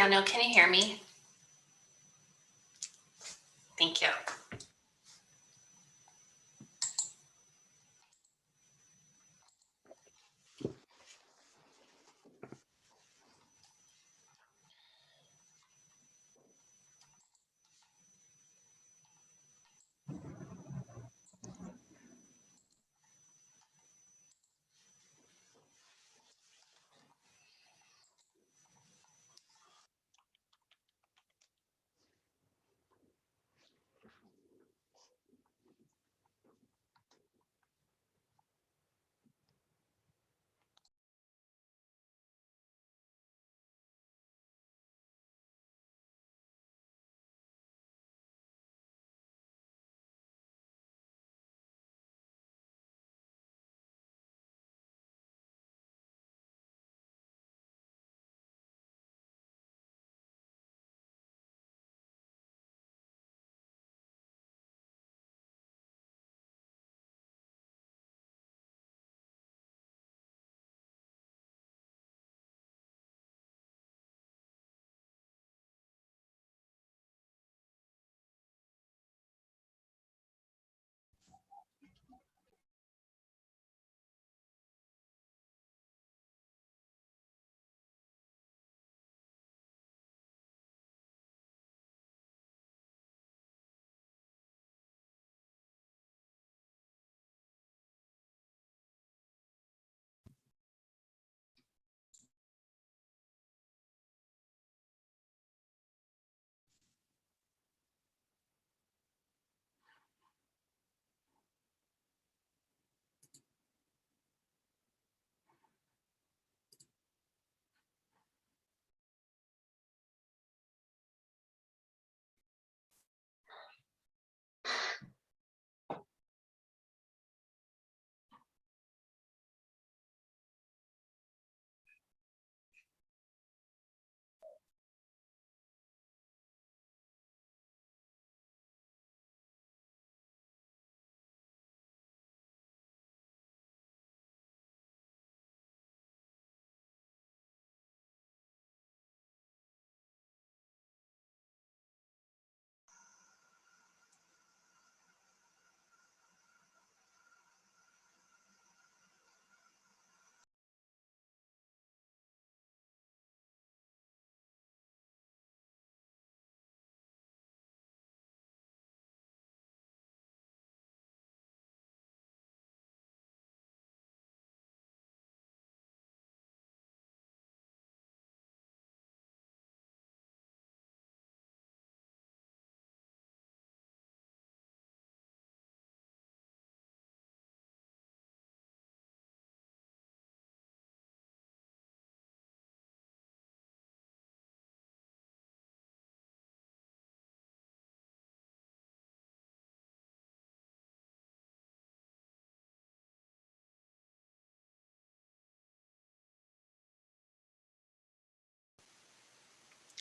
Daniel, can you hear me? Thank you.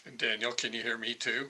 And Daniel, can you hear me too?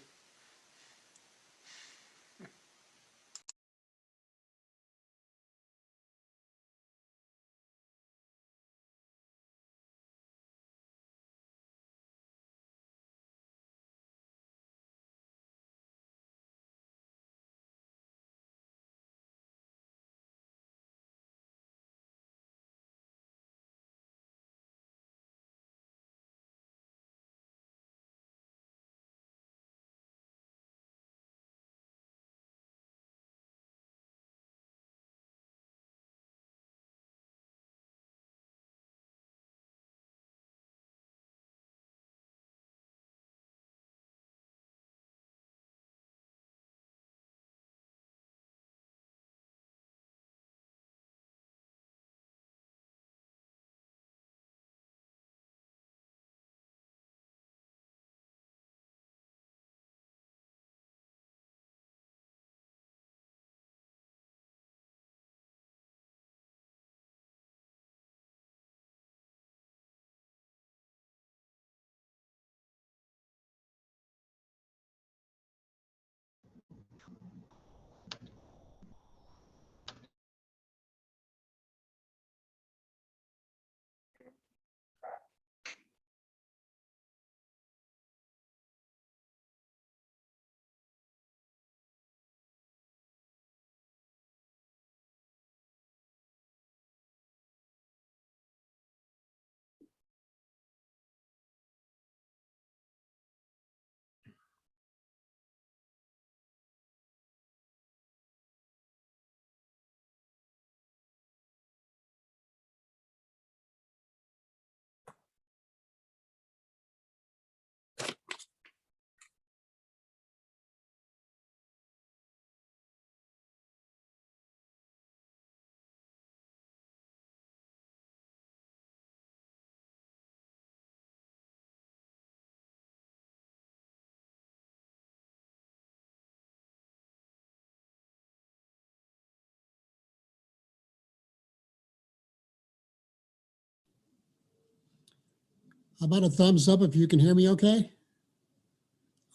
How about a thumbs up if you can hear me okay?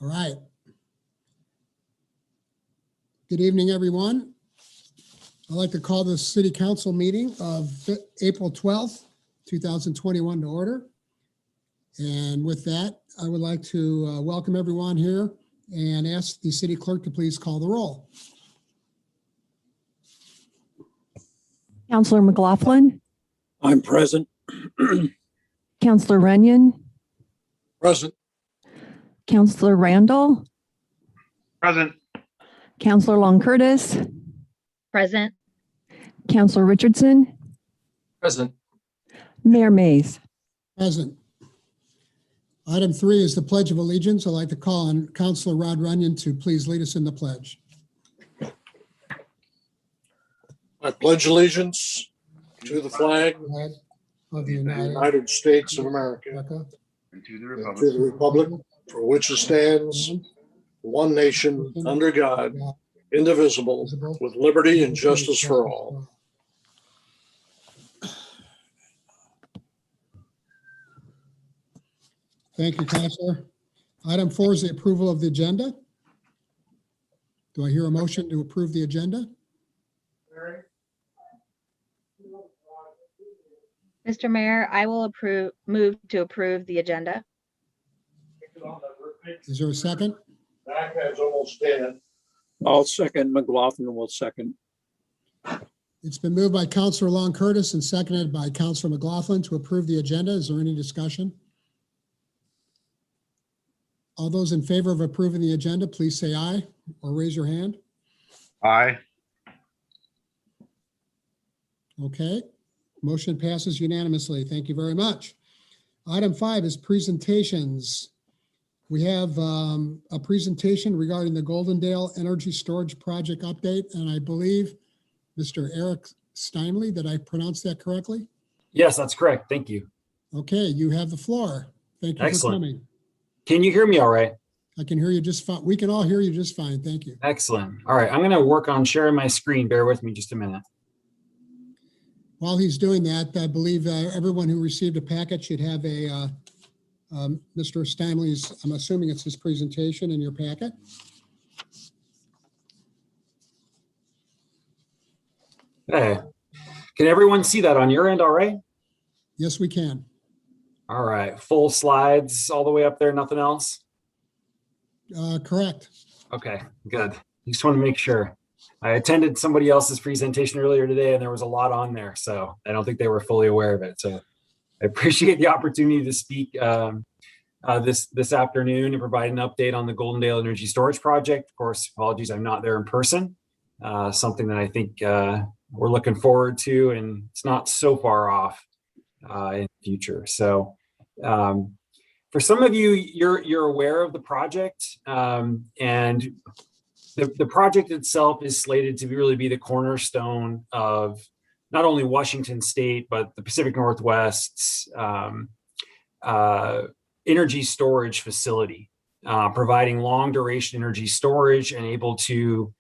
All right. Good evening, everyone. I'd like to call this City Council meeting of April 12th, 2021 to order. And with that, I would like to welcome everyone here and ask the city clerk to please call the roll. Councillor McLaughlin, I'm present. Councillor Runyon, Present. Councillor Randall, Present. Councillor Long Curtis, Present. Councillor Richardson, Present. Mayor Mays. Present. Item 3 is the Pledge of Allegiance. I'd like to call on Councillor Rod Runyon to please lead us in the pledge. I pledge allegiance to the flag Flag of the of the United United States of America America, And to the and republic. to the republic for which it stands, one nation, under God, indivisible, with liberty and justice for all. Thank you, Councillor. Item 4 is the approval of the agenda. Do I hear a motion to approve the agenda? Mr. Mayor, I will move to approve the agenda. Is there a second? Back has almost dead. I'll second. McLaughlin will second. It's been moved by Councillor Long Curtis and seconded by Councillor McLaughlin to approve the agenda. Is there any discussion? All those in favor of approving the agenda, please say aye or raise your hand. Aye. Okay, motion passes unanimously. Thank you very much. Item 5 is presentations. We have a presentation regarding the Goldendale Energy Storage Project update, and I believe Mr. Eric Steinley, did I pronounce that correctly? Yes, that's correct. Thank you. Okay, you have the floor. Thank you Excellent. for coming. Can you hear me all right? I can hear you just fine. We can all hear you just fine. Thank you. Excellent. All right. I'm going to work on sharing my screen. Bear with me just a minute. While he's doing that, I believe everyone who received a packet should have a Mr. Steinley's, I'm assuming it's his presentation in your packet. Hey, can everyone see that on your end all right? Yes, we can. All right. Full slides all the way up there. Nothing else? Correct. Okay, good. Just want to make sure. I attended somebody else's presentation earlier today and there was a lot on there, so I don't think they were fully aware of it. So I appreciate the opportunity to speak this afternoon and provide an update on the Goldendale Energy Storage Project. Of course, apologies, I'm not there in person. Something that I think we're looking forward to, and it's not so far off in the future. So for some of you, you're aware of the project, and the project itself is slated to really be the cornerstone of not only Washington State, but the Pacific Northwest's energy storage facility, providing long duration energy storage and able to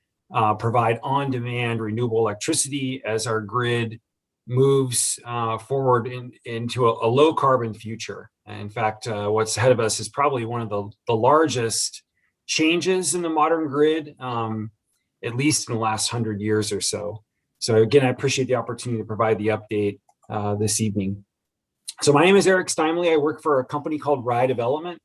provide on-demand renewable electricity as our grid moves forward into a low carbon future. In fact, what's ahead of us is probably one of the largest changes in the modern grid, at least in the last 100 years or so. So again, I appreciate the opportunity to provide the update this evening. So my name is Eric Steinley. I work for a company called Rye Development.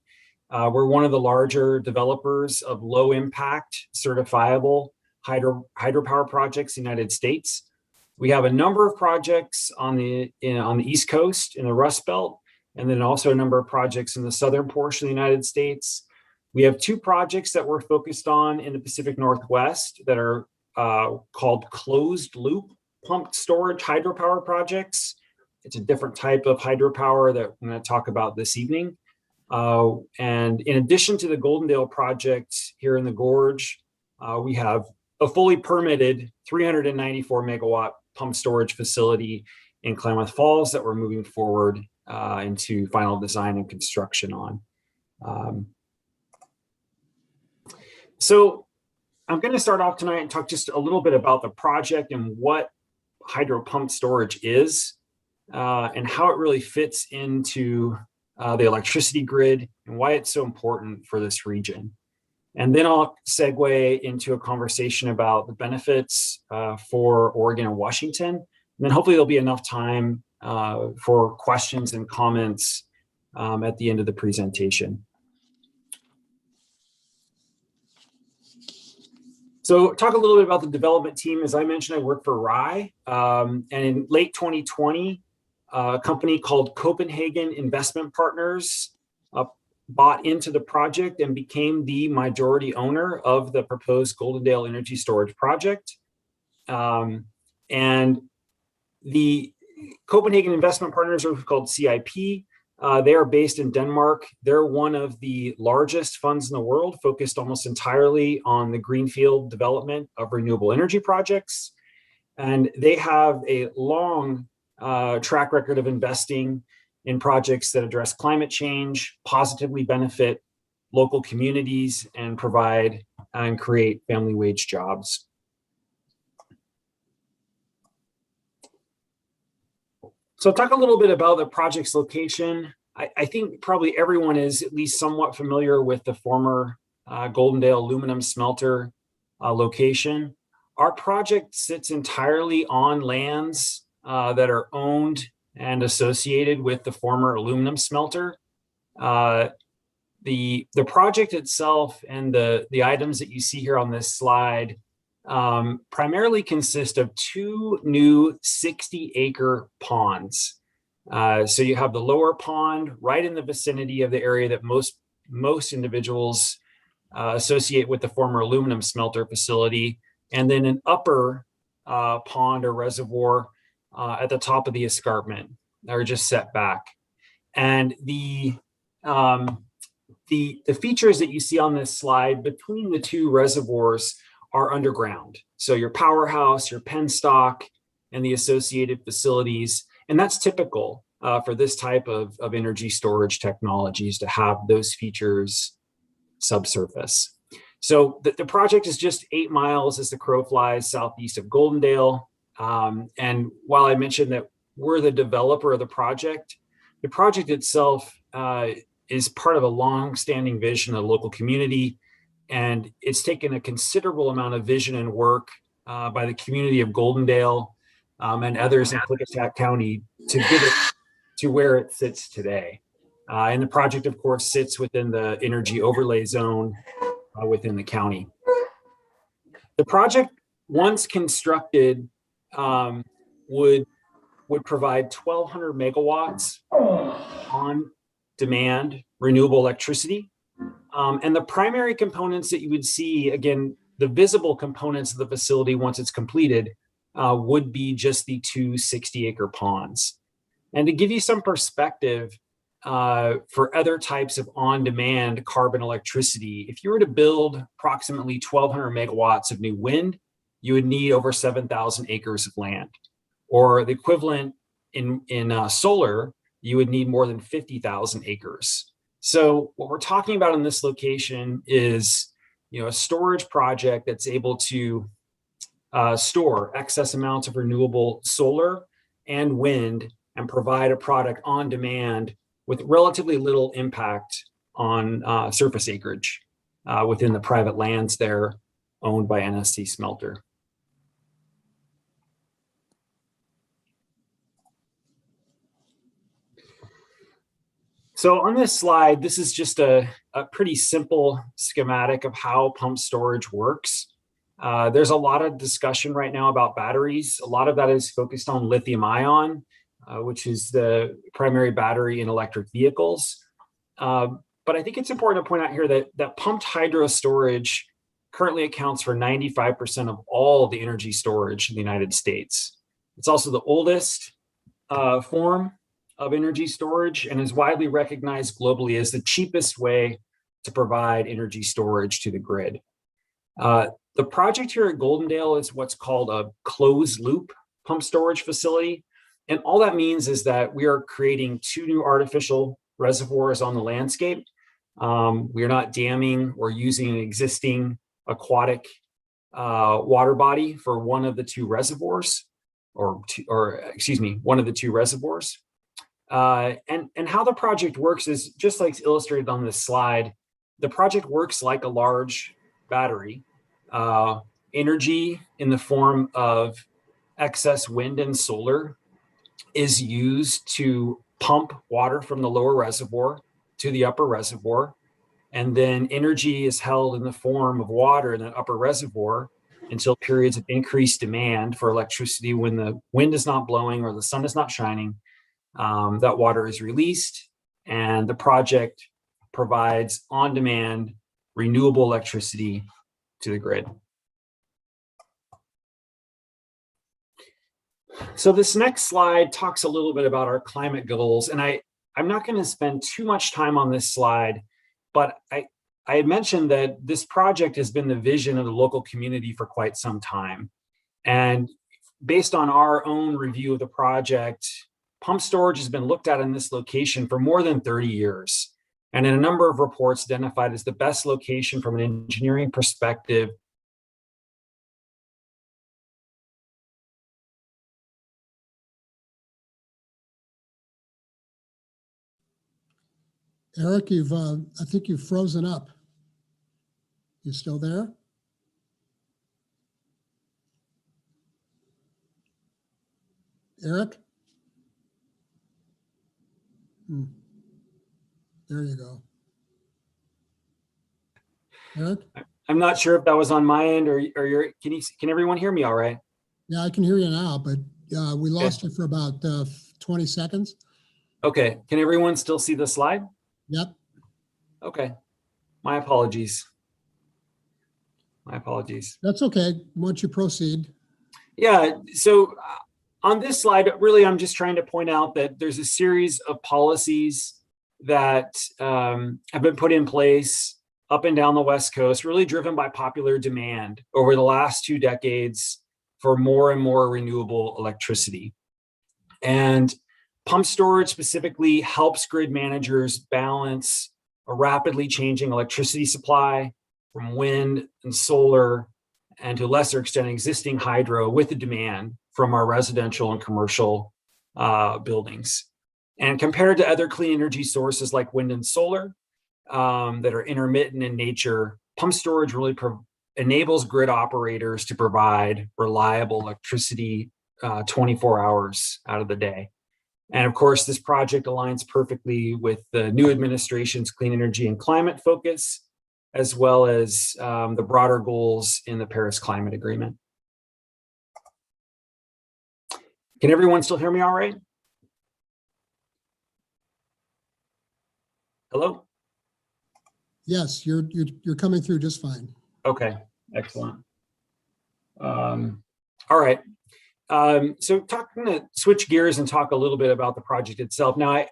We're one of the larger developers of low impact certifiable hydropower projects in the United States. We have a number of projects on the East Coast in the Rust Belt, and then also a number of projects in the southern portion of the United States. We have 2 projects that we're focused on in the Pacific Northwest that are called closed loop pumped storage hydropower projects. It's a different type of hydropower that I'm going to talk about this evening. And in addition to the Goldendale project here in the Gorge, we have a fully permitted 394 megawatt pump storage facility in Klamath Falls that we're moving forward into final design and construction on. So I'm going to start off tonight and talk just a little bit about the project and what hydro pump storage is and how it really fits into the electricity grid, and why it's so important for this region. And then I'll segue into a conversation about the benefits for Oregon and Washington. And then hopefully there'll be enough time for questions and comments at the end of the presentation. So talk a little bit about the development team. As I mentioned, I work for RYE. And in late 2020, a company called Copenhagen Investment Partners bought into the project and became the majority owner of the proposed Goldendale energy storage project. And the Copenhagen Investment Partners are called CIP. They are based in Denmark. They're one of the largest funds in the world, focused almost entirely on the greenfield development of renewable energy projects. And they have a long track record of investing in projects that address climate change, positively benefit local communities, and provide and create family wage jobs. So talk a little bit about the project's location. I think probably everyone is at least somewhat familiar with the former Goldendale aluminum smelter location. Our project sits entirely on lands that are owned and associated with the former aluminum smelter. The project itself and the items that you see here on this slide primarily consist of 2 new 60-acre ponds. So you have the lower pond right in the vicinity of the area that most individuals associate with the former aluminum smelter facility, and then an upper pond or reservoir at the top of the escarpment that are just set back. And the features that you see on this slide between the 2 reservoirs are underground. So your powerhouse, your penstock, and the associated facilities. And that's typical for this type of energy storage technologies to have those features subsurface. So the project is just 8 miles as the crow flies southeast of Goldendale. And while I mentioned that we're the developer of the project itself is part of a long-standing vision of the local community. And it's taken a considerable amount of vision and work by the community of Goldendale and others in Klickitat County to get it to where it sits today. And the project, of course, sits within the energy overlay zone within the county. The project, once constructed, would provide 1,200 megawatts on demand renewable electricity. And the primary components that you would see, again, the visible components of the facility once it's completed would be just the 2 60-acre ponds. And to give you some perspective for other types of on-demand carbon electricity, if you were to build approximately 1,200 megawatts of new wind, you would need over 7,000 acres of land. Or the equivalent in solar, you would need more than 50,000 acres. So what we're talking about in this location is, a storage project that's able to store excess amounts of renewable solar and wind and provide a product on demand with relatively little impact on surface acreage within the private lands there owned by NSC Smelter. So on this slide, this is just a pretty simple schematic of how pumped storage works. There's a lot of discussion right now about batteries. A lot of that is focused on lithium ion, which is the primary battery in electric vehicles. But I think it's important to point out here that pumped hydro storage currently accounts for 95% of all the energy storage in the United States. It's also the oldest form of energy storage and is widely recognized globally as the cheapest way to provide energy storage to the grid. The project here at Goldendale is what's called a closed loop pump storage facility. And all that means is that we are creating 2 new artificial reservoirs on the landscape. We are not damming or using an existing aquatic water body for one of the 2 reservoirs, one of the 2 reservoirs. And how the project works is just like illustrated on this slide. The project works like a large battery. Energy in the form of excess wind and solar is used to pump water from the lower reservoir to the upper reservoir. And then energy is held in the form of water in the upper reservoir until periods of increased demand for electricity when the wind is not blowing or the sun is not shining. That water is released, and the project provides on-demand renewable electricity to the grid. So this next slide talks a little bit about our climate goals, and I'm not going to spend too much time on this slide, but I had mentioned that this project has been the vision of the local community for quite some time. And based on our own review of the project, pump storage has been looked at in this location for more than 30 years. And in a number of reports identified as the best location from an engineering perspective. Eric, I think you've frozen up. You still there? Eric? There you go. Eric? I'm not sure if that was on my end or can everyone hear me all right? Yeah, I can hear you now, but we lost you for about 20 seconds. Okay, can everyone still see the slide? Yep. Okay, my apologies. My apologies. That's okay. Once you proceed. Yeah, so on this slide, really, I'm just trying to point out that there's a series of policies that have been put in place up and down the West Coast, really driven by popular demand over the last 2 decades for more and more renewable electricity. And pump storage specifically helps grid managers balance a rapidly changing electricity supply from wind and solar, and to a lesser extent, existing hydro with the demand from our residential and commercial buildings. And compared to other clean energy sources like wind and solar that are intermittent in nature, pump storage really enables grid operators to provide reliable electricity 24 hours out of the day. And of course, this project aligns perfectly with the new administration's clean energy and climate focus, as well as the broader goals in the Paris Climate Agreement. Can everyone still hear me all right? Hello? Yes, you're coming through just fine. Okay, excellent. All right. So I'm going to switch gears and talk a little bit about the project itself. Now,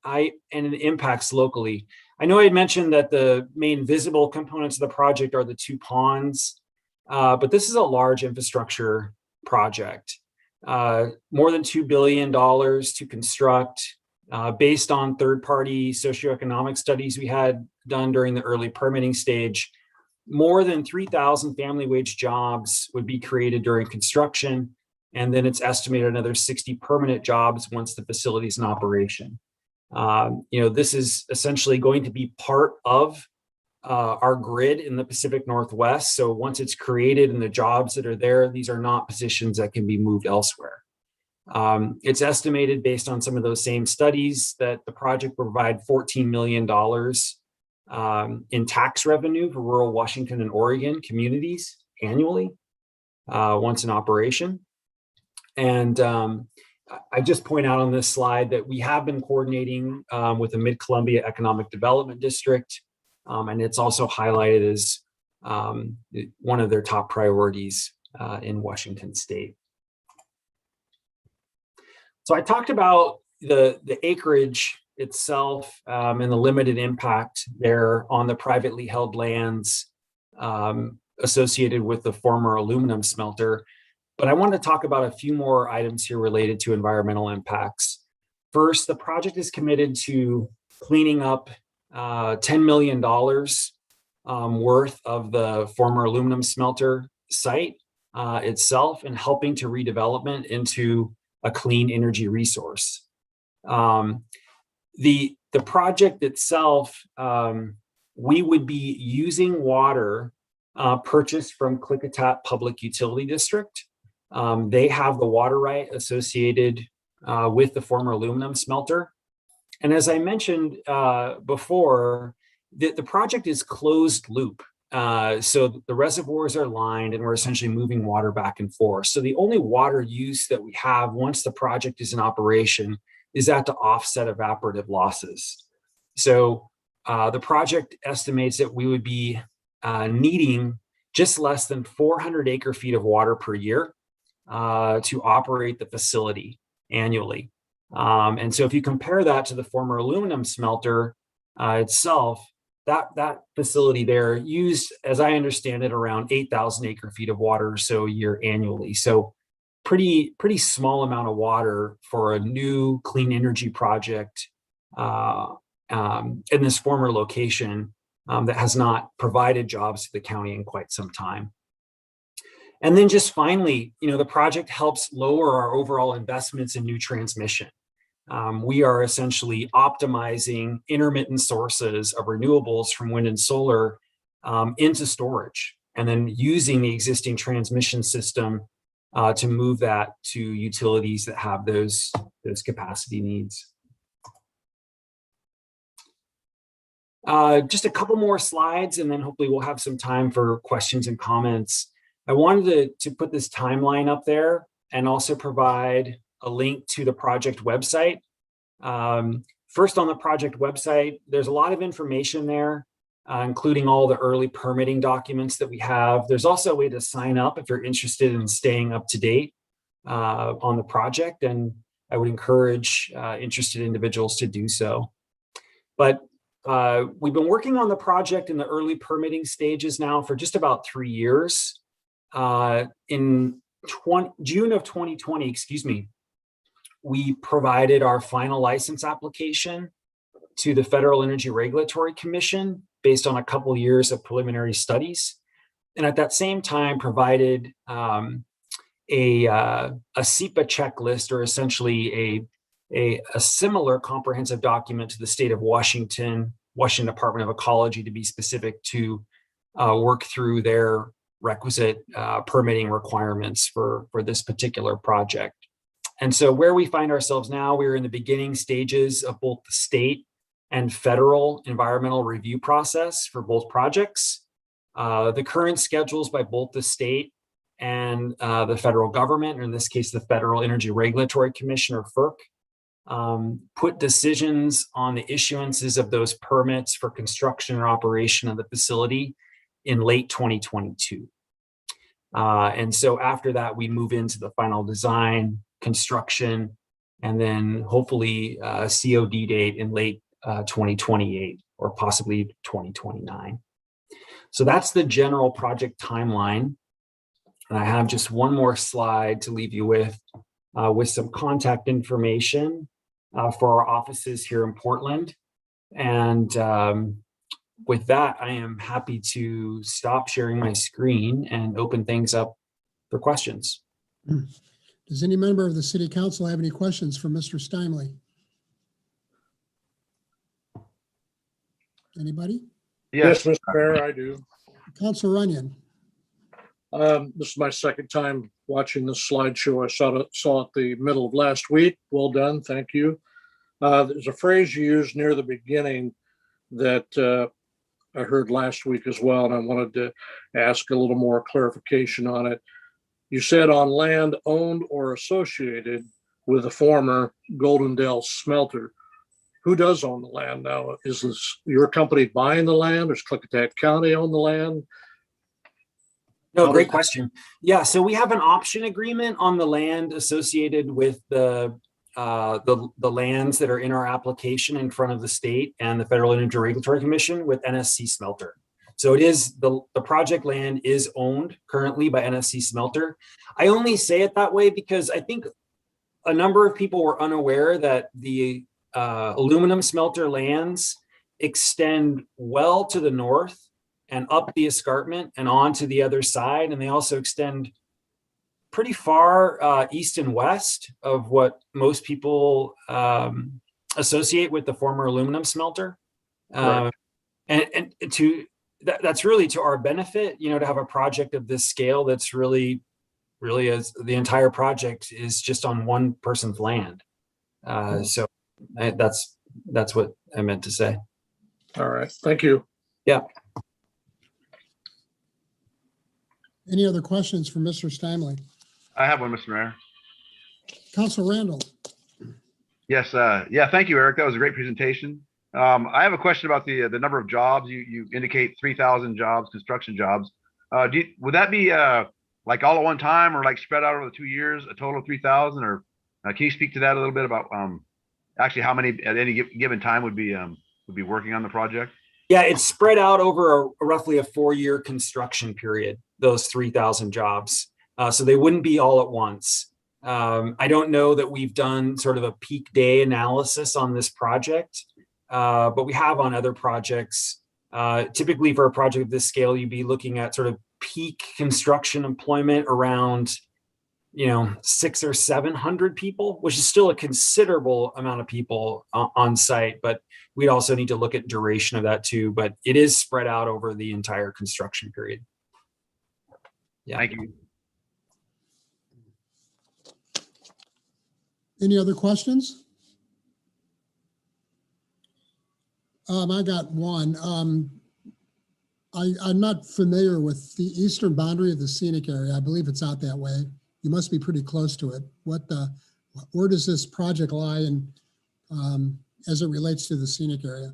and it impacts locally. I know I had mentioned that the main visible components of the project are the 2 ponds, but this is a large infrastructure project. More than $2 billion to construct, based on third-party socioeconomic studies we had done during the early permitting stage. More than 3,000 family wage jobs would be created during construction, and then it's estimated another 60 permanent jobs once the facility is in operation. This is essentially going to be part of our grid in the Pacific Northwest. So once it's created and the jobs that are there, these are not positions that can be moved elsewhere. It's estimated based on some of those same studies that the project will provide $14 million in tax revenue for rural Washington and Oregon communities annually, once in operation. And I just point out on this slide that we have been coordinating with the Mid-Columbia Economic Development District, and it's also highlighted as one of their top priorities in Washington State. So I talked about the acreage itself and the limited impact there on the privately held lands associated with the former aluminum smelter. But I want to talk about a few more items here related to environmental impacts. First, the project is committed to cleaning up $10 million worth of the former aluminum smelter site itself and helping to redevelopment into a clean energy resource. The project itself, we would be using water purchased from Klickitat Public Utility District. They have the water right associated with the former aluminum smelter. And as I mentioned before, the project is closed loop. So the reservoirs are lined and we're essentially moving water back and forth. So the only water use that we have once the project is in operation is that to offset evaporative losses. So the project estimates that we would be needing just less than 400 acre feet of water per year to operate the facility annually. And so if you compare that to the former aluminum smelter itself, that facility there used, as I understand it, around 8,000 acre feet of water or so a year annually. So pretty small amount of water for a new clean energy project in this former location that has not provided jobs to the county in quite some time. And then just finally, the project helps lower our overall investments in new transmission. We are essentially optimizing intermittent sources of renewables from wind and solar into storage, and then using the existing transmission system to move that to utilities that have those capacity needs. Just a couple more slides, and then hopefully we'll have some time for questions and comments. I wanted to put this timeline up there and also provide a link to the project website. First, on the project website, there's a lot of information there, including all the early permitting documents that we have. There's also a way to sign up if you're interested in staying up to date on the project, and I would encourage interested individuals to do so. But we've been working on the project in the early permitting stages now for just about 3 years. In June of 2020, we provided our final license application to the Federal Energy Regulatory Commission based on a couple years of preliminary studies. And at that same time provided a SEPA checklist, or essentially a similar comprehensive document to the state of Washington Department of Ecology, to be specific, to work through their requisite permitting requirements for this particular project. And so where we find ourselves now, we're in the beginning stages of both the state and federal environmental review process for both projects. The current schedules by both the state and the federal government, or in this case, the Federal Energy Regulatory Commission, or FERC, put decisions on the issuances of those permits for construction or operation of the facility in late 2022. And so after that, we move into the final design, construction, and then hopefully a COD date in late 2028 or possibly 2029. So that's the general project timeline. And I have just one more slide to leave you with some contact information for our offices here in Portland. And with that, I am happy to stop sharing my screen and open things up for questions. Does any member of the City Council have any questions for Mr. Steinley? Anybody? Yes, Mr. Mayor, I do. Councilor Runyon. This is my second time watching this slideshow. I saw it the middle of last week. Well done, thank you. There's a phrase you used near the beginning that I heard last week as well, and I wanted to ask a little more clarification on it. You said on land owned or associated with the former Goldendale smelter. Who does own the land now? Is this your company buying the land, or does Klickitat County own the land? No, great question. Yeah, so we have an option agreement on the land associated with the lands that are in our application in front of the state and the Federal Energy Regulatory Commission with NSC Smelter. So it is the project land is owned currently by NSC Smelter. I only say it that way because I think a number of people were unaware that the aluminum smelter lands extend well to the north and up the escarpment and on to the other side. And they also extend pretty far east and west of what most people associate with the former aluminum smelter. Correct. And that's really to our benefit, to have a project of this scale that's really as the entire project is just on one person's land. So that's what I meant to say. All right. Thank you. Yeah. Any other questions for Mr. Steinle? I have one, Mr. Mayor. Council Randall. Yes. Yeah. Thank you, Eric. That was a great presentation. I have a question about the number of jobs. You indicate 3,000 jobs, construction jobs. Would that be like all at one time, or like spread out over the 2 years, a total of 3,000? Or can you speak to that a little bit about actually how many at any given time would be working on the project? Yeah, it's spread out over roughly a 4-year construction period, those 3,000 jobs. So they wouldn't be all at once. I don't know that we've done sort of a peak day analysis on this project, but we have on other projects. Typically for a project of this scale, you'd be looking at sort of peak construction employment around 600 or 700 people, which is still a considerable amount of people on site, but we'd also need to look at duration of that too, but it is spread out over the entire construction period. Yeah. Thank you. Any other questions? I got one. I'm not familiar with the eastern boundary of the scenic area. I believe it's out that way. You must be pretty close to it. Where does this project lie in, as it relates to the scenic area?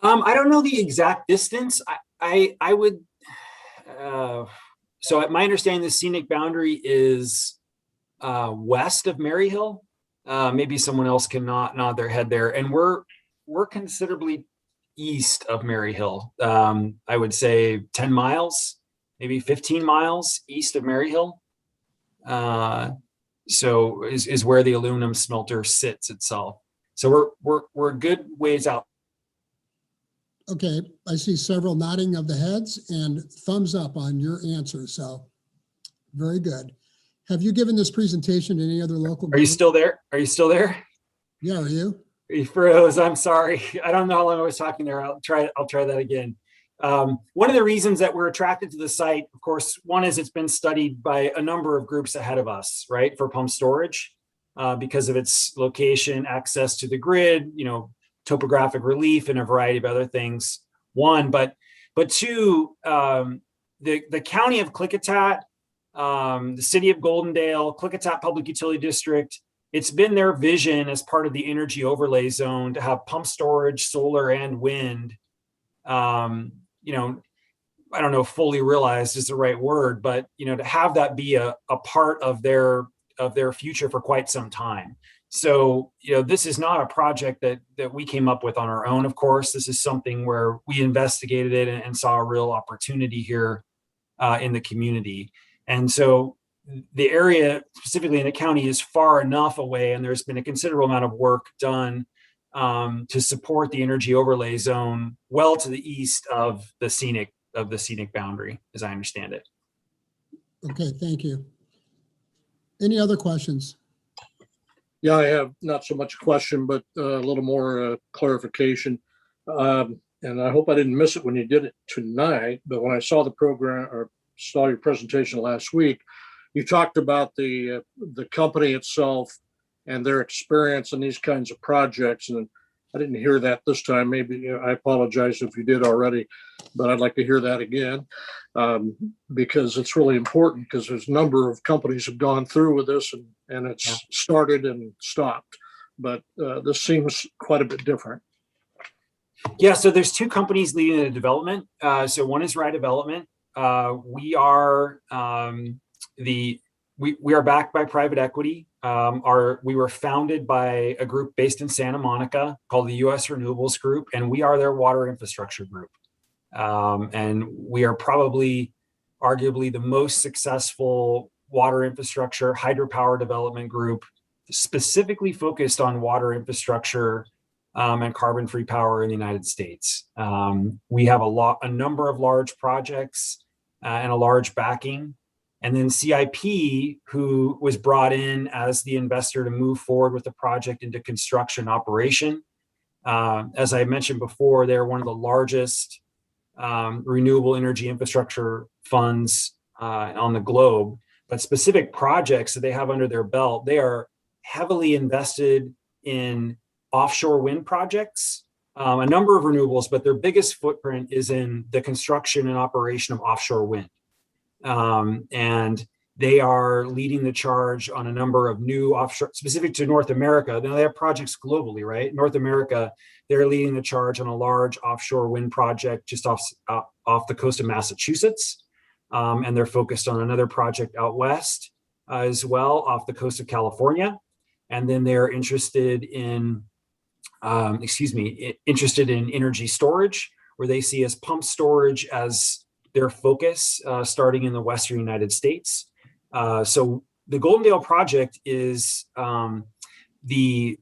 I don't know the exact distance. I would, so my understanding, the scenic boundary is west of Maryhill. Maybe someone else can nod their head there. And we're considerably east of Maryhill. I would say 10 miles, maybe 15 miles east of Maryhill. So is where the aluminum smelter sits itself. So we're a good ways out. Okay, I see several nodding of the heads and thumbs up on your answer. So very good. Have you given this presentation to any other local? Are you still there? Are you still there? Yeah, are you? You froze. I'm sorry. I don't know how long I was talking there. I'll try that again. One of the reasons that we're attracted to the site, of course, one is it's been studied by a number of groups ahead of us, right, for pump storage, because of its location, access to the grid, topographic relief, and a variety of other things. One, but two, the county of Klickitat, the city of Goldendale, Klickitat Public Utility District, it's been their vision as part of the energy overlay zone to have pump storage, solar and wind. I don't know if fully realized is the right word, but to have that be a part of their future for quite some time. So, this is not a project that we came up with on our own, of course. This is something where we investigated it and saw a real opportunity here in the community. And so the area, specifically in the county, is far enough away, and there's been a considerable amount of work done to support the energy overlay zone well to the east of the scenic boundary, as I understand it. Okay, thank you. Any other questions? Yeah, I have not so much a question, but a little more clarification. And I hope I didn't miss it when you did it tonight, but when I saw the program or saw your presentation last week, you talked about the company itself and their experience in these kinds of projects. And I didn't hear that this time. Maybe I apologize if you did already, but I'd like to hear that again, because it's really important, because there's a number of companies have gone through with this and it's started and stopped, but this seems quite a bit different. Yeah, so there's two companies leading the development. So one is Rye Development. We are we are backed by private equity. We were founded by a group based in Santa Monica called the U.S. Renewables Group, and we are their water infrastructure group. And we are probably, arguably, the most successful water infrastructure hydropower development group, specifically focused on water infrastructure and carbon-free power in the United States. We have a number of large projects and a large backing. And then CIP, who was brought in as the investor to move forward with the project into construction operation. As I mentioned before, they're one of the largest renewable energy infrastructure funds on the globe. But specific projects that they have under their belt, they are heavily invested in offshore wind projects, a number of renewables, but their biggest footprint is in the construction and operation of offshore wind. And they are leading the charge on a number of new offshore, specific to North America. Now they have projects globally, right? North America, they're leading the charge on a large offshore wind project just off the coast of Massachusetts. And they're focused on another project out west as well off the coast of California. And then they're interested in, interested in energy storage, where they see as pump storage as their focus, starting in the Western United States. So the Goldendale project is the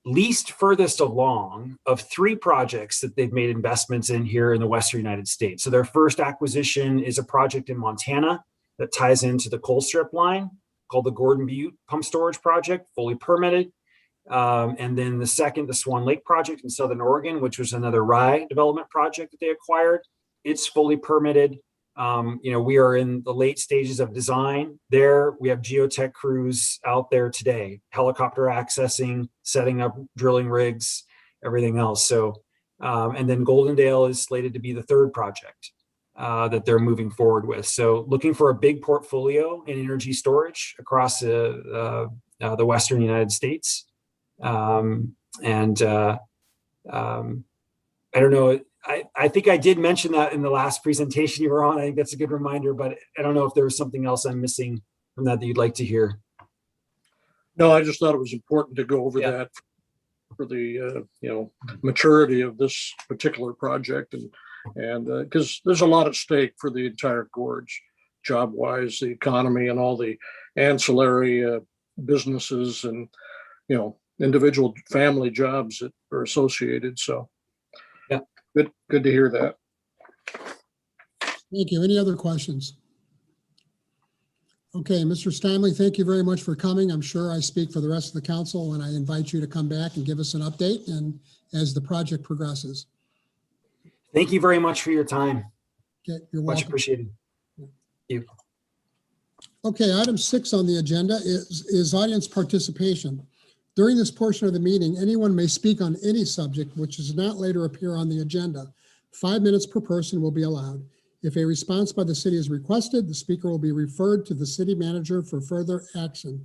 least furthest along of 3 projects that they've made investments in here in the Western United States. So their first acquisition is a project in Montana that ties into the coal strip line called the Gordon Butte Pump Storage Project, fully permitted. And then the second, the Swan Lake project in Southern Oregon, which was another rye development project that they acquired. It's fully permitted. We are in the late stages of design there. We have geotech crews out there today, helicopter accessing, setting up drilling rigs, everything else. So, and then Goldendale is slated to be the third project that they're moving forward with. So looking for a big portfolio in energy storage across the Western United States. I don't know. I think I did mention that in the last presentation you were on. I think that's a good reminder, but I don't know if there was something else I'm missing from that you'd like to hear. No, I just thought it was important to go over that for the maturity of this particular project, and because there's a lot at stake for the entire gorge, job-wise, the economy, and all the ancillary businesses and individual family jobs that are associated. So. Good to hear that. Thank you. Any other questions? Okay, Mr. Stanley, thank you very much for coming. I'm sure I speak for the rest of the council when I invite you to come back and give us an update and as the project progresses. Thank you very much for your time. Okay, you're Much welcome. appreciated. Thank you. Okay, item 6 on the agenda is audience participation. During this portion of the meeting, anyone may speak on any subject which does not later appear on the agenda. 5 minutes per person will be allowed. If a response by the city is requested, the speaker will be referred to the city manager for further action.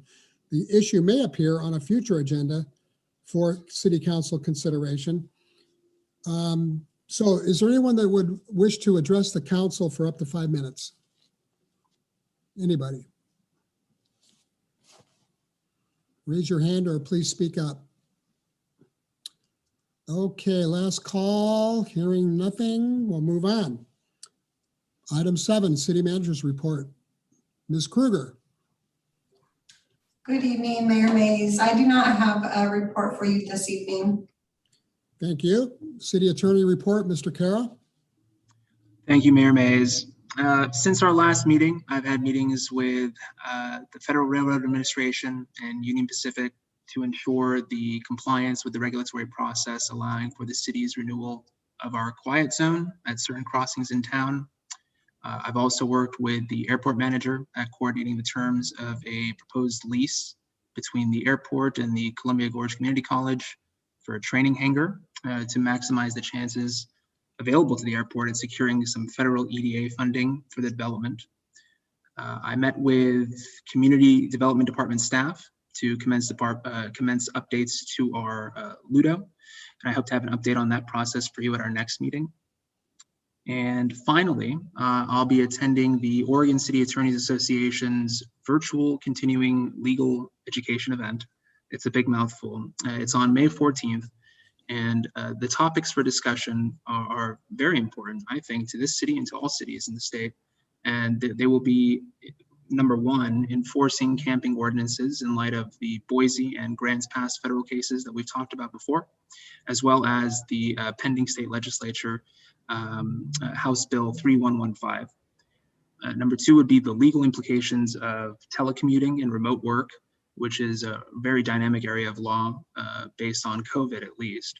The issue may appear on a future agenda for city council consideration. So is there anyone that would wish to address the council for up to 5 minutes? Anybody? Raise your hand or please speak up. Okay, last call. Hearing nothing, we'll move on. Item 7, City Manager's Report. Ms. Kruger. Good evening, Mayor Mays. I do not have a report for you this evening. Thank you. City Attorney Report, Mr. Kara. Thank you, Mayor Mays. Since our last meeting, I've had meetings with the Federal Railroad Administration and Union Pacific to ensure the compliance with the regulatory process, allowing for the city's renewal of our quiet zone at certain crossings in town. I've also worked with the airport manager at coordinating the terms of a proposed lease between the airport and the Columbia Gorge Community College for a training hangar to maximize the chances available to the airport and securing some federal EDA funding for the development. I met with Community Development Department staff to commence updates to our Ludo, and I hope to have an update on that process for you at our next meeting. And finally, I'll be attending the Oregon City Attorneys Association's virtual continuing legal education event. It's a big mouthful. It's on May 14th. And the topics for discussion are very important, I think, to this city and to all cities in the state. And they will be, number one, enforcing camping ordinances in light of the Boise and Grants Pass federal cases that we've talked about before, as well as the pending state legislature House Bill 3115. Number two would be the legal implications of telecommuting and remote work, which is a very dynamic area of law based on COVID at least.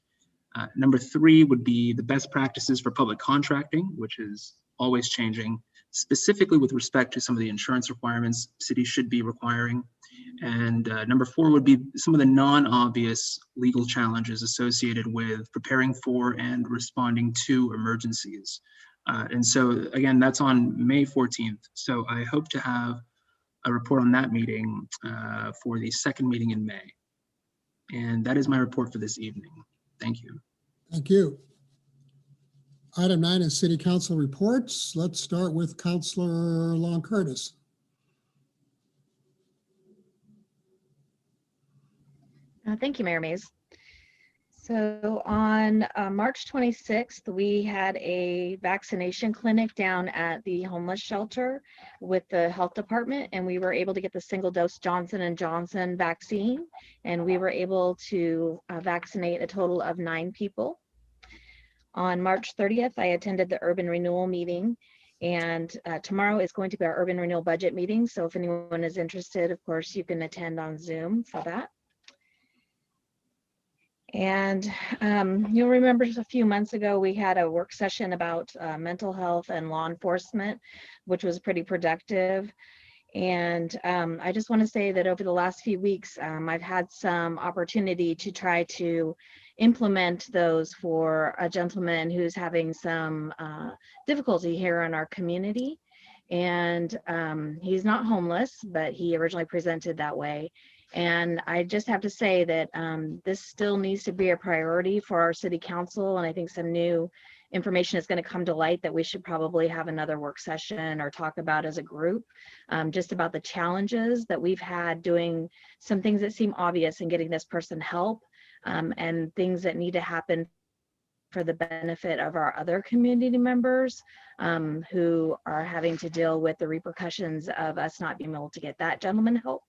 Number three would be the best practices for public contracting, which is always changing, specifically with respect to some of the insurance requirements cities should be requiring. And number four would be some of the non-obvious legal challenges associated with preparing for and responding to emergencies. And so again, that's on May 14th. So I hope to have a report on that meeting for the second meeting in May. And that is my report for this evening. Thank you. Thank you. Item 9 is City Council reports. Let's start with Councilor Long Curtis. Thank you, Mayor Mays. So on March 26th, we had a vaccination clinic down at the homeless shelter with the health department, and we were able to get the single dose Johnson & Johnson vaccine, and we were able to vaccinate a total of 9 people. On March 30th, I attended the Urban Renewal meeting, and tomorrow is going to be our Urban Renewal budget meeting. So if anyone is interested, of course, you can attend on Zoom for that. And you'll remember just a few months ago, we had a work session about mental health and law enforcement, which was pretty productive. And I just want to say that over the last few weeks, I've had some opportunity to try to implement those for a gentleman who's having some difficulty here in our community. And he's not homeless, but he originally presented that way. And I just have to say that this still needs to be a priority for our city council. And I think some new information is going to come to light that we should probably have another work session or talk about as a group, just about the challenges that we've had doing some things that seem obvious and getting this person help, and things that need to happen for the benefit of our other community members who are having to deal with the repercussions of us not being able to get that gentleman help.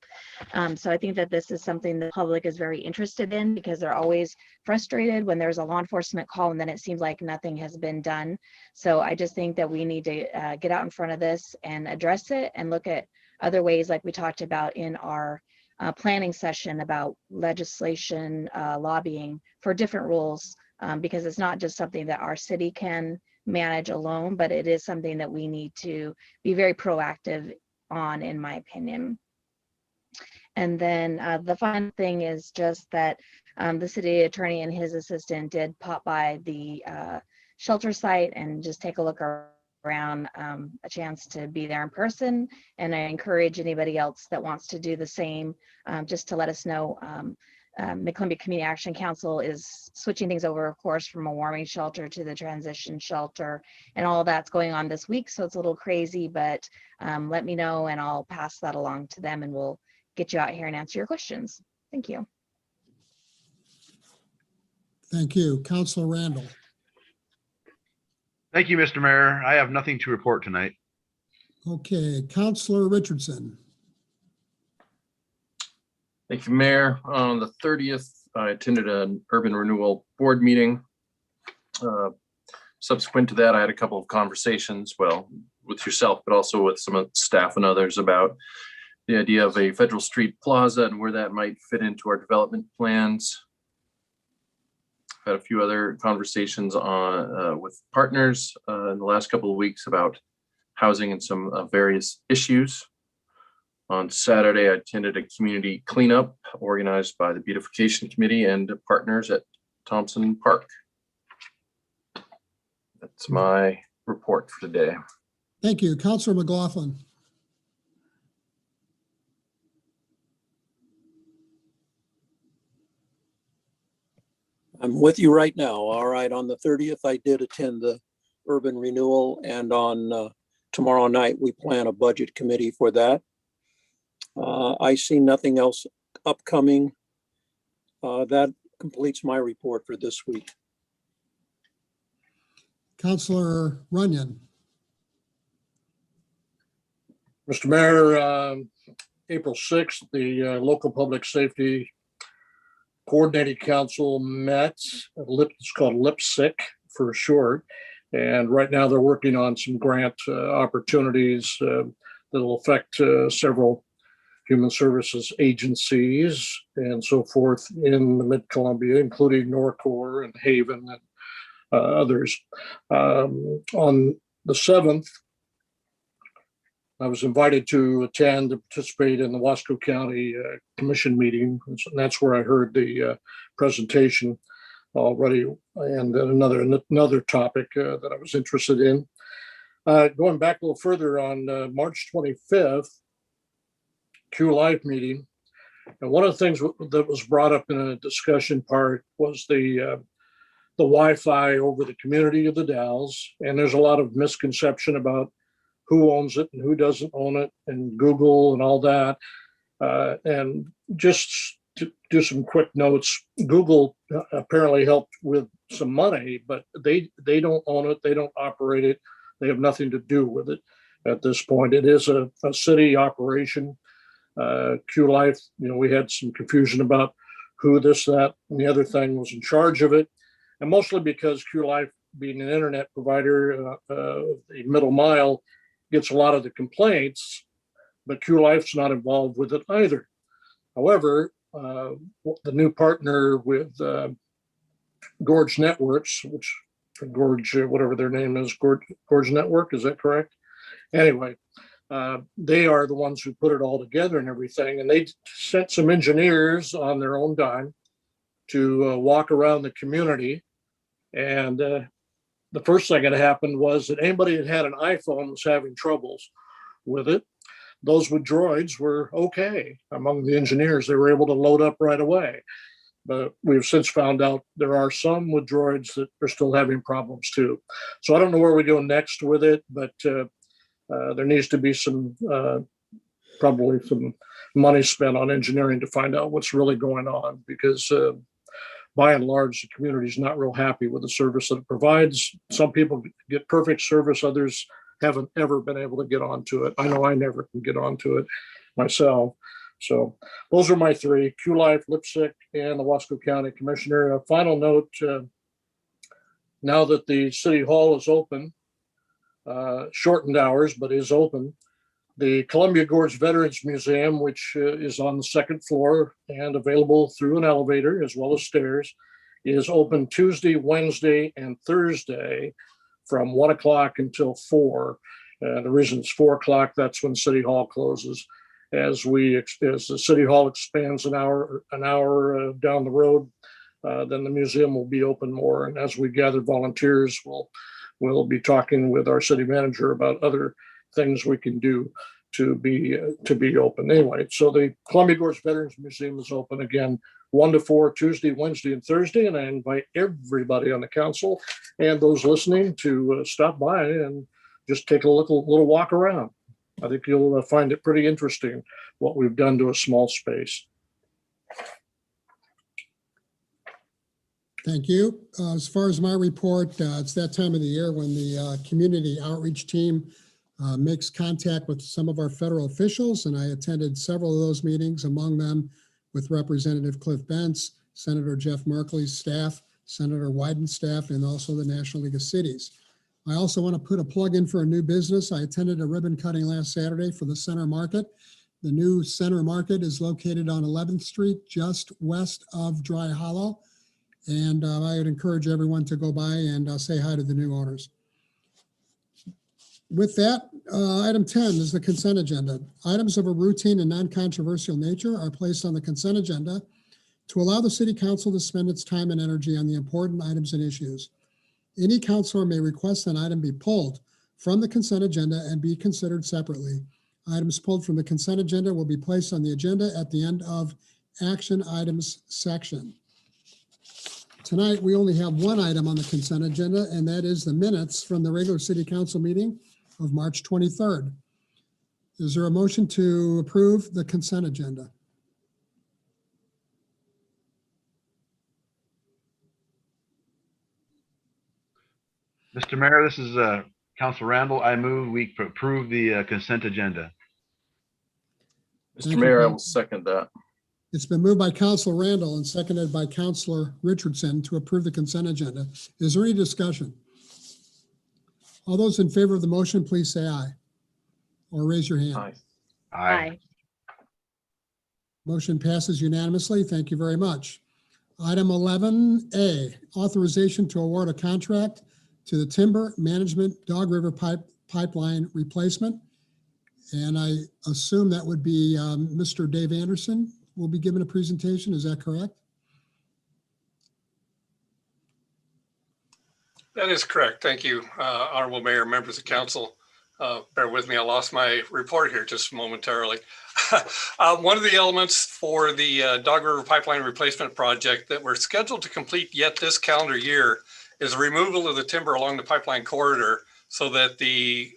So I think that this is something the public is very interested in, because they're always frustrated when there's a law enforcement call and then it seems like nothing has been done. So I just think that we need to get out in front of this and address it and look at other ways, like we talked about in our planning session about legislation, lobbying for different rules, because it's not just something that our city can manage alone, but it is something that we need to be very proactive on, in my opinion. And then the final thing is just that the city attorney and his assistant did pop by the shelter site and just take a look around, a chance to be there in person. And I encourage anybody else that wants to do the same, just to let us know. Mid-Columbia Community Action Council is switching things over, of course, from a warming shelter to the transition shelter, and all that's going on this week. So it's a little crazy, but let me know and I'll pass that along to them and we'll get you out here and answer your questions. Thank you. Thank you. Councilor Randall. Thank you, Mr. Mayor. I have nothing to report tonight. Okay, Councilor Richardson. Thank you, Mayor. On the 30th, I attended an Urban Renewal Board meeting. Subsequent to that, I had a couple of conversations, well, with yourself, but also with some of the staff and others about the idea of a Federal Street Plaza and where that might fit into our development plans. I've had a few other conversations on with partners in the last couple of weeks about housing and some various issues. On Saturday, I attended a community cleanup organized by the Beautification Committee and partners at Thompson Park. That's my report for today. Thank you. Councilor McLaughlin. I'm with you right now. All right, on the 30th, I did attend the Urban Renewal, and on tomorrow night, we plan a budget committee for that. I see nothing else upcoming. That completes my report for this week. Councilor Runyon. Mr. Mayor, April 6th, the local public safety coordinating council met. It's called LIPSIC for short. And right now they're working on some grant opportunities that'll affect several human services agencies and so forth in the Mid-Columbia, including Norcor and Haven and others. On the 7th, I was invited to attend to participate in the Wasco County Commission meeting. And that's where I heard the presentation already, and then another topic that I was interested in. Going back a little further, on March 25th, Q Live meeting, and one of the things that was brought up in a discussion part was the Wi-Fi over the community of the Dalles, and there's a lot of misconception about who owns it and who doesn't own it, and Google and all that. And just to do some quick notes, Google apparently helped with some money, but they don't own it, they don't operate it, they have nothing to do with it at this point. It is a city operation. Q Life, we had some confusion about who this, that, and the other thing was in charge of it, and mostly because Q Life, being an internet provider, the middle mile, gets a lot of the complaints, but Q Life's not involved with it either. However, the new partner with Gorge Networks, which Gorge, whatever their name is, Gorge Network, is that correct? Anyway, they are the ones who put it all together and everything, and they sent some engineers on their own dime to walk around the community. And the first thing that happened was that anybody that had an iPhone was having troubles with it. Those with droids were okay. Among the engineers, they were able to load up right away. But we've since found out there are some with droids that are still having problems too. So I don't know where we go next with it, but there needs to be probably some money spent on engineering to find out what's really going on, because by and large, the community is not real happy with the service that it provides. Some people get perfect service, others haven't ever been able to get onto it. I know I never can get onto it myself. So those are my three: Q Life, Lipstick, and the Wasco County Commissioner. A final note, now that the City Hall is open, shortened hours, but is open, the Columbia Gorge Veterans Museum, which is on the second floor and available through an elevator as well as stairs, is open Tuesday, Wednesday, and Thursday from 1 o'clock until 4. The reason it's 4 o'clock, that's when City Hall closes. As the City Hall expands an hour down the road, then the museum will be open more. And as we gather volunteers, we'll be talking with our city manager about other things we can do to be open. Anyway, so the Columbia Gorge Veterans Museum is open again 1 to 4 Tuesday, Wednesday, and Thursday, and I invite everybody on the council and those listening to stop by and just take a little walk around. I think you'll find it pretty interesting what we've done to a small space. Thank you. As far as my report, it's that time of the year when the community outreach team makes contact with some of our federal officials, and I attended several of those meetings, among them with Representative Cliff Bentz, Senator Jeff Merkley's staff, Senator Wyden's staff, and also the National League of Cities. I also want to put a plug in for a new business. I attended a ribbon cutting last Saturday for the Center Market. The new Center Market is located on 11th Street, just west of Dry Hollow. And I would encourage everyone to go by and say hi to the new owners. With that, item 10 is the consent agenda. Items of a routine and non-controversial nature are placed on the consent agenda to allow the City Council to spend its time and energy on the important items and issues. Any councilor may request an item be pulled from the consent agenda and be considered separately. Items pulled from the consent agenda will be placed on the agenda at the end of action items section. Tonight, we only have one item on the consent agenda, and that is the minutes from the regular City Council meeting of March 23rd. Is there a motion to approve the consent agenda? Mr. Mayor, this is Council Randall. I move we approve the consent agenda. Mr. Mayor, I will second that. It's been moved by Councilor Randall and seconded by Councilor Richardson to approve the consent agenda. Is there any discussion? All those in favor of the motion, please say aye. Or raise your hand. Aye. Aye. Motion passes unanimously. Thank you very much. Item 11A, authorization to award a contract to the Timber Management Dog River Pipeline Replacement. And I assume that would be Mr. Dave Anderson will be giving a presentation. Is that correct? That is correct. Thank you, Honorable Mayor, members of council. Bear with me, I lost my report here just momentarily. One of the elements for the Dog River Pipeline Replacement Project that we're scheduled to complete yet this calendar year is removal of the timber along the pipeline corridor so that the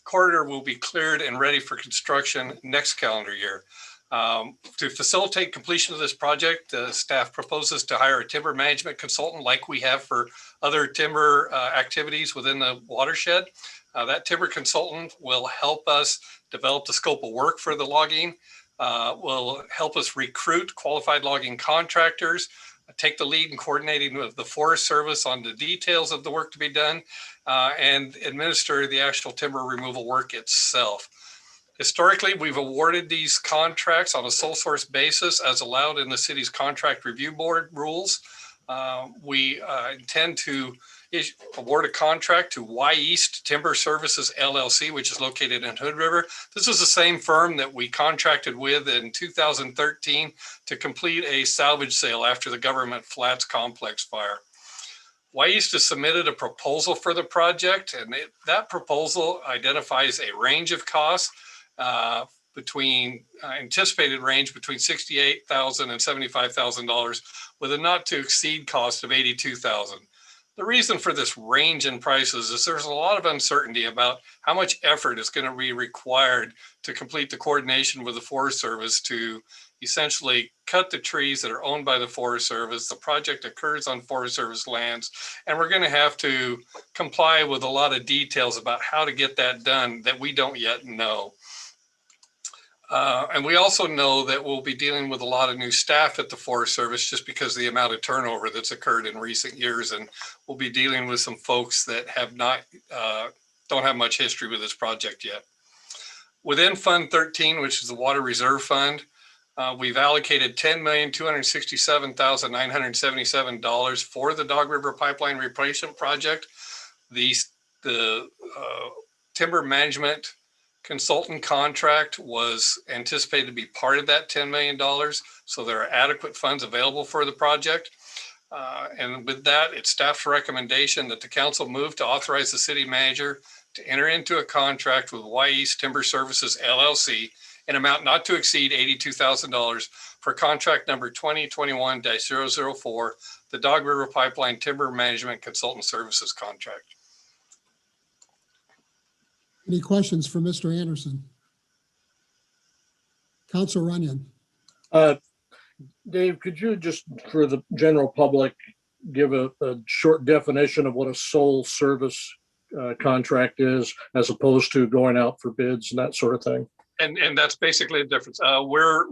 corridor will be cleared and ready for construction next calendar year. To facilitate completion of this project, staff proposes to hire a timber management consultant like we have for other timber activities within the watershed. That timber consultant will help us develop the scope of work for the logging, will help us recruit qualified logging contractors, take the lead in coordinating with the Forest Service on the details of the work to be done, and administer the actual timber removal work itself. Historically, we've awarded these contracts on a sole source basis as allowed in the city's contract review board rules. We intend to award a contract to Y East Timber Services LLC, which is located in Hood River. This is the same firm that we contracted with in 2013 to complete a salvage sale after the Government Flats complex fire. Y East has submitted a proposal for the project, and that proposal identifies a range of costs anticipated range between $68,000 and $75,000 with a not to exceed cost of $82,000. The reason for this range in prices is there's a lot of uncertainty about how much effort is going to be required to complete the coordination with the Forest Service to essentially cut the trees that are owned by the Forest Service. The project occurs on Forest Service lands, and we're going to have to comply with a lot of details about how to get that done that we don't yet know. And we also know that we'll be dealing with a lot of new staff at the Forest Service just because of the amount of turnover that's occurred in recent years. And we'll be dealing with some folks that have not, don't have much history with this project yet. Within Fund 13, which is the Water Reserve Fund, we've allocated $10,267,977 for the Dog River Pipeline Replacement Project. The timber management consultant contract was anticipated to be part of that $10 million. So there are adequate funds available for the project. And with that, it's staff's recommendation that the council move to authorize the city manager to enter into a contract with Y East Timber Services LLC in amount not to exceed $82,000 for contract number 2021-004, the Dog River Pipeline Timber Management Consultant Services contract. Any questions for Mr. Anderson? Councilor Runyon. Dave, could you just, for the general public, give a short definition of what a sole service contract is, as opposed to going out for bids and that sort of thing? And that's basically the difference. We're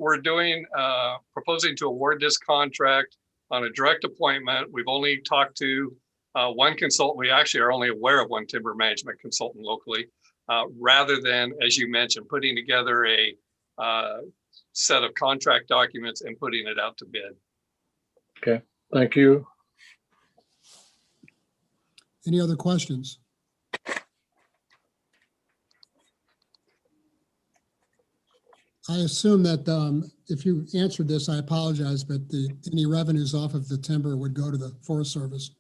proposing to award this contract on a direct appointment. We've only talked to one consultant. We actually are only aware of one timber management consultant locally. Rather than, as you mentioned, putting together a set of contract documents and putting it out to bid. Okay, thank you. Any other questions? I assume that if you answered this, I apologize, but any revenues off of the timber would go to the Forest Service.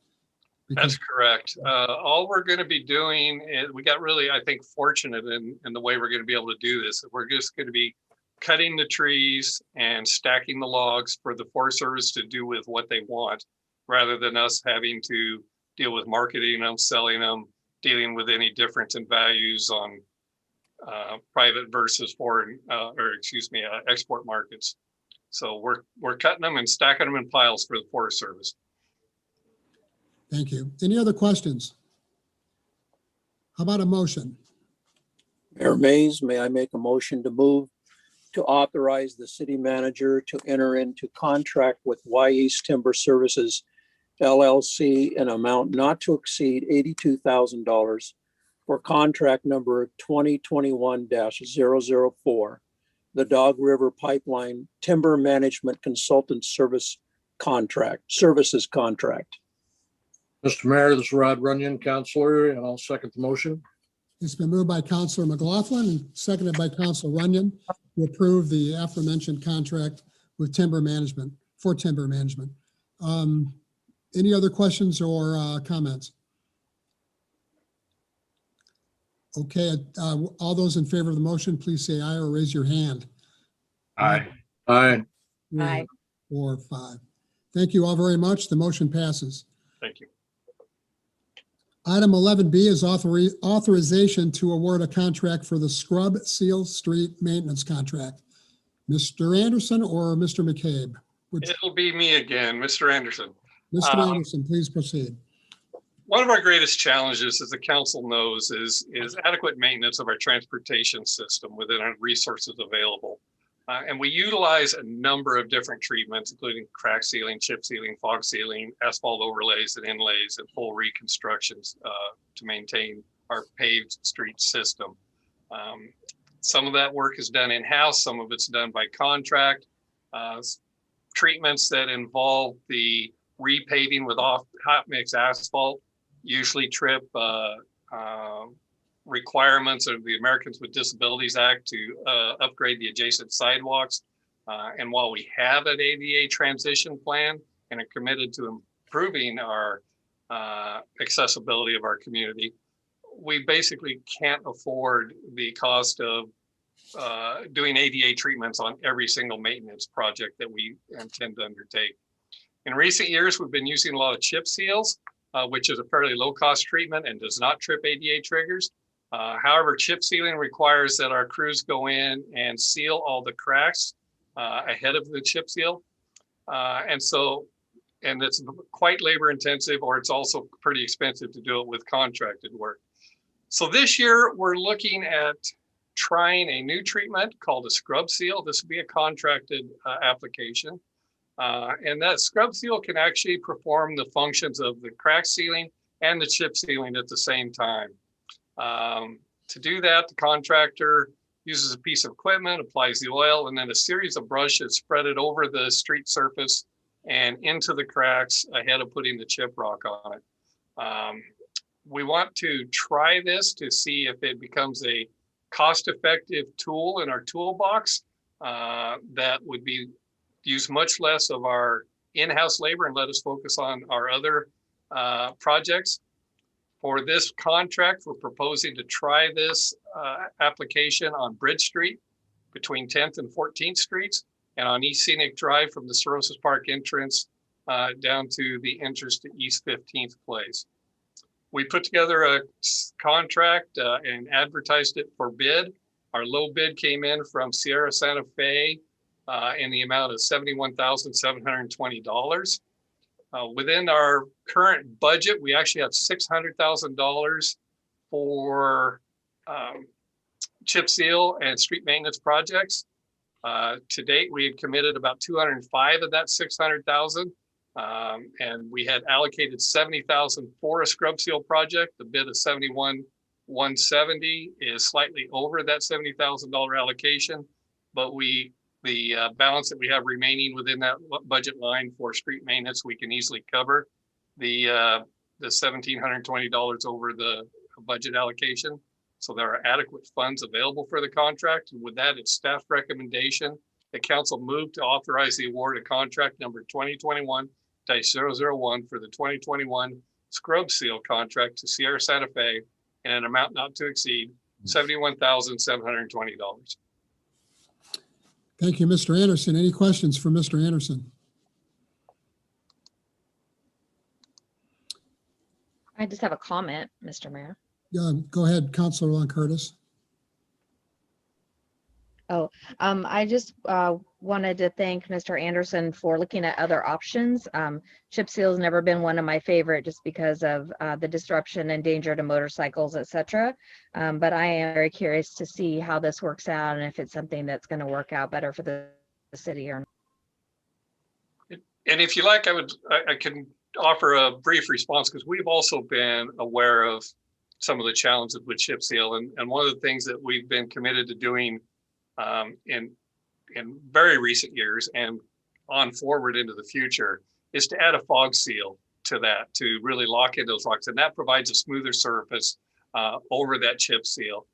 That's correct. All we're going to be doing is, we got really, I think, fortunate in the way we're going to be able to do this. We're just going to be cutting the trees and stacking the logs for the Forest Service to do with what they want, rather than us having to deal with marketing them, selling them, dealing with any difference in values on private versus foreign, export markets. So we're cutting them and stacking them in piles for the Forest Service. Thank you. Any other questions? How about a motion? Mayor Mays, may I make a motion to move to authorize the city manager to enter into contract with Y East Timber Services LLC, an amount not to exceed $82,000 for contract number 2021-004, the Dog River Pipeline Timber Management Consultant Services contract. Mr. Mayor, this is Rod Runyon, Counselor, and I'll second the motion. It's been moved by Counselor McLaughlin and seconded by Counselor Runyon to approve the aforementioned contract with timber management, for timber management. Any other questions or comments? Okay, all those in favor of the motion, please say aye or raise your hand. Aye. Aye. 'Aye. 4, 5. Thank you all very much. The motion passes. Thank you. Item 11B is authorization to award a contract for the Scrub Seal Street Maintenance Contract. Mr. Anderson or Mr. McCabe? It'll be me again, Mr. Anderson. Mr. Anderson, please proceed. One of our greatest challenges, as the council knows, is adequate maintenance of our transportation system within our resources available. And we utilize a number of different treatments, including crack sealing, chip sealing, fog sealing, asphalt overlays and inlays, and full reconstructions to maintain our paved street system. Some of that work is done in-house, some of it's done by contract. Treatments that involve the repaving with hot mix asphalt usually trip requirements of the Americans with Disabilities Act to upgrade the adjacent sidewalks. And while we have an ADA transition plan and are committed to improving our accessibility of our community, we basically can't afford the cost of doing ADA treatments on every single maintenance project that we intend to undertake. In recent years, we've been using a lot of chip seals, which is a fairly low cost treatment and does not trip ADA triggers. However, chip sealing requires that our crews go in and seal all the cracks ahead of the chip seal. And it's quite labor intensive, or it's also pretty expensive to do it with contracted work. So this year we're looking at trying a new treatment called a scrub seal. This will be a contracted application. And that scrub seal can actually perform the functions of the crack sealing and the chip sealing at the same time. To do that, the contractor uses a piece of equipment, applies the oil, and then a series of brushes spread it over the street surface and into the cracks ahead of putting the chip rock on it. We want to try this to see if it becomes a cost-effective tool in our toolbox that would be use much less of our in-house labor and let us focus on our other projects. For this contract, we're proposing to try this application on Bridge Street between 10th and 14th Streets and on East Scenic Drive from the Cirrhosis Park entrance down to the entrance to East 15th Place. We put together a contract and advertised it for bid. Our low bid came in from Sierra Santa Fe in the amount of $71,720. Within our current budget, we actually have $600,000 for chip seal and street maintenance projects. To date, we had committed about 205 of that 600,000. And we had allocated 70,000 for a scrub seal project. The bid of 71,170 is slightly over that $70,000 allocation, but the balance that we have remaining within that budget line for street maintenance, we can easily cover the $1,720 over the budget allocation. So there are adequate funds available for the contract. And with that, it's staff recommendation that council move to authorize the award of contract number 2021-001 for the 2021 scrub seal contract to Sierra Santa Fe in an amount not to exceed $71,720. Thank you, Mr. Anderson. Any questions for Mr. Anderson? I just have a comment, Mr. Mayor. Go ahead, Councilor Lon Curtis. I just wanted to thank Mr. Anderson for looking at other options. Chip seal has never been one of my favorite just because of the disruption and danger to motorcycles, etc. But I am very curious to see how this works out and if it's something that's going to work out better for the city or not. And if you like, I can offer a brief response because we've also been aware of some of the challenges with chip seal. And one of the things that we've been committed to doing in very recent years and on forward into the future is to add a fog seal to that to really lock in those rocks. And that provides a smoother surface over that chip seal.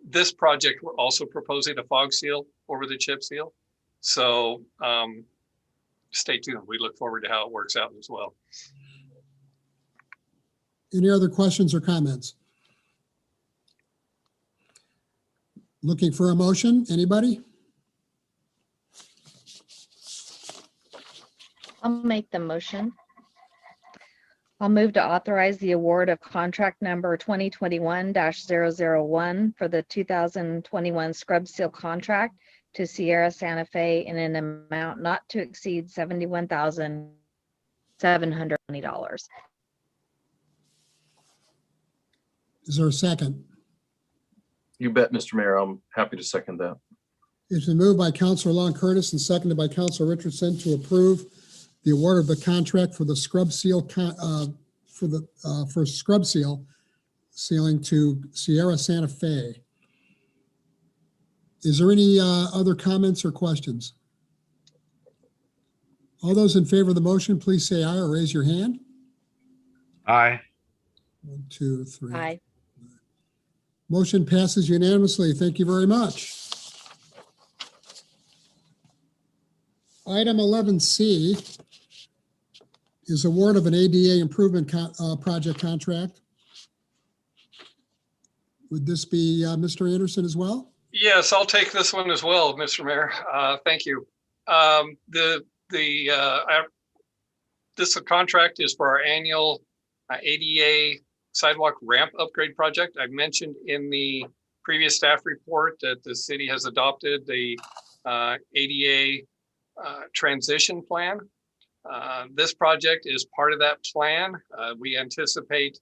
This project, we're also proposing a fog seal over the chip seal. So stay tuned. We look forward to how it works out as well. Any other questions or comments? Looking for a motion, anybody? I'll make the motion. I'll move to authorize the award of contract number 2021-001 for the 2021 scrub seal contract to Sierra Santa Fe in an amount not to exceed $71,720. Is there a second? You bet, Mr. Mayor. I'm happy to second that. It's been moved by Councilor Long Curtis and seconded by Councilor Richardson to approve the award of the contract for the scrub seal for scrub seal sealing to Sierra Santa Fe. Is there any other comments or questions? All those in favor of the motion, please say aye or raise your hand. Aye. 1, 2, 3. Aye. Motion passes unanimously. Thank you very much. Item 11C is award of an ADA improvement project contract. Would this be Mr. Anderson as well? Yes, I'll take this one as well, Mr. Mayor. Thank you. This contract is for our annual ADA sidewalk ramp upgrade project. I mentioned in the previous staff report that the city has adopted the ADA transition plan. This project is part of that plan. We anticipate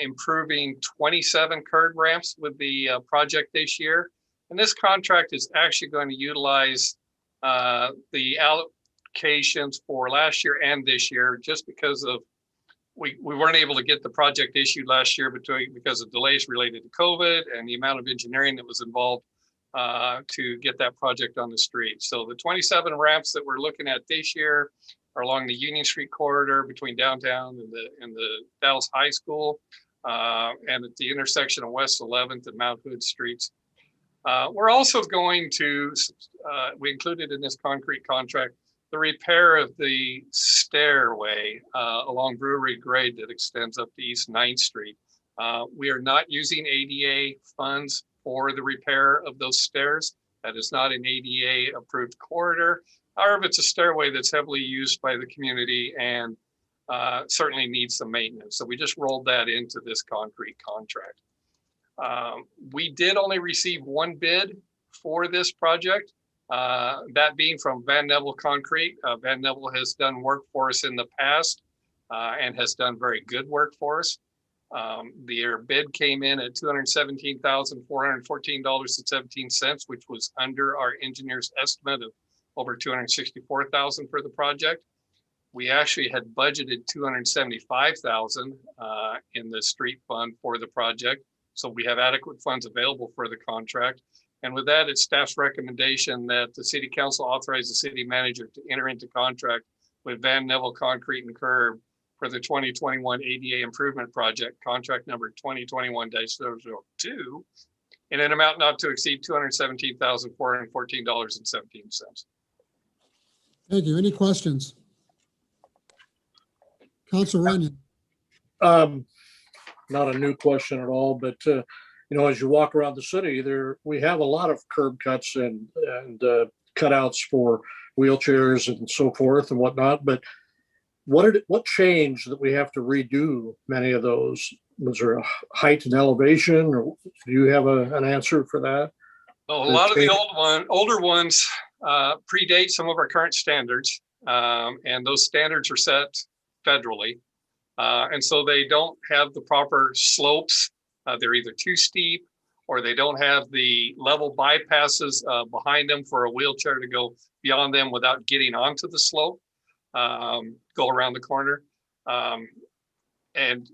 improving 27 curb ramps with the project this year. And this contract is actually going to utilize the allocations for last year and this year, just because of we weren't able to get the project issued last year because of delays related to COVID and the amount of engineering that was involved to get that project on the street. So the 27 ramps that we're looking at this year are along the Union Street corridor between downtown and the Dallas High School and at the intersection of West 11th and Mount Hood Streets. We're also going to, we included in this concrete contract, the repair of the stairway along Brewery Grade that extends up to East 9th Street. We are not using ADA funds for the repair of those stairs. That is not an ADA approved corridor. However, it's a stairway that's heavily used by the community and certainly needs some maintenance. So we just rolled that into this concrete contract. We did only receive one bid for this project, that being from Van Neville Concrete. Van Neville has done work for us in the past and has done very good work for us. Their bid came in at $217,414.17, which was under our engineer's estimate of over $264,000 for the project. We actually had budgeted $275,000 in the street fund for the project. So we have adequate funds available for the contract. And with that, it's staff's recommendation that the city council authorize the city manager to enter into contract with Van Neville Concrete and Curb for the 2021 ADA improvement project, contract number 2021-002, in an amount not to exceed $217,414.17. Thank you. Any questions? Councilor Runyon. Not a new question at all, but as you walk around the city, we have a lot of curb cuts and cutouts for wheelchairs and so forth and whatnot. But what changed that we have to redo many of those? Was there a height and elevation, or do you have an answer for that? Well, a lot of the older ones predate some of our current standards, and those standards are set federally. And so they don't have the proper slopes. They're either too steep or they don't have the level bypasses behind them for a wheelchair to go beyond them without getting onto the slope. go around the corner. And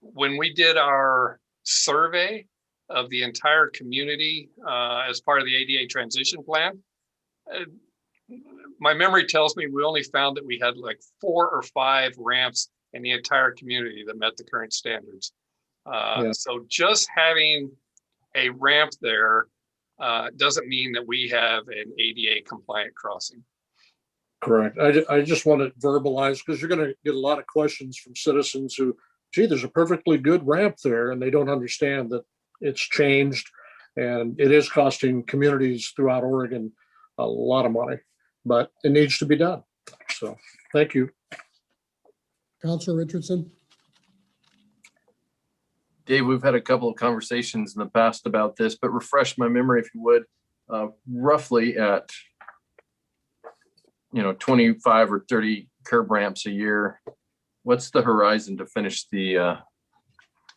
when we did our survey of the entire community as part of the ADA transition plan, my memory tells me we only found that we had like 4 or 5 ramps in the entire community that met the current standards. So just having a ramp there doesn't mean that we have an ADA compliant crossing. Correct. I just want to verbalize, because you're going to get a lot of questions from citizens who, gee, there's a perfectly good ramp there, and they don't understand that it's changed, and it is costing communities throughout Oregon a lot of money, but it needs to be done. So thank you. Counselor Richardson? Dave, we've had a couple of conversations in the past about this, but refresh my memory if you would. Roughly at 25 or 30 curb ramps a year, what's the horizon to finish the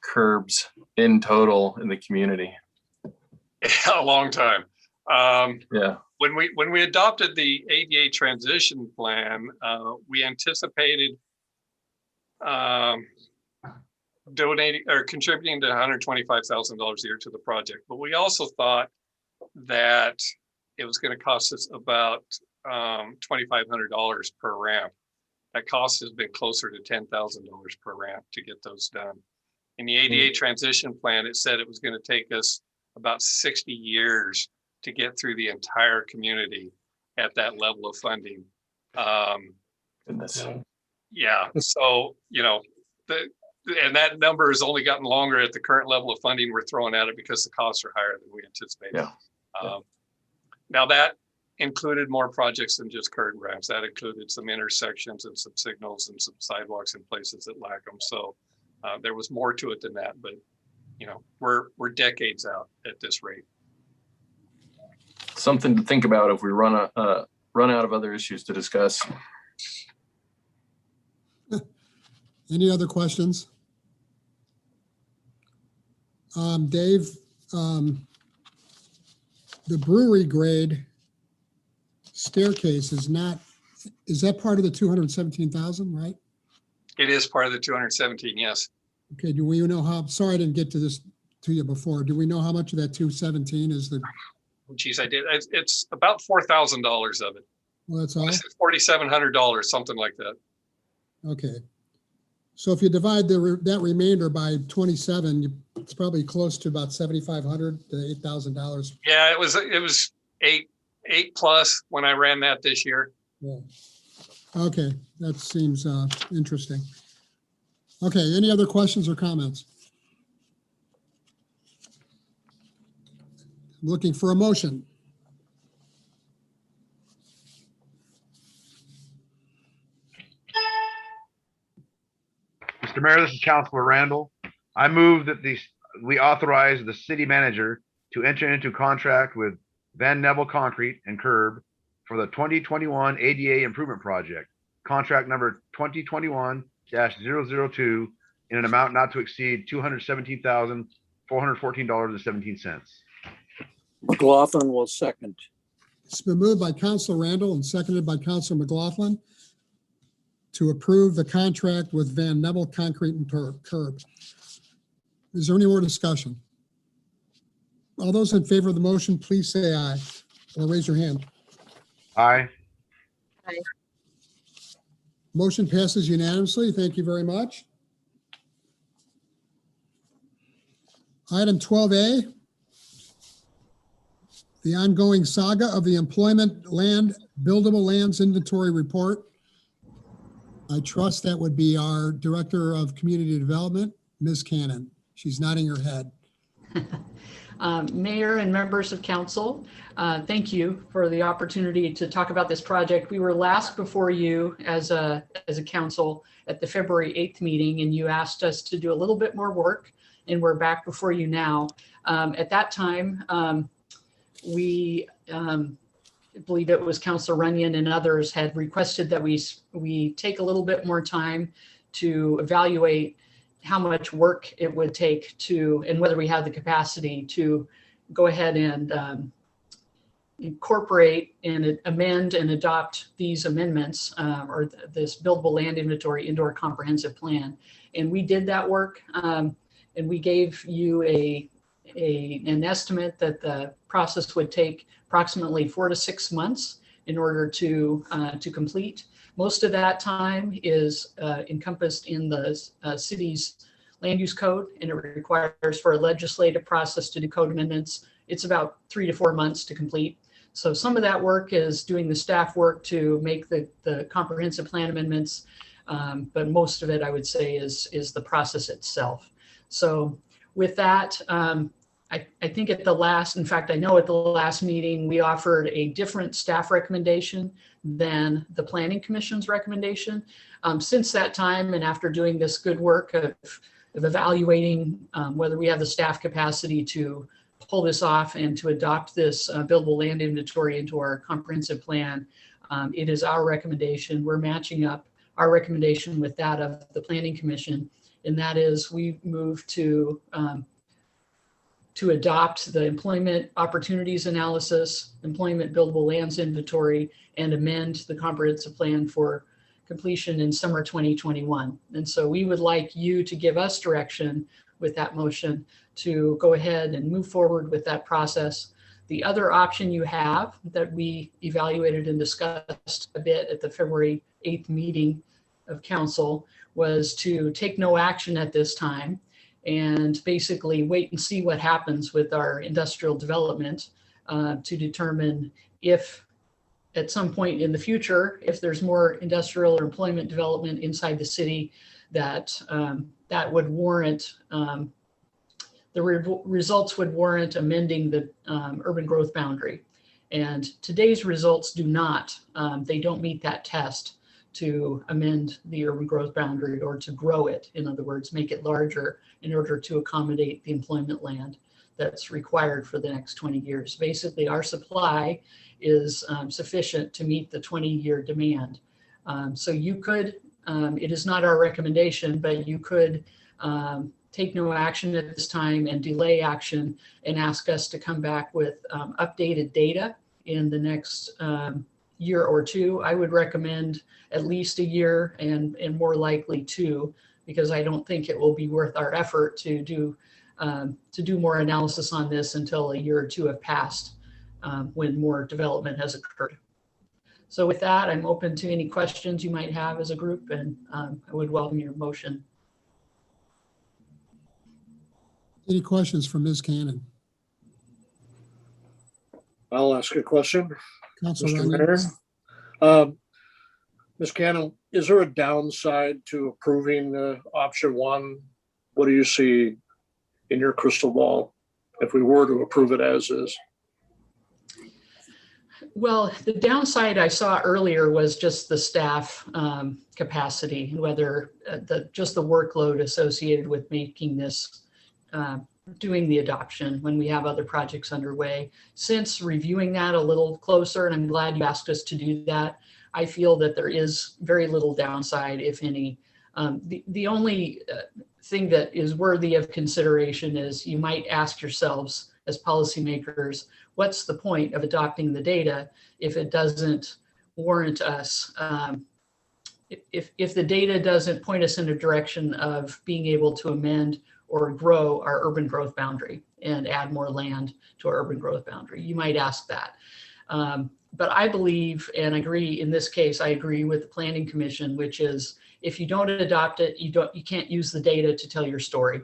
curbs in total in the community? A long time. Yeah. When we adopted the ADA transition plan, we anticipated donating or contributing to $125,000 a year to the project, but we also thought that it was going to cost us about $2,500 per ramp. That cost has been closer to $10,000 per ramp to get those done. In the ADA transition plan, it said it was going to take us about 60 years to get through the entire community at that level of funding. Goodness. Yeah, so and that number has only gotten longer at the current level of funding we're throwing at it because the costs are higher than we anticipated. Yeah. Now that included more projects than just curb ramps. That included some intersections and some signals and some sidewalks in places that lack them. So there was more to it than that, but we're decades out at this rate. Something to think about if we run out of other issues to discuss. Any other questions? Dave, the brewery grade staircase is that part of the 217,000, right? It is part of the 217, yes. Okay, do we know how, sorry I didn't get to you before. Do we know how much of that 217 is the? Geez, I did. It's about $4,000 of it. Well, that's all? $4,700, something like that. Okay. So if you divide that remainder by 27, it's probably close to about $7,500 to $8,000. Yeah, it was eight plus when I ran that this year. Yeah. Okay, that seems interesting. Okay, any other questions or comments? I'm looking for a motion. Mr. Mayor, this is Councilor Randall. I move that we authorize the city manager to enter into contract with Van Nebel Concrete and Curb for the 2021 ADA Improvement Project, contract number 2021-002, in an amount not to exceed $217,414.17. McLaughlin will second. It's been moved by Councilor Randall and seconded by Councilor McLaughlin to approve the contract with Van Nebel Concrete and Curb. Is there any more discussion? All those in favor of the motion, please say aye or raise your hand. Aye. Aye. Motion passes unanimously. Thank you very much. Item 12A, the ongoing saga of the employment land, buildable lands inventory report. I trust that would be our Director of Community Development, Ms. Cannon. She's nodding her head. Mayor and members of council, thank you for the opportunity to talk about this project. We were last before you as a council at the February 8th meeting, and you asked us to do a little bit more work, and we're back before you now. At that time, we believe it was Councilor Runyon and others had requested that we take a little bit more time to evaluate how much work it would take to, and whether we have the capacity to go ahead and incorporate and amend and adopt these amendments or this buildable land inventory into our comprehensive plan. And we did that work, and we gave you an estimate that the process would take approximately 4 to 6 months in order to complete. Most of that time is encompassed in the city's land use code, and it requires for a legislative process to do code amendments. It's about 3 to 4 months to complete. So some of that work is doing the staff work to make the comprehensive plan amendments, but most of it, I would say, is the process itself. So with that, I think at the last, in fact, I know at the last meeting, we offered a different staff recommendation than the Planning Commission's recommendation. Since that time, and after doing this good work of evaluating whether we have the staff capacity to pull this off and to adopt this buildable land inventory into our comprehensive plan, it is our recommendation. We're matching up our recommendation with that of the Planning Commission, and that is we move to adopt the employment opportunities analysis, employment buildable lands inventory, and amend the comprehensive plan for completion in summer 2021. And so we would like you to give us direction with that motion to go ahead and move forward with that process. The other option you have that we evaluated and discussed a bit at the February 8th meeting of council was to take no action at this time and basically wait and see what happens with our industrial development to determine if at some point in the future, if there's more industrial or employment development inside the city, that would warrant, the results would warrant amending the urban growth boundary. And today's results do not, they don't meet that test to amend the urban growth boundary or to grow it. In other words, make it larger in order to accommodate the employment land that's required for the next 20 years. Basically, our supply is sufficient to meet the 20-year demand. So you could, it is not our recommendation, but you could take no action at this time and delay action and ask us to come back with updated data in the next year or two. I would recommend at least a year and more likely 2, because I don't think it will be worth our effort to do more analysis on this until a year or 2 have passed when more development has occurred. So with that, I'm open to any questions you might have as a group, and I would welcome your motion. Any questions from Ms. Cannon? I'll ask a question. Councilor Mr. Mayor. Ms. Cannon, is there a downside to approving option 1? What do you see in your crystal ball if we were to approve it as is? Well, the downside I saw earlier was just the staff capacity, whether just the workload associated with making this, doing the adoption when we have other projects underway. Since reviewing that a little closer, and I'm glad you asked us to do that, I feel that there is very little downside, if any. The only thing that is worthy of consideration is you might ask yourselves as policymakers, what's the point of adopting the data if it doesn't warrant us, if the data doesn't point us in a direction of being able to amend or grow our urban growth boundary and add more land to our urban growth boundary? You might ask that. But I believe, and I agree in this case, I agree with the Planning Commission, which is if you don't adopt it, you can't use the data to tell your story.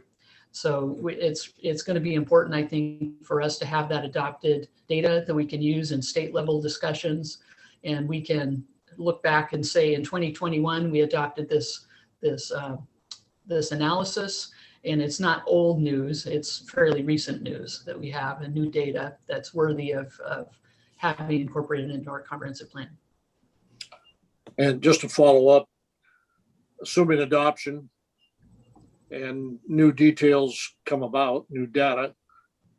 So it's going to be important, I think, for us to have that adopted data that we can use in state level discussions, and we can look back and say in 2021 we adopted this analysis, and it's not old news; it's fairly recent news that we have and new data that's worthy of having incorporated into our comprehensive plan. And just to follow up, assuming adoption and new details come about, new data,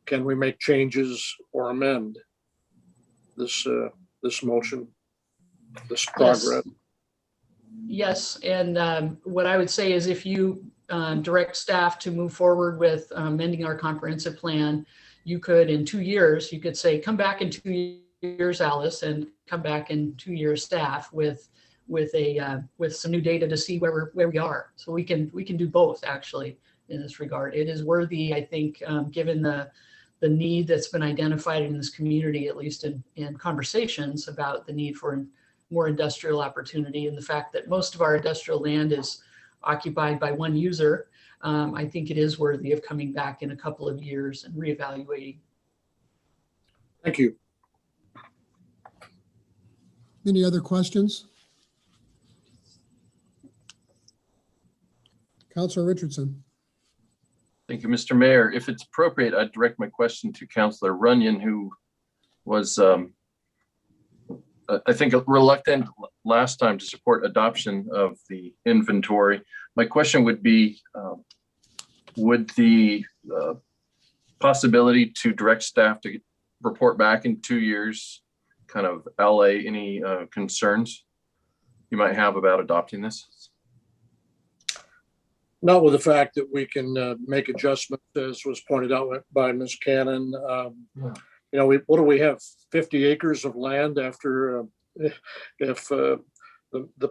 can we make changes or amend this motion, this progress? Yes, and what I would say is if you direct staff to move forward with amending our comprehensive plan, you could in 2 years, you could say, come back in 2 years, Alice, and come back in 2 years staff with some new data to see where we are. So we can do both actually in this regard. It is worthy, I think, given the need that's been identified in this community, at least in conversations about the need for more industrial opportunity, and the fact that most of our industrial land is occupied by one user. I think it is worthy of coming back in a couple of years and reevaluating. Thank you. Any other questions? Councilor Richardson. Thank you, Mr. Mayor. If it's appropriate, I'd direct my question to Councilor Runyon, who was, I think, reluctant last time to support adoption of the inventory. My question would be, would the possibility to direct staff to report back in 2 years kind of allay any concerns you might have about adopting this? Not with the fact that we can make adjustments, as was pointed out by Ms. Cannon. You know, what do we have? 50 acres of land after if the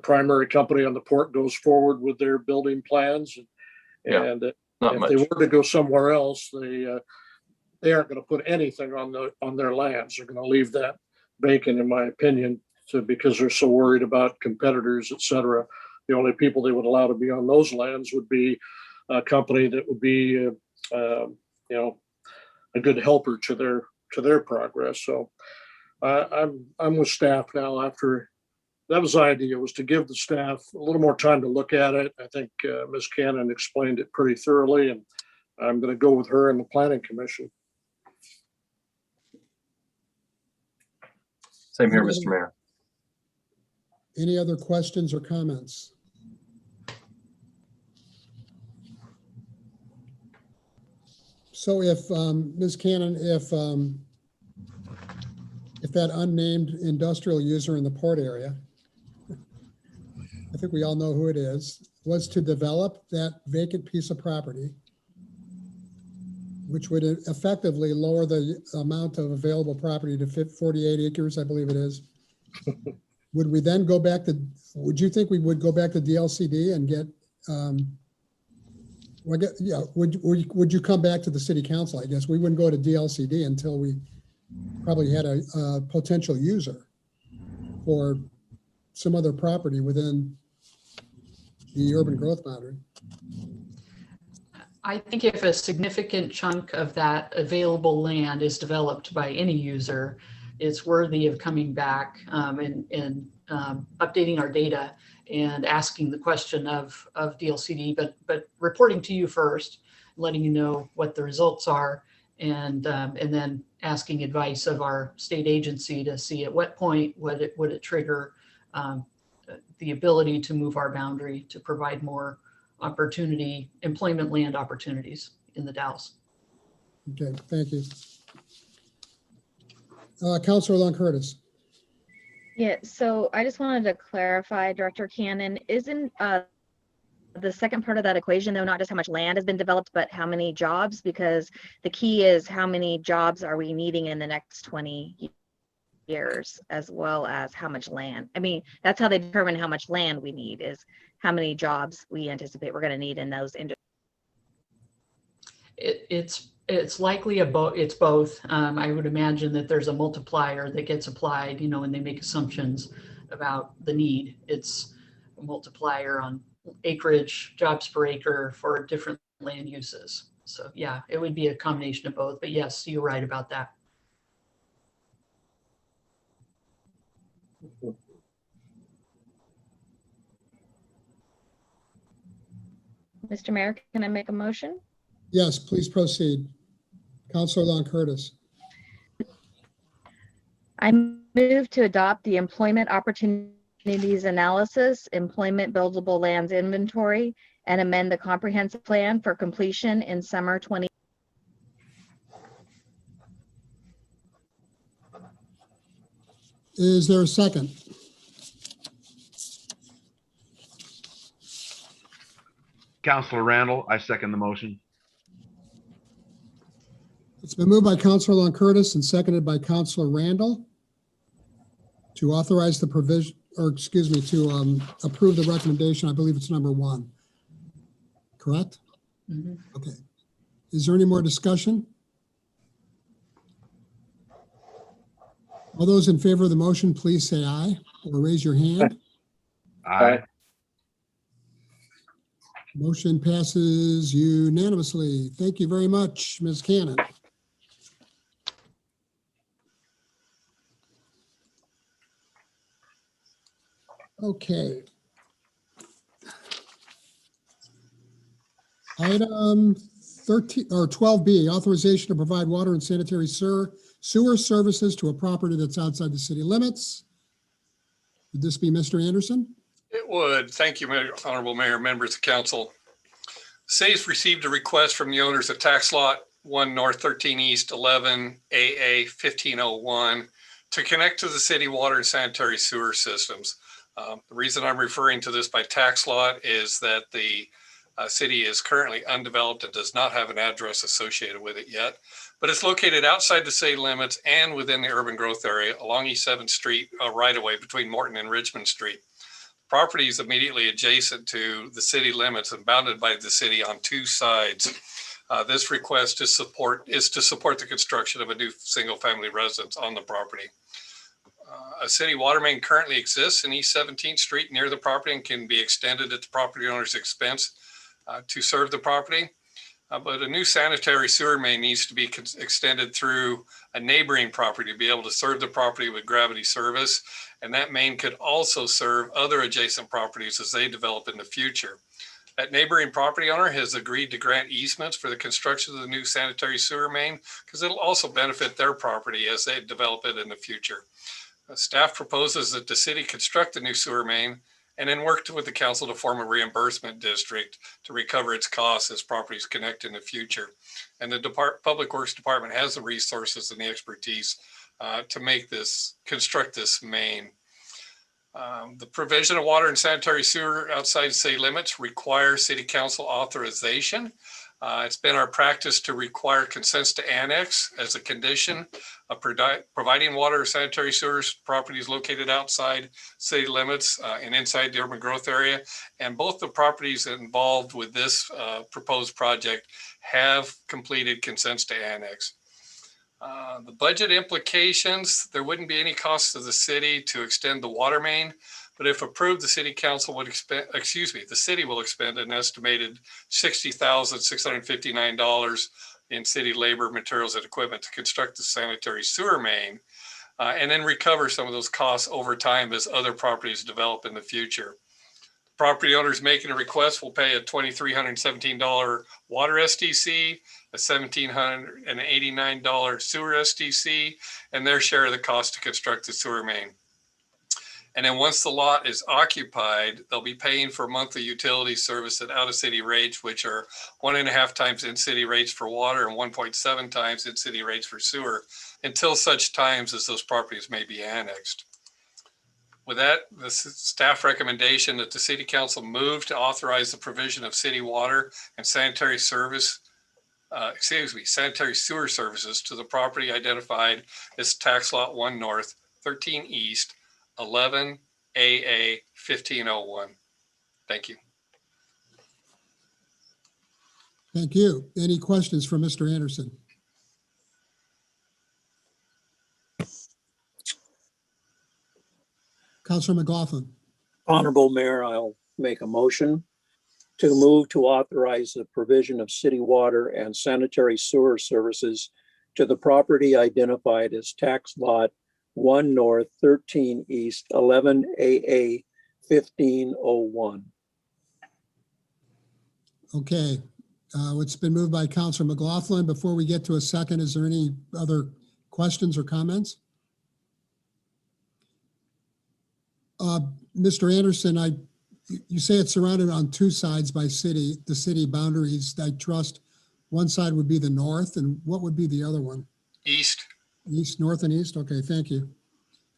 primary company on the port goes forward with their building plans, and if they were to go somewhere else, they aren't going to put anything on their lands. They're going to leave that vacant, in my opinion, because they're so worried about competitors, et cetera. The only people they would allow to be on those lands would be a company that would be, you know, a good helper to their progress. So I'm with staff now. After that was the idea, was to give the staff a little more time to look at it. I think Ms. Cannon explained it pretty thoroughly, and I'm going to go with her and the Planning Commission. Same here, Mr. Mayor. Any other questions or comments? So if, Ms. Cannon, if that unnamed industrial user in the port area, I think we all know who it is, was to develop that vacant piece of property, which would effectively lower the amount of available property to 48 acres, I believe it is. Would we then go back to, would you think we would go back to DLCD and get, would you come back to the city council? I guess we wouldn't go to DLCD until we probably had a potential user for some other property within the urban growth boundary. I think if a significant chunk of that available land is developed by any user, it's worthy of coming back and updating our data and asking the question of DLCD, but reporting to you first, letting you know what the results are, and then asking advice of our state agency to see at what point would it trigger the ability to move our boundary to provide more opportunity, employment land opportunities in the Dalles. Okay, thank you. Councilor Long Curtis. Yeah, so I just wanted to clarify, Director Cannon, isn't the second part of that equation, though, not just how much land has been developed, but how many jobs? Because the key is how many jobs are we needing in the next 20 years, as well as how much land. I mean, that's how they determine how much land we need, is how many jobs we anticipate we're going to need in those industries. It's likely it's both. I would imagine that there's a multiplier that gets applied, you know, when they make assumptions about the need. It's a multiplier on acreage, jobs per acre for different land uses. So yeah, it would be a combination of both, but yes, you're right about that. Mr. Mayor, can I make a motion? Yes, please proceed. Councilor Long Curtis. I move to adopt the employment opportunities analysis, employment buildable lands inventory, and amend the comprehensive plan for completion in summer 20. Is there a second? Councilor Randall, I second the motion. It's been moved by Councilor Long Curtis and seconded by Councilor Randall. to authorize the provision, or excuse me, to approve the recommendation. I believe it's number 1. Correct? Mhm. Okay. Is there any more discussion? All those in favor of the motion, please say aye or raise your hand. Aye. Motion passes unanimously. Thank you very much, Ms. Cannon. Okay. Item 13 or 12B, authorization to provide water and sanitary sewer services to a property that's outside the city limits. Would this be Mr. Anderson? It would. Thank you, Honorable Mayor, members of council. The city's received a request from the owners of tax lot 1 North 13 East 11 AA 1501 to connect to the city water and sanitary sewer systems. The reason I'm referring to this by tax lot is that the city is currently undeveloped and does not have an address associated with it yet, but it's located outside the city limits and within the urban growth area along East 7th Street right away between Morton and Richmond Street. Property is immediately adjacent to the city limits and bounded by the city on 2 sides. This request is to support the construction of a new single-family residence on the property. A city water main currently exists in East 17th Street near the property and can be extended at the property owner's expense to serve the property. But a new sanitary sewer main needs to be extended through a neighboring property to be able to serve the property with gravity service. And that main could also serve other adjacent properties as they develop in the future. That neighboring property owner has agreed to grant easements for the construction of the new sanitary sewer main because it'll also benefit their property as they develop it in the future. Staff proposes that the city construct the new sewer main and then work with the council to form a reimbursement district to recover its costs as properties connect in the future. And the Public Works Department has the resources and the expertise to construct this main. The provision of water and sanitary sewer outside city limits requires city council authorization. It's been our practice to require consents to annex as a condition of providing water or sanitary sewers properties located outside city limits and inside the urban growth area. And both the properties involved with this proposed project have completed consents to annex. The budget implications, there wouldn't be any cost to the city to extend the water main, but if approved, the city council would the city will expend an estimated $60,659 in city labor, materials, and equipment to construct the sanitary sewer main, and then recover some of those costs over time as other properties develop in the future. Property owners making a request will pay a $2,317 water SDC, a $1,789 sewer SDC, and their share of the cost to construct the sewer main. And then once the lot is occupied, they'll be paying for monthly utility service at out-of-city rates, which are 1.5 times in-city rates for water and 1.7 times in-city rates for sewer, until such times as those properties may be annexed. With that, the staff recommendation that the city council move to authorize the provision of city water and sanitary sewer services to the property identified as tax lot 1 North, 13 East, 11 AA 1501. Thank you. Thank you. Any questions for Mr. Anderson? Councilor McLaughlin. Honorable Mayor, I'll make a motion to move to authorize the provision of city water and sanitary sewer services to the property identified as tax lot 1 North, 13 East, 11 AA 1501. Okay, it's been moved by Councilor McLaughlin. Before we get to a second, is there any other questions or comments? Mr. Anderson, you say it's surrounded on 2 sides by the city boundaries. I trust one side would be the north, and what would be the other one? East. East, north, and east? Okay, thank you.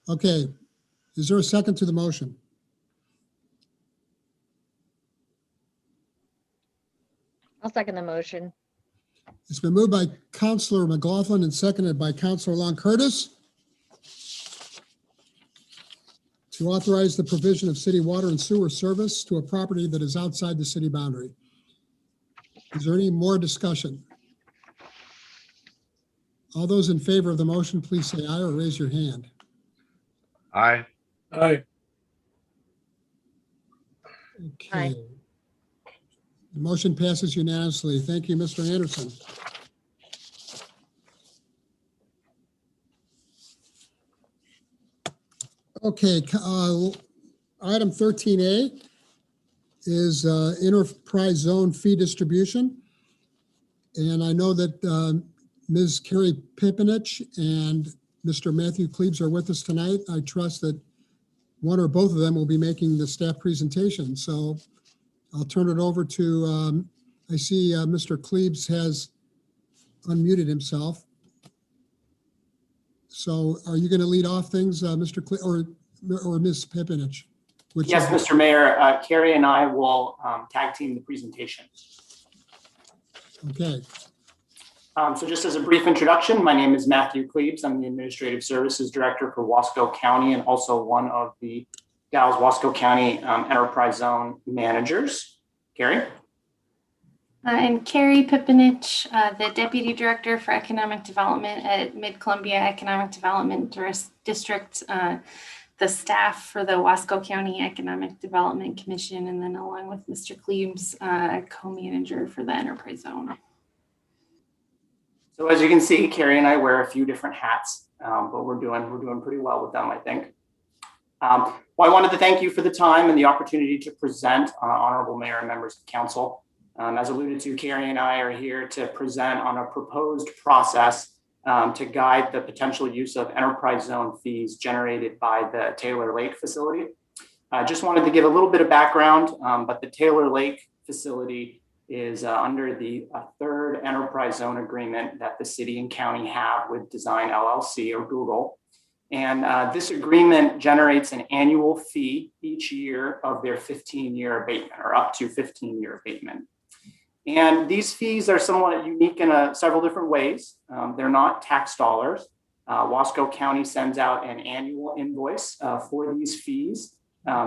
Okay, is there a second to the motion? I'll second the motion. It's been moved by Councilor McLaughlin and seconded by Councilor Long Curtis. to authorize the provision of city water and sewer service to a property that is outside the city boundary. Is there any more discussion? All those in favor of the motion, please say aye or raise your hand. Aye. Aye. Okay. The motion passes unanimously. Thank you, Mr. Anderson. Okay, item 13A is enterprise zone fee distribution. And I know that Ms. Carrie Pipinich and Mr. Matthew Klebs are with us tonight. I trust that one or both of them will be making the staff presentation. So I'll turn it over to, I see Mr. Klebs has unmuted himself. So are you going to lead off things, Mr. Klebs or Ms. Pipinich? Yes, Mr. Mayor, Carrie and I will tag team the presentation. Okay. So just as a brief introduction, my name is Matthew Klebs. I'm the Administrative Services Director for Wasco County and also one of the Dallas-Wasco County Enterprise Zone Managers. Carrie? I'm Carrie Pipinich, the Deputy Director for Economic Development at Mid-Columbia Economic Development District, the staff for the Wasco County Economic Development Commission, and then along with Mr. Klebs, co-manager for the Enterprise Zone. So as you can see, Carrie and I wear a few different hats, but we're doing pretty well with them, I think. Well, I wanted to thank you for the time and the opportunity to present, honorable mayor and members of council. As alluded to, Carrie and I are here to present on a proposed process to guide the potential use of enterprise zone fees generated by the Taylor Lake facility. I just wanted to give a little bit of background, but the Taylor Lake facility is under the third enterprise zone agreement that the city and county have with Design LLC or Google. And this agreement generates an annual fee each year of their 15-year abatement or up to 15-year abatement. And these fees are somewhat unique in several different ways. They're not tax dollars. Wasco County sends out an annual invoice for these fees.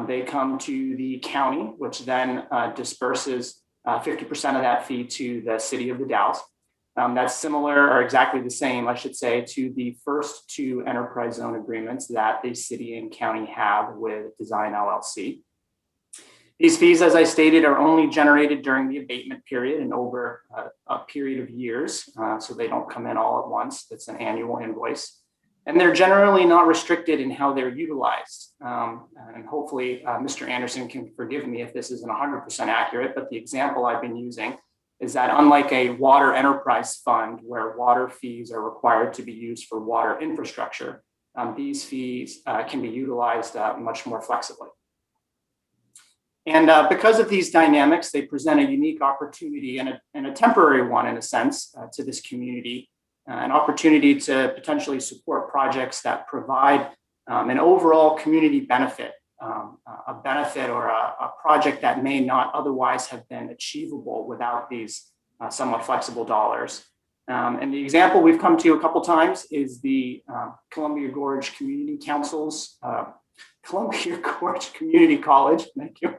They come to the county, which then disperses 50% of that fee to the city of the Dalles. That's similar or exactly the same, I should say, to the first two enterprise zone agreements that the city and county have with Design LLC. These fees, as I stated, are only generated during the abatement period and over a period of years, so they don't come in all at once. That's an annual invoice. And they're generally not restricted in how they're utilized. And hopefully Mr. Anderson can forgive me if this isn't 100% accurate, but the example I've been using is that unlike a water enterprise fund where water fees are required to be used for water infrastructure, these fees can be utilized much more flexibly. And because of these dynamics, they present a unique opportunity and a temporary one in a sense to this community, an opportunity to potentially support projects that provide an overall community benefit, a benefit or a project that may not otherwise have been achievable without these somewhat flexible dollars. And the example we've come to a couple times is the Columbia Gorge Community Council's Columbia Gorge Community College, thank you,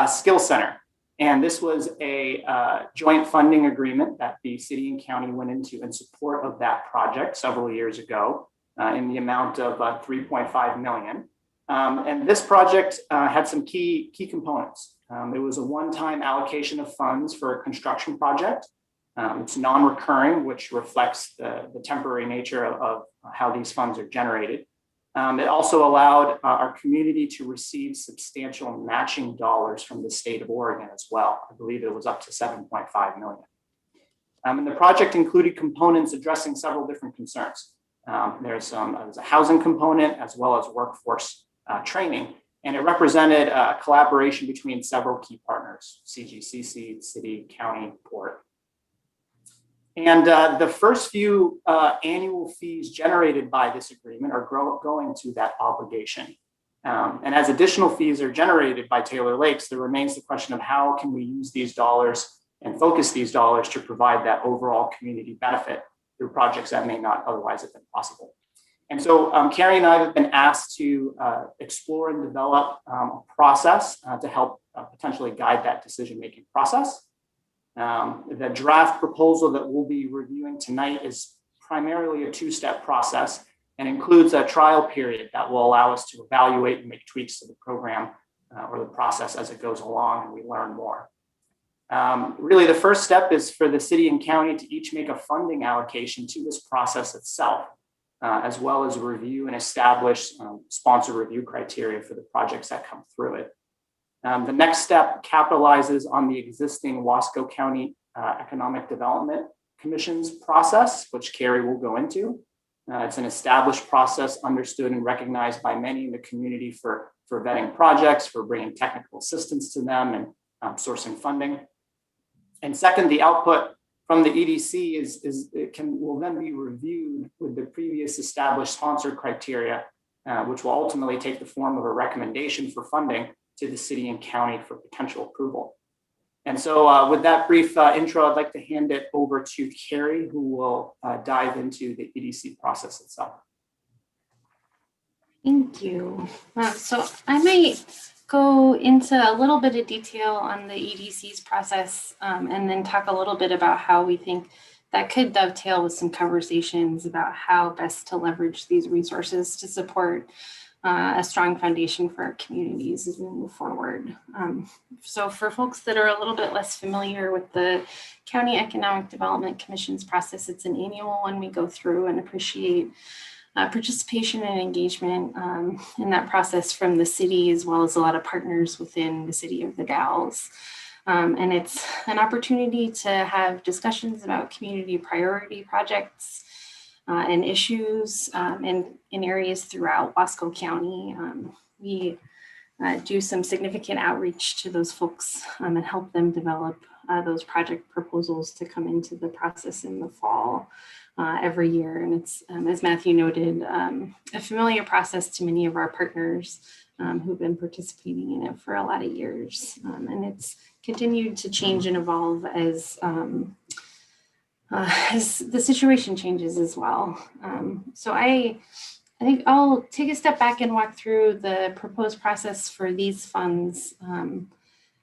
Skill Center. And this was a joint funding agreement that the city and county went into in support of that project several years ago in the amount of $3.5 million. And this project had some key components. It was a one-time allocation of funds for a construction project. It's non-recurring, which reflects the temporary nature of how these funds are generated. It also allowed our community to receive substantial matching dollars from the state of Oregon as well. I believe it was up to $7.5 million. And the project included components addressing several different concerns. There's a housing component as well as workforce training, and it represented a collaboration between several key partners, CGCC, city, county, port. And the first few annual fees generated by this agreement are going to that obligation. And as additional fees are generated by Taylor Lakes, there remains the question of how can we use these dollars and focus these dollars to provide that overall community benefit through projects that may not otherwise have been possible. And so Carrie and I have been asked to explore and develop a process to help potentially guide that decision-making process. The draft proposal that we'll be reviewing tonight is primarily a two-step process and includes a trial period that will allow us to evaluate and make tweaks to the program or the process as it goes along and we learn more. Really, the first step is for the city and county to each make a funding allocation to this process itself, as well as review and establish sponsor review criteria for the projects that come through it. The next step capitalizes on the existing Wasco County Economic Development Commission's process, which Carrie will go into. It's an established process understood and recognized by many in the community for vetting projects, for bringing technical assistance to them and sourcing funding. And second, the output from the EDC will then be reviewed with the previous established sponsor criteria, which will ultimately take the form of a recommendation for funding to the city and county for potential approval. And so with that brief intro, I'd like to hand it over to Carrie, who will dive into the EDC process itself. Thank you. So I might go into a little bit of detail on the EDC's process and then talk a little bit about how we think that could dovetail with some conversations about how best to leverage these resources to support a strong foundation for our communities as we move forward. So for folks that are a little bit less familiar with the County Economic Development Commission's process, it's an annual one we go through and appreciate participation and engagement in that process from the city, as well as a lot of partners within the city of the Dalles. And it's an opportunity to have discussions about community priority projects and issues in areas throughout Wasco County. We do some significant outreach to those folks and help them develop those project proposals to come into the process in the fall every year. And it's, as Matthew noted, a familiar process to many of our partners who've been participating in it for a lot of years. And it's continued to change and evolve as the situation changes as well. So I think I'll take a step back and walk through the proposed process for these funds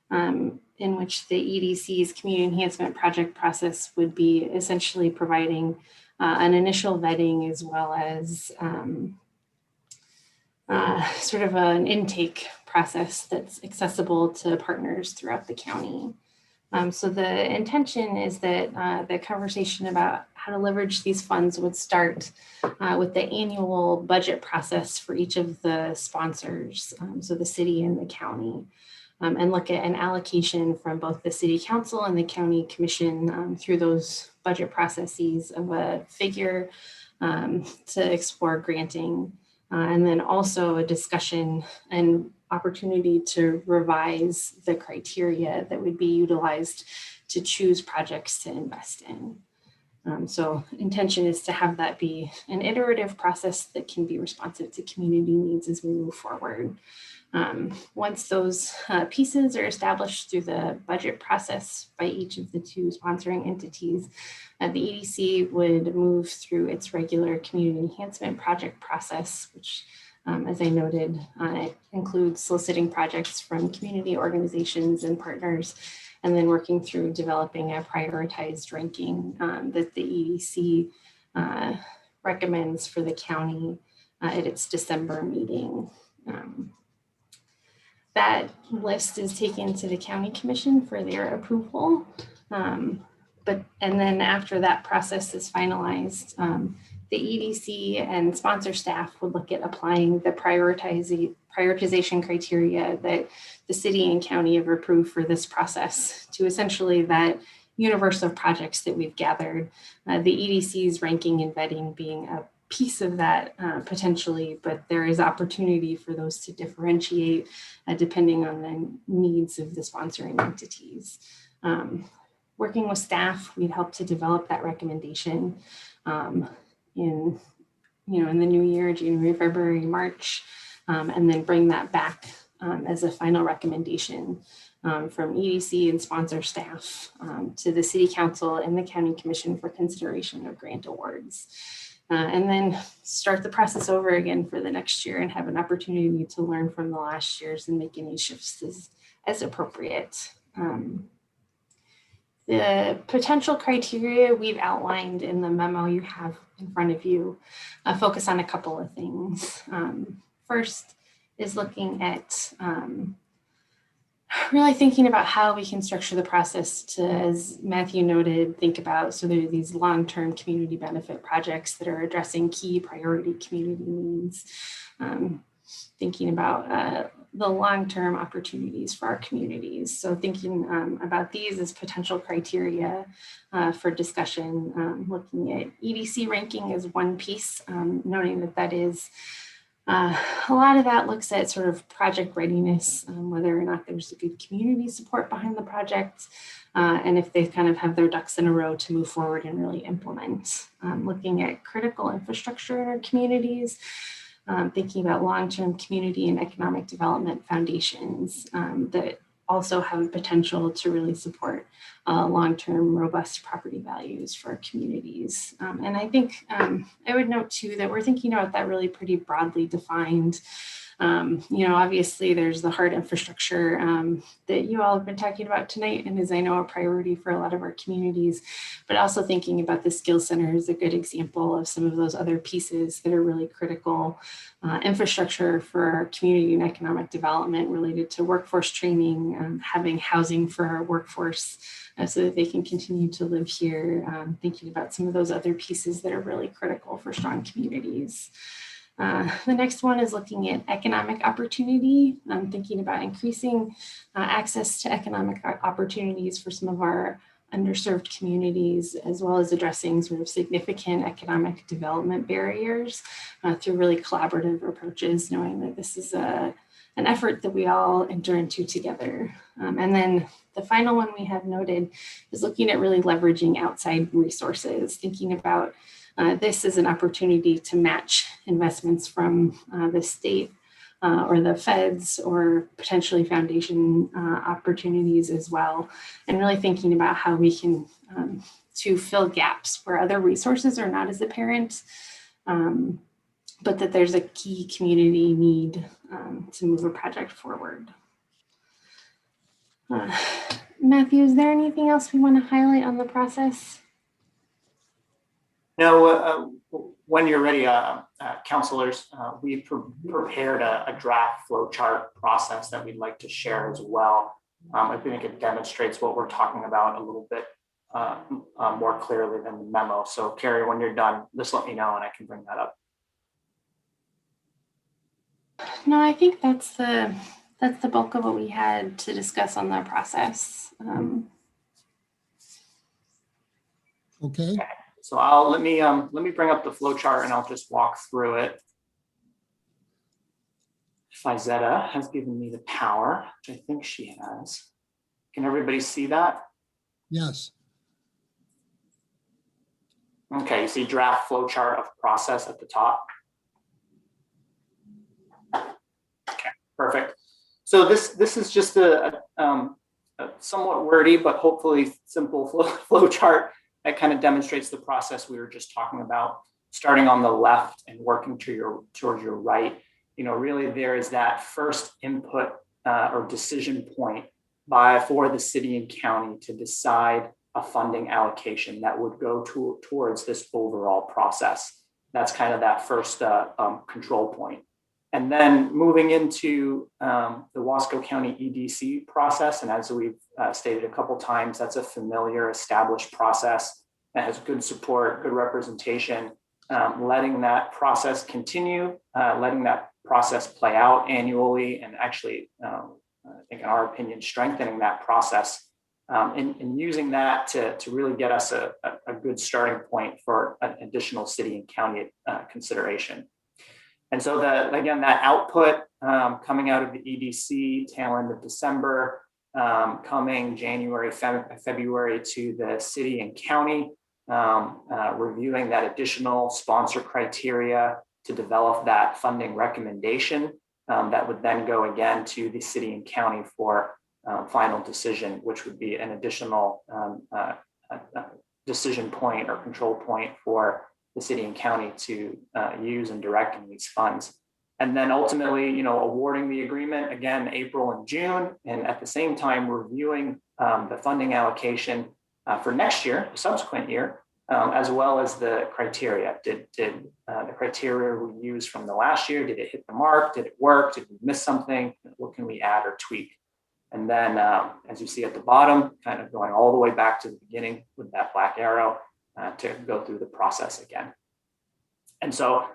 in which the EDC's community enhancement project process would be essentially providing an initial vetting as well as sort of an intake process that's accessible to partners throughout the county. So the intention is that the conversation about how to leverage these funds would start with the annual budget process for each of the sponsors, so the city and the county, and look at an allocation from both the city council and the county commission through those budget processes of a figure to explore granting, and then also a discussion and opportunity to revise the criteria that would be utilized to choose projects to invest in. So intention is to have that be an iterative process that can be responsive to community needs as we move forward. Once those pieces are established through the budget process by each of the two sponsoring entities, the EDC would move through its regular community enhancement project process, which as I noted, it includes soliciting projects from community organizations and partners, and then working through developing a prioritized ranking that the EDC recommends for the county at its December meeting. That list is taken to the county commission for their approval. And then after that process is finalized, the EDC and sponsor staff would look at applying the prioritization criteria that the city and county have approved for this process to essentially that universe of projects that we've gathered, the EDC's ranking and vetting being a piece of that potentially, but there is opportunity for those to differentiate depending on the needs of the sponsoring entities. Working with staff, we'd help to develop that recommendation in the new year, January, February, March, and then bring that back as a final recommendation from EDC and sponsor staff to the City Council and the County Commission for consideration of grant awards. and then start the process over again for the next year and have an opportunity to learn from the last years and make any shifts as appropriate. The potential criteria we've outlined in the memo you have in front of you focus on a couple of things. First is looking at really thinking about how we can structure the process to, as Matthew noted, think about, so there are these long-term community benefit projects that are addressing key priority community needs, thinking about the long-term opportunities for our communities. So thinking about these as potential criteria for discussion, looking at EDC ranking as one piece, noting that that is a lot of that looks at sort of project readiness, whether or not there's a good community support behind the project, and if they kind of have their ducks in a row to move forward and really implement. Looking at critical infrastructure in our communities, thinking about long-term community and economic development foundations that also have potential to really support long-term robust property values for our communities. And I think I would note too that we're thinking about that really pretty broadly defined. Obviously there's the hard infrastructure that you all have been talking about tonight and is, I know, a priority for a lot of our communities, but also thinking about the skill center is a good example of some of those other pieces that are really critical infrastructure for our community and economic development related to workforce training, having housing for our workforce so that they can continue to live here, thinking about some of those other pieces that are really critical for strong communities. The next one is looking at economic opportunity. Thinking about increasing access to economic opportunities for some of our underserved communities, as well as addressing sort of significant economic development barriers through really collaborative approaches, knowing that this is an effort that we all enter into together. And then the final one we have noted is looking at really leveraging outside resources, thinking about this is an opportunity to match investments from the state or the feds or potentially foundation opportunities as well. And really thinking about how we can to fill gaps where other resources are not as apparent, but that there's a key community need to move a project forward. Matthew, is there anything else we want to highlight on the process? No, when you're ready, counselors, we prepared a draft flowchart process that we'd like to share as well. I think it demonstrates what we're talking about a little bit more clearly than the memo. So Carrie, when you're done, just let me know and I can bring that up. No, I think that's the bulk of what we had to discuss on the process. Okay. So let me bring up the flow chart and I'll just walk through it. Fizetta has given me the power, which I think she has. Can everybody see that? Yes. Okay, you see draft flow chart of process at the top. Okay, perfect. So this is just a somewhat wordy but hopefully simple flow chart that kind of demonstrates the process we were just talking about, starting on the left and working towards your right. Really there is that first input or decision point for the city and county to decide a funding allocation that would go towards this overall process. That's kind of that first control point. And then moving into the Wasco County EDC process, and as we've stated a couple times, that's a familiar, established process that has good support, good representation, letting that process continue, letting that process play out annually, and actually, I think in our opinion, strengthening that process and using that to really get us a good starting point for an additional city and county consideration. And so again, that output coming out of the EDC tail end of December, coming January, February to the city and county, reviewing that additional sponsor criteria to develop that funding recommendation that would then go again to the city and county for final decision, which would be an additional decision point or control point for the city and county to use and direct in these funds. And then ultimately, awarding the agreement again, April and June, and at the same time reviewing the funding allocation for next year, the subsequent year, as well as the criteria. Did the criteria we used from the last year, did it hit the mark? Did it work? Did we miss something? What can we add or tweak? And then, as you see at the bottom, kind of going all the way back to the beginning with that black arrow to go through the process again. And so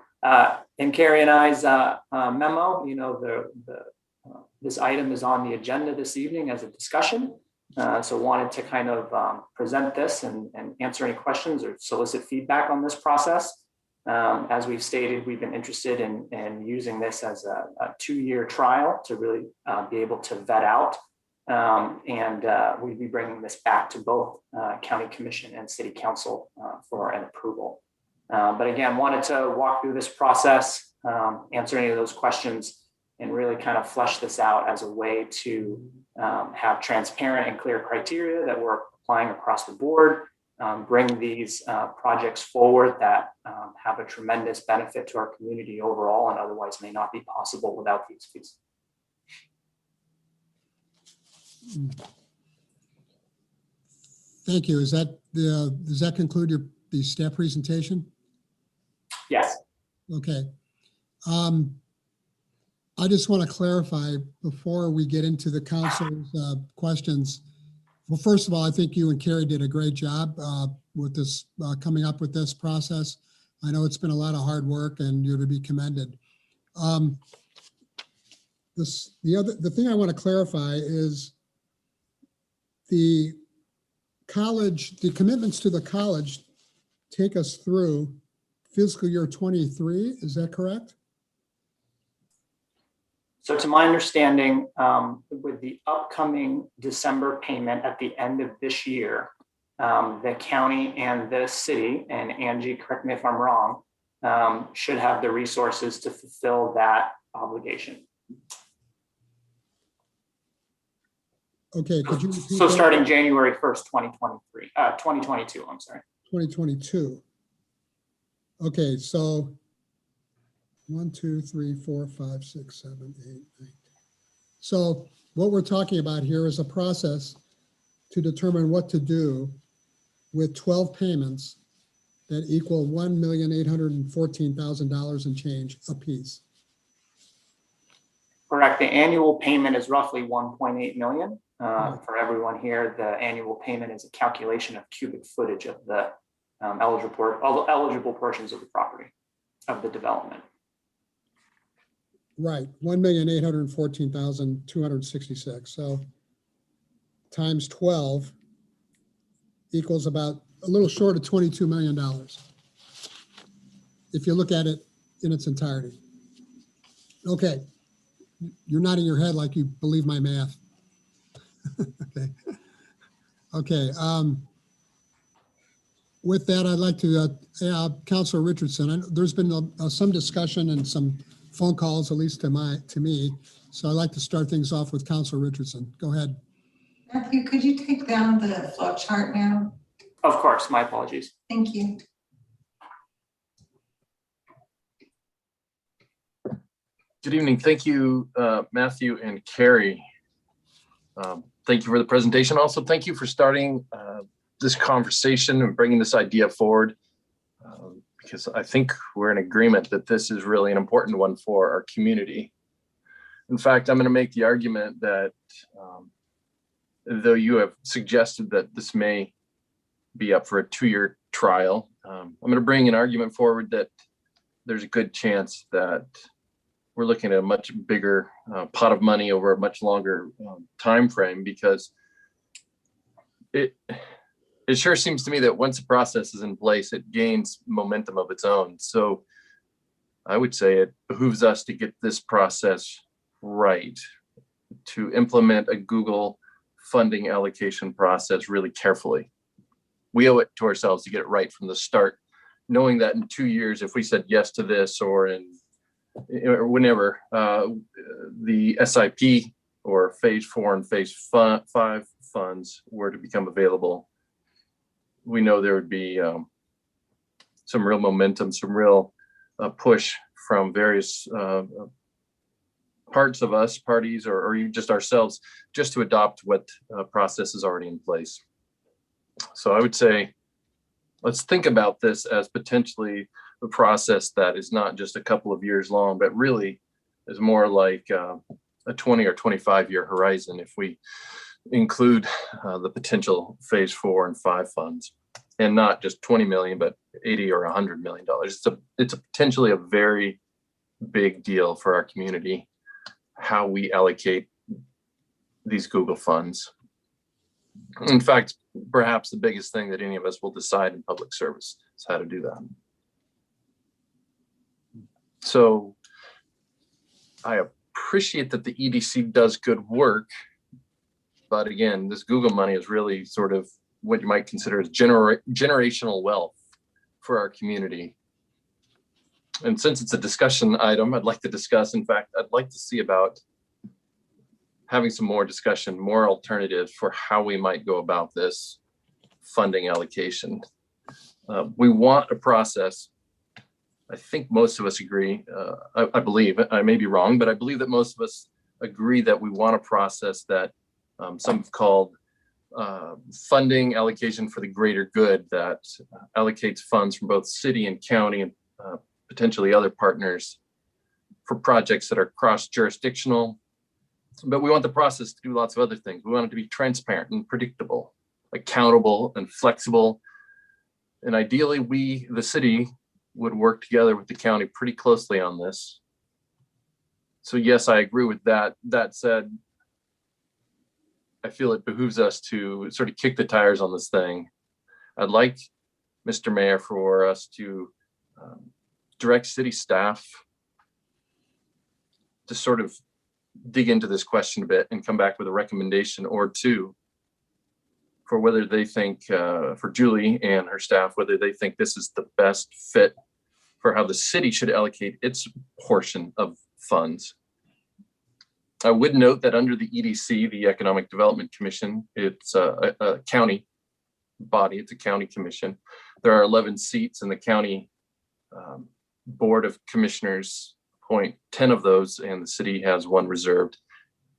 in Carrie and I's memo, this item is on the agenda this evening as a discussion. So wanted to kind of present this and answer any questions or solicit feedback on this process. As we've stated, we've been interested in using this as a 2-year trial to really be able to vet out. And we'd be bringing this back to both County Commission and City Council for an approval. But again, wanted to walk through this process, answer any of those questions, and really kind of flesh this out as a way to have transparent and clear criteria that we're applying across the board, bring these projects forward that have a tremendous benefit to our community overall and otherwise may not be possible without these fees. Thank you. Does that conclude the staff presentation? Yes. Okay. I just want to clarify before we get into the council's questions. Well, first of all, I think you and Carrie did a great job with this, coming up with this process. I know it's been a lot of hard work and you're to be commended. The thing I want to clarify is the commitments to the college take us through fiscal year 23. Is that correct? So to my understanding, with the upcoming December payment at the end of this year, the county and the city, and Angie, correct me if I'm wrong, should have the resources to fulfill that obligation. Okay, could you repeat So that? starting January 1st, 2022, I'm sorry. 2022. Okay, so 1, 2, 3, 4, 5, 6, 7, 8, 9. So what we're talking about here is a process to determine what to do with 12 payments that equal $1,814,000 and change apiece. Correct. The annual payment is roughly 1.8 million. For everyone here, the annual payment is a calculation of cubic footage of the eligible portions of the property of the development. Right, 1,814,266. So times 12 equals about a little short of $22 million. If you look at it in its entirety. Okay, you're nodding your head like you believe my math. Okay. Okay. With that, I'd like to, Councilor Richardson, there's been some discussion and some phone calls, at least to me. So I'd like to start things off with Councilor Richardson. Go ahead. Matthew, could you take down the flow chart now? Of course, my apologies. Thank you. Good evening. Thank you, Matthew and Carrie. Thank you for the presentation. Also, thank you for starting this conversation and bringing this idea forward, because I think we're in agreement that this is really an important one for our community. In fact, I'm going to make the argument that though you have suggested that this may be up for a 2-year trial, I'm going to bring an argument forward that there's a good chance that we're looking at a much bigger pot of money over a much longer time frame, because it sure seems to me that once a process is in place, it gains momentum of its own. So I would say it behooves us to get this process right, to implement a Google funding allocation process really carefully. We owe it to ourselves to get it right from the start, knowing that in 2 years, if we said yes to this or whenever the SIP or phase 4 and phase 5 funds were to become available, we know there would be some real momentum, some real push from various parts of us, parties, or even just ourselves, just to adopt what process is already in place. So I would say, let's think about this as potentially a process that is not just a couple of years long, but really is more like a 20 or 25-year horizon if we include the potential phase 4 and 5 funds, and not just 20 million, but 80 or 100 million dollars. It's a potentially a very big deal for our community, how we allocate these Google funds. In fact, perhaps the biggest thing that any of us will decide in public service is how to do that. So I appreciate that the EDC does good work, but again, this Google money is really sort of what you might consider as generational wealth for our community. And since it's a discussion item, I'd like to discuss, in fact, I'd like to see about having some more discussion, more alternatives for how we might go about this funding allocation. We want a process. I think most of us agree, I believe, I may be wrong, but I believe that most of us agree that we want a process that some have called funding allocation for the greater good, that allocates funds from both city and county and potentially other partners for projects that are cross-jurisdictional. But we want the process to do lots of other things. We want it to be transparent and predictable, accountable and flexible. And ideally, we, the city, would work together with the county pretty closely on this. So yes, I agree with that. That said, I feel it behooves us to sort of kick the tires on this thing. I'd like, Mr. Mayor, for us to direct city staff to sort of dig into this question a bit and come back with a recommendation or two for whether they think, for Julie and her staff, whether they think this is the best fit for how the city should allocate its portion of funds. I would note that under the EDC, the Economic Development Commission, it's a county body, it's a county commission. There are 11 seats, and the county Board of Commissioners appoint 10 of those, and the city has 1 reserved.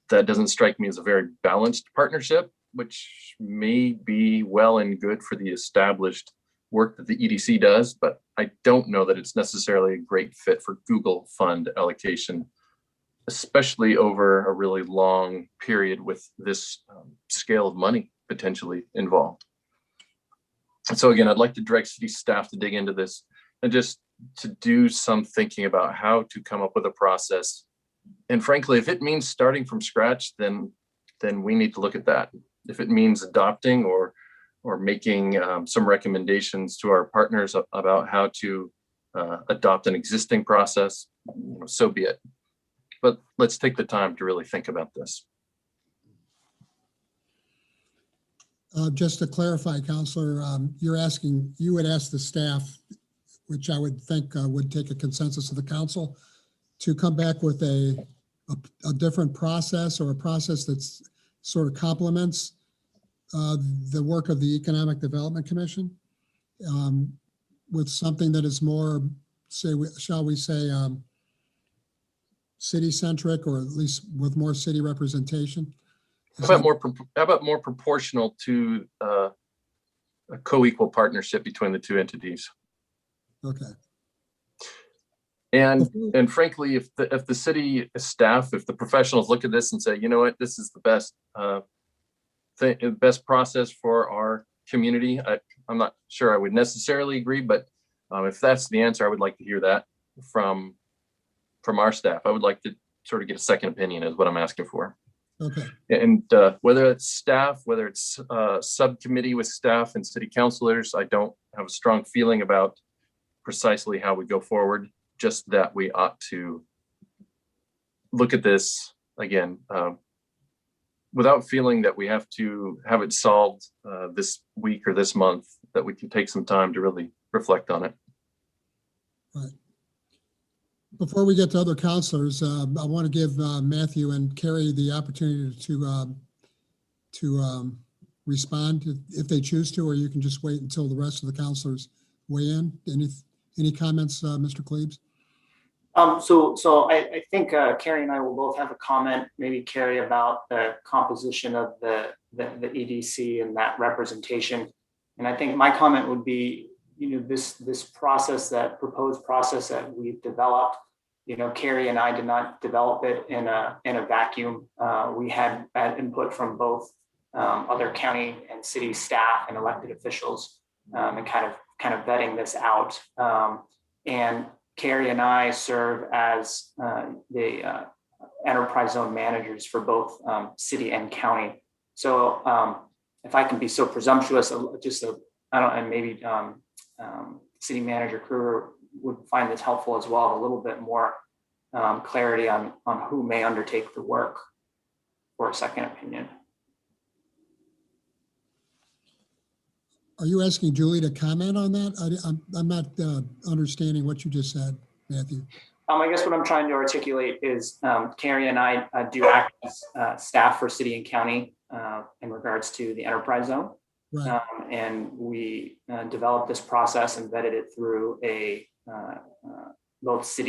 That doesn't strike me as a very balanced partnership, which may be well and good for the established work that the EDC does, but I don't know that it's necessarily a great fit for Google fund allocation, especially over a really long period with this scale of money potentially involved. So again, I'd like to direct city staff to dig into this and just to do some thinking about how to come up with a process. And frankly, if it means starting from scratch, then we need to look at that. If it means adopting or making some recommendations to our partners about how to adopt an existing process, so be it. But let's take the time to really think about this. Just to clarify, Councilor, you would ask the staff, which I would think would take a consensus of the council, to come back with a different process, or a process that's sort of complements the work of the Economic Development Commission, with something that is more, shall we say, city-centric, or at least with more city representation. How about more proportional to a co-equal partnership between the two entities? Okay. And frankly, if the city staff, if the professionals look at this and say, you know what, this is the best process for our community, I'm not sure I would necessarily agree, but if that's the answer, I would like to hear that from our staff. I would like to sort of get a second opinion, is what I'm asking for. Okay. And whether it's staff, whether it's a subcommittee with staff and city councilors, I don't have a strong feeling about precisely how we go forward, just that we ought to look at this again, without feeling that we have to have it solved this week or this month, that we can take some time to really reflect on it. Right. Before we get to other councilors, I want to give Matthew and Carrie the opportunity to respond if they choose to, or you can just wait until the rest of the councilors weigh in? Any comments, Mr. Klebs? So I think Carrie and I will both have a comment, maybe Carrie, about the composition of the EDC and that representation. And I think my comment would be, this process, that proposed process that we've developed, Carrie and I did not develop it in a vacuum. We had input from both other county and city staff and elected officials, and kind of vetting this out. And Carrie and I serve as the enterprise zone managers for both city and county. So if I can be so presumptuous, and maybe city manager Kruger would find this helpful as well, a little bit more clarity on who may undertake the work for a second opinion. Are you asking Julie to comment on that? I'm not understanding what you just said, Matthew. I guess what I'm trying to articulate is Carrie and I do act as staff for city and county in regards to the enterprise zone. Right. And we developed this process and vetted it through both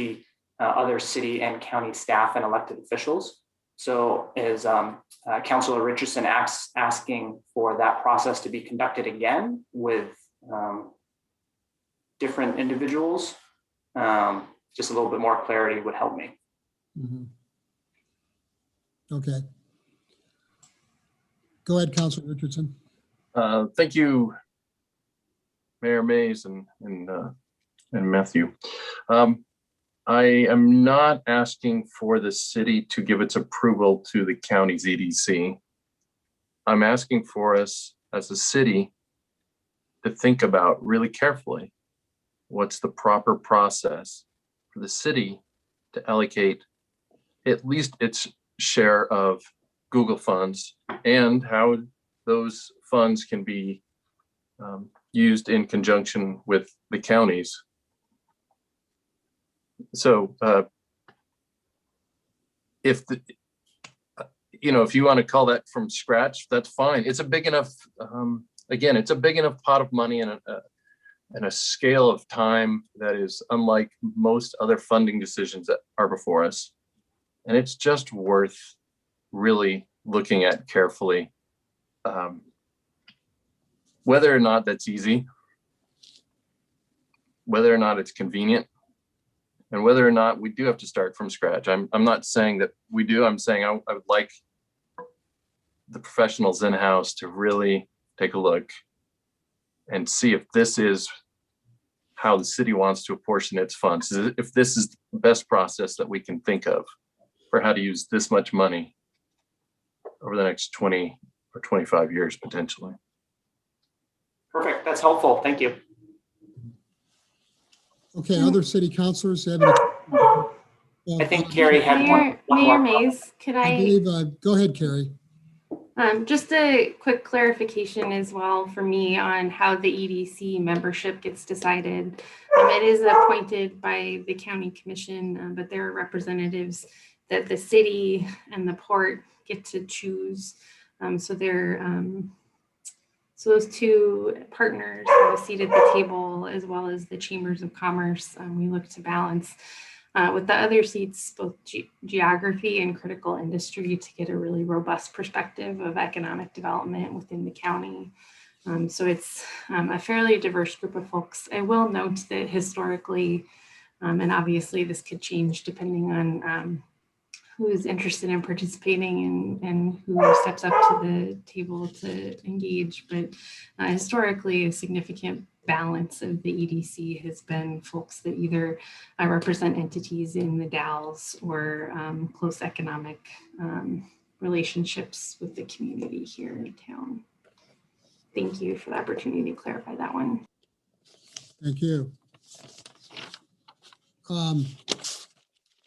other city and county staff and elected officials. So as Councilor Richardson asking for that process to be conducted again with different individuals, just a little bit more clarity would help me. Mm-hmm. Okay. Go ahead, Councilor Richardson. Thank you, Mayor Mays and Matthew. I am not asking for the city to give its approval to the county's EDC. I'm asking for us as a city to think about really carefully what's the proper process for the city to allocate at least its share of Google funds, and how those funds can be used in conjunction with the counties. So if you want to call that from scratch, that's fine. It's a big enough, again, it's a big enough pot of money and a scale of time that is unlike most other funding decisions that are before us. And it's just worth really looking at carefully, whether or not that's easy, whether or not it's convenient, and whether or not we do have to start from scratch. I'm not saying that we do. I'm saying I would like the professionals in-house to really take a look and see if this is how the city wants to apportion its funds. If this is the best process that we can think of for how to use this much money over the next 20 or 25 years, potentially. Perfect. That's helpful. Thank you. Okay, other city councilors have any? I think Carrie had one Mayor more. Mays, could I believe, go ahead, Carrie. Just a quick clarification as well for me on how the EDC membership gets decided. It is appointed by the county commission, but there are representatives that the city and the port get to choose. So those two partners have a seat at the table, as well as the chambers of commerce. We look to balance with the other seats, both geography and critical industry, to get a really robust perspective of economic development within the county. So it's a fairly diverse group of folks. I will note that historically, and obviously this could change depending on who is interested in participating and who steps up to the table to engage. But historically, a significant balance of the EDC has been folks that either represent entities in the DALs or close economic relationships with the community here in town. Thank you for the opportunity to clarify that one. Thank you.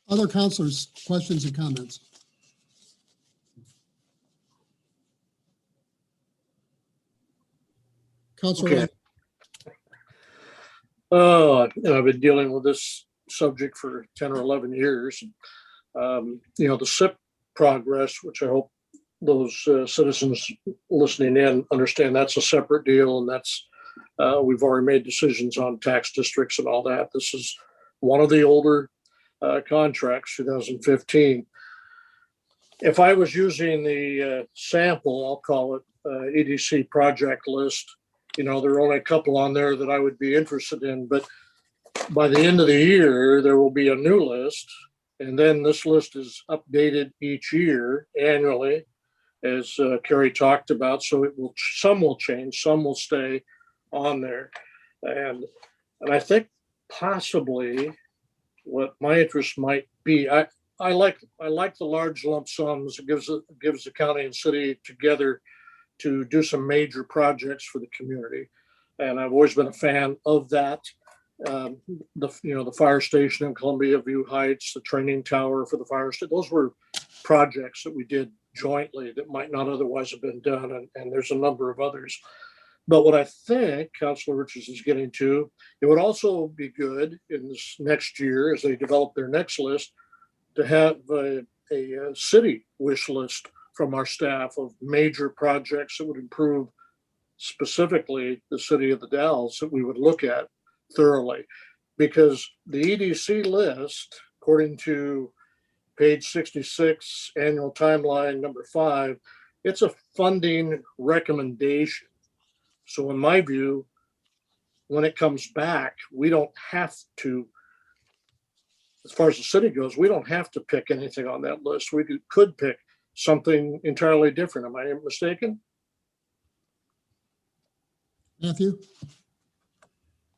Other councilors, questions and comments? Councilor. Okay. I've been dealing with this subject for 10 or 11 years. The SIP progress, which I hope those citizens listening in understand, that's a separate deal, and that's We've already made decisions on tax districts and all that. This is one of the older contracts, 2015. If I was using the sample, I'll call it EDC project list, there are only a couple on there that I would be interested in, but by the end of the year, there will be a new list. And then this list is updated each year annually, as Carrie talked about. So some will change, some will stay on there. And I think possibly what my interest might be, I like the large lump sums. It gives the county and city together to do some major projects for the community. And I've always been a fan of that. The fire station in Columbia View Heights, the training tower for the fire station, those were projects that we did jointly that might not otherwise have been done. And there's a number of others. But what I think Councilor Richards is getting to, it would also be good in this next year as they develop their next list to have a city wish list from our staff of major projects that would improve specifically the city of the Dalles that we would look at thoroughly. Because the EDC list, according to page 66, annual timeline number 5, it's a funding recommendation. So in my view, when it comes back, we don't have to, as far as the city goes, we don't have to pick anything on that list. We could pick something entirely different. Am I mistaken? Matthew?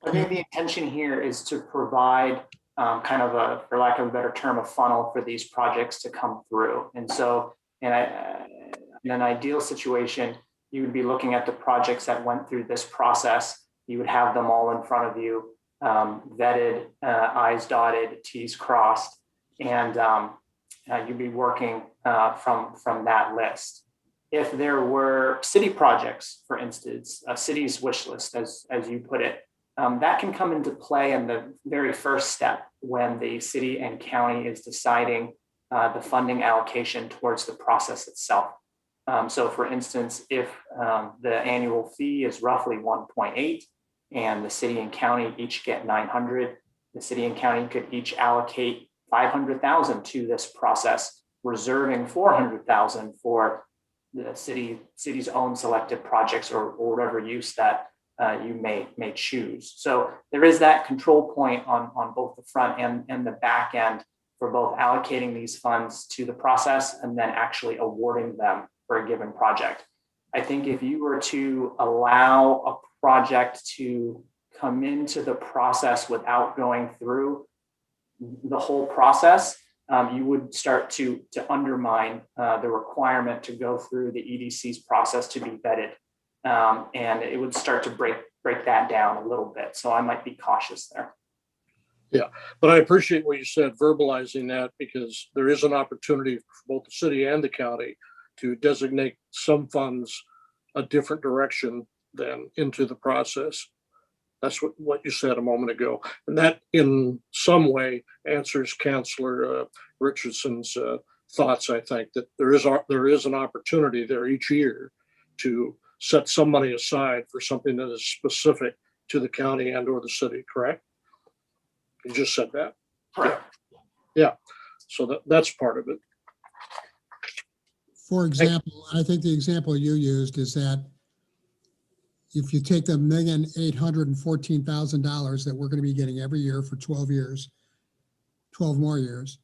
I think the intention here is to provide kind of a, for lack of a better term, a funnel for these projects to come through. And so in an ideal situation, you would be looking at the projects that went through this process. You would have them all in front of you, vetted, I's dotted, T's crossed, and you'd be working from that list. If there were city projects, for instance, a city's wish list, as you put it, that can come into play in the very first step when the city and county is deciding the funding allocation towards the process itself. So for instance, if the annual fee is roughly 1.8 and the city and county each get 900, the city and county could each allocate 500,000 to this process, reserving 400,000 for the city's own selected projects or whatever use that you may choose. So there is that control point on both the front and the back end for both allocating these funds to the process and then actually awarding them for a given project. I think if you were to allow a project to come into the process without going through the whole process, you would start to undermine the requirement to go through the EDC's process to be vetted. And it would start to break that down a little bit. So I might be cautious there. Yeah, but I appreciate what you said, verbalizing that, because there is an opportunity for both the city and the county to designate some funds a different direction than into the process. That's what you said a moment ago. And that in some way answers Councilor Richardson's thoughts, I think, that there is an opportunity there each year to set some money aside for something that is specific to the county and or the city, correct? You just said that. Correct. Yeah. So that's part of it. For example, I think the example you used is that if you take the $1,814,000 that we're going to be getting every year for 12 years, 12 more years,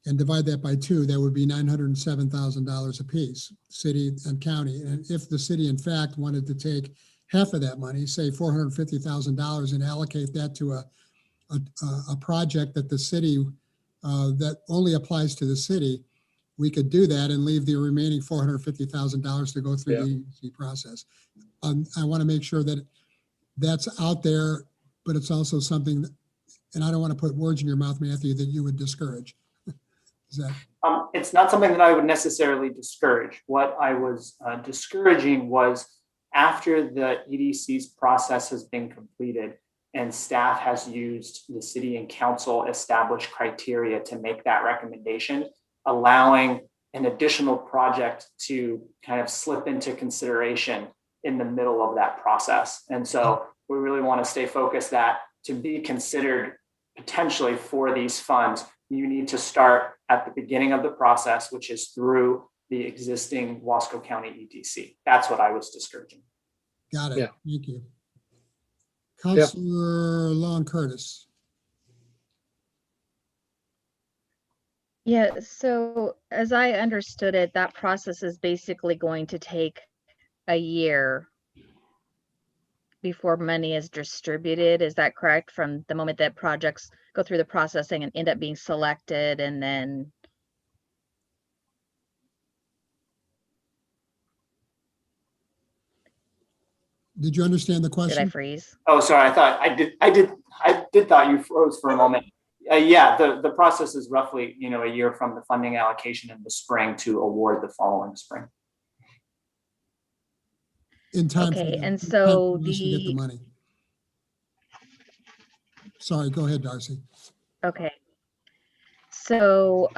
and divide that by 2, that would be $907,000 apiece, city and county. And if the city, in fact, wanted to take half of that money, say $450,000, and allocate that to a project that the city, that only applies to the city, we could do that and leave the remaining $450,000 to go through the EDC process. I want to make sure that that's out there, but it's also something that, and I don't want to put words in your mouth, Matthew, that you would discourage. Is that? It's not something that I would necessarily discourage. What I was discouraging was after the EDC's process has been completed and staff has used the city and council established criteria to make that recommendation, allowing an additional project to kind of slip into consideration in the middle of that process. And so we really want to stay focused that to be considered potentially for these funds, you need to start at the beginning of the process, which is through the existing Wasco County ETC. That's what I was discouraging. Got it. Yeah. Thank you. Councilor Long Curtis. Yeah, so as I understood it, that process is basically going to take a year before money is distributed. Is that correct? From the moment that projects go through the processing and end up being selected, and then Did you understand the did I question? freeze? Oh, sorry. I thought I did thought you froze for a moment. Yeah, the process is roughly, a year from the funding allocation in the spring to award the following spring. In time for Okay, the- and in time so for us to get the money. Sorry, go ahead, Darcy. okay. So,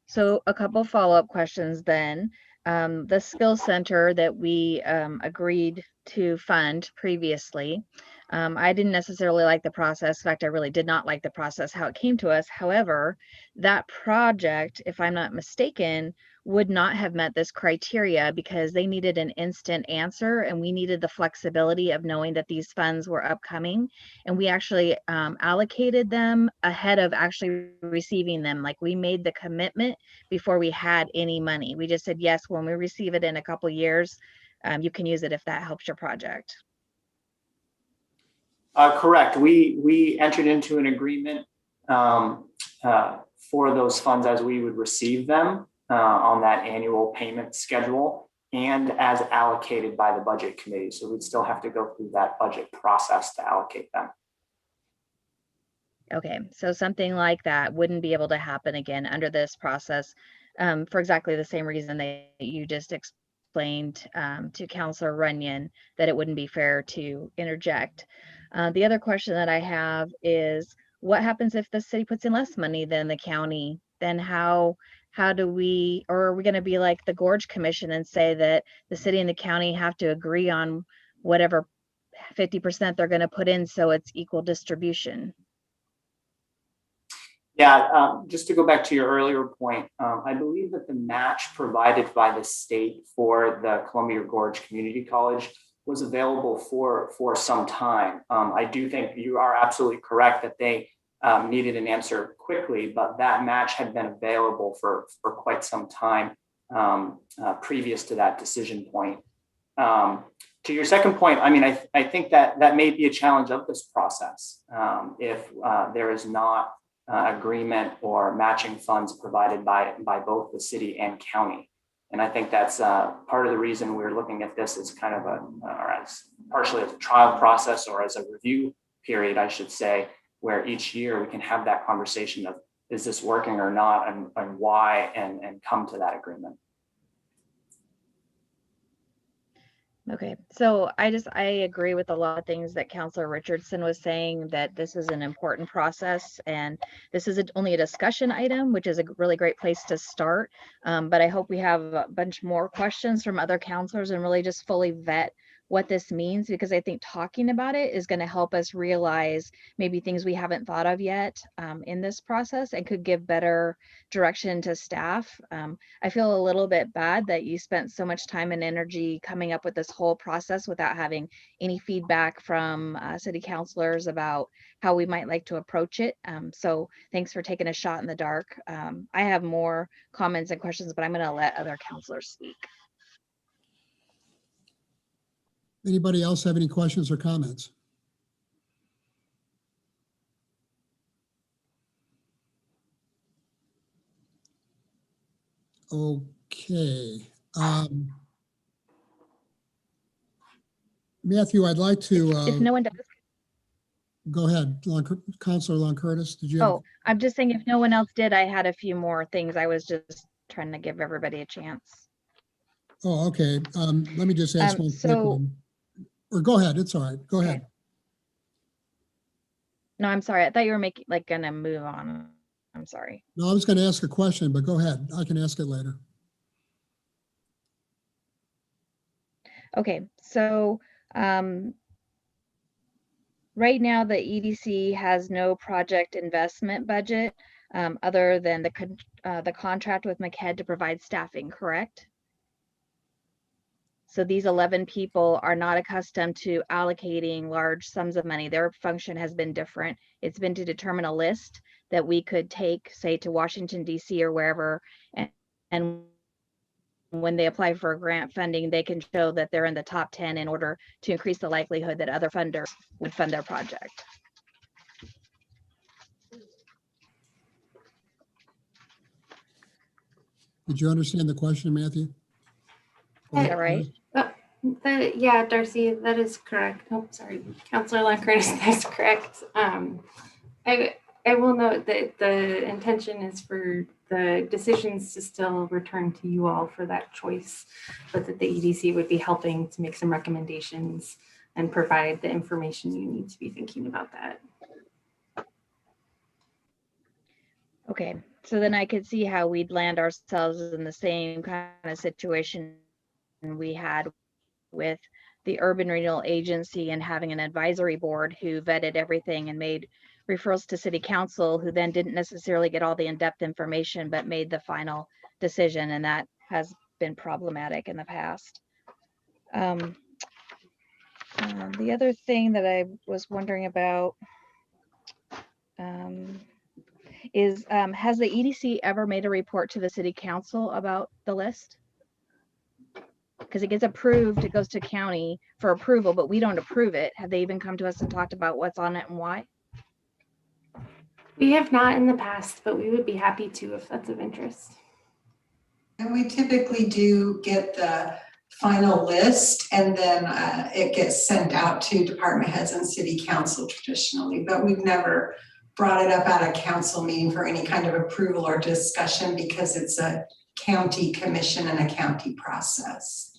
so a couple follow-up questions then. The skill center that we agreed to fund previously, I didn't necessarily like the process. In fact, I really did not like the process, how it came to us. However, that project, if I'm not mistaken, would not have met this criteria because they needed an instant answer and we needed the flexibility of knowing that these funds were upcoming. And we actually allocated them ahead of actually receiving them. Like we made the commitment before we had any money. We just said, yes, when we receive it in a couple years, you can use it if that helps your project. Correct. We entered into an agreement for those funds as we would receive them on that annual payment schedule and as allocated by the budget committee. So we'd still have to go through that budget process to allocate them. Okay, so something like that wouldn't be able to happen again under this process for exactly the same reason that you just explained to Councilor Runyon, that it wouldn't be fair to interject. The other question that I have is, what happens if the city puts in less money than the county? Then how do we, or are we going to be like the Gorge Commission and say that the city and the county have to agree on whatever 50% they're going to put in so it's equal distribution? Yeah, just to go back to your earlier point, I believe that the match provided by the state for the Columbia Gorge Community College was available for some time. I do think you are absolutely correct that they needed an answer quickly, but that match had been available for quite some time previous to that decision point. To your second point, I mean, I think that may be a challenge of this process if there is not agreement or matching funds provided by both the city and county. And I think that's part of the reason we're looking at this as kind of or as partially as a trial process or as a review period, I should say, where each year we can have that conversation of, is this working or not, and why, and come to that agreement. Okay, so I agree with a lot of things that Councilor Richardson was saying, that this is an important process and this is only a discussion item, which is a really great place to start. But I hope we have a bunch more questions from other councilors and really just fully vet what this means, because I think talking about it is going to help us realize maybe things we haven't thought of yet in this process, and could give better direction to staff. I feel a little bit bad that you spent so much time and energy coming up with this whole process without having any feedback from city councilors about how we might like to approach it. So thanks for taking a shot in the dark. I have more comments and questions, but I'm going to let other councilors speak. Anybody else have any questions or comments? Okay. Matthew, I'd like to If no one does, go ahead. Councilor Long Curtis, did you have? oh, I'm just saying if no one else did, I had a few more things. I was just trying to give everybody a chance. Oh, okay. Let me just ask one quick one. Or go ahead. It's all right. Go ahead. No, I'm sorry. I thought you were gonna move on. I'm sorry. No, I was going to ask a question, but go ahead. I can ask it later. Okay, so Right now, the EDC has no project investment budget other than the contract with McHead to provide staffing, correct? So these 11 people are not accustomed to allocating large sums of money. Their function has been different. It's been to determine a list that we could take, say, to Washington, DC or wherever, and when they apply for grant funding, they can show that they're in the top 10 in order to increase the likelihood that other funders would fund their project. Did you understand the question, Matthew? Is that right? Yeah, Darcy, that is correct. Oh, sorry, Councilor Long-Curtis, that's correct. I will note that the intention is for the decisions to still return to you all for that choice, but that the EDC would be helping to make some recommendations and provide the information you need to be thinking about that. Okay, so then I could see how we'd land ourselves in the same kind of situation we had with the Urban Renewal Agency and having an advisory board who vetted everything and made referrals to City Council, who then didn't necessarily get all the in-depth information, but made the final decision. And that has been problematic in the past. The other thing that I was wondering about is, has the EDC ever made a report to the City Council about the list? Because it gets approved, it goes to county for approval, but we don't approve it. Have they even come to us and talked about what's on it and why? We have not in the past, but we would be happy to if that's of interest. And we typically do get the final list, and then it gets sent out to department heads and city council traditionally, but we've never brought it up at a council meeting for any kind of approval or discussion because it's a county commission and a county process.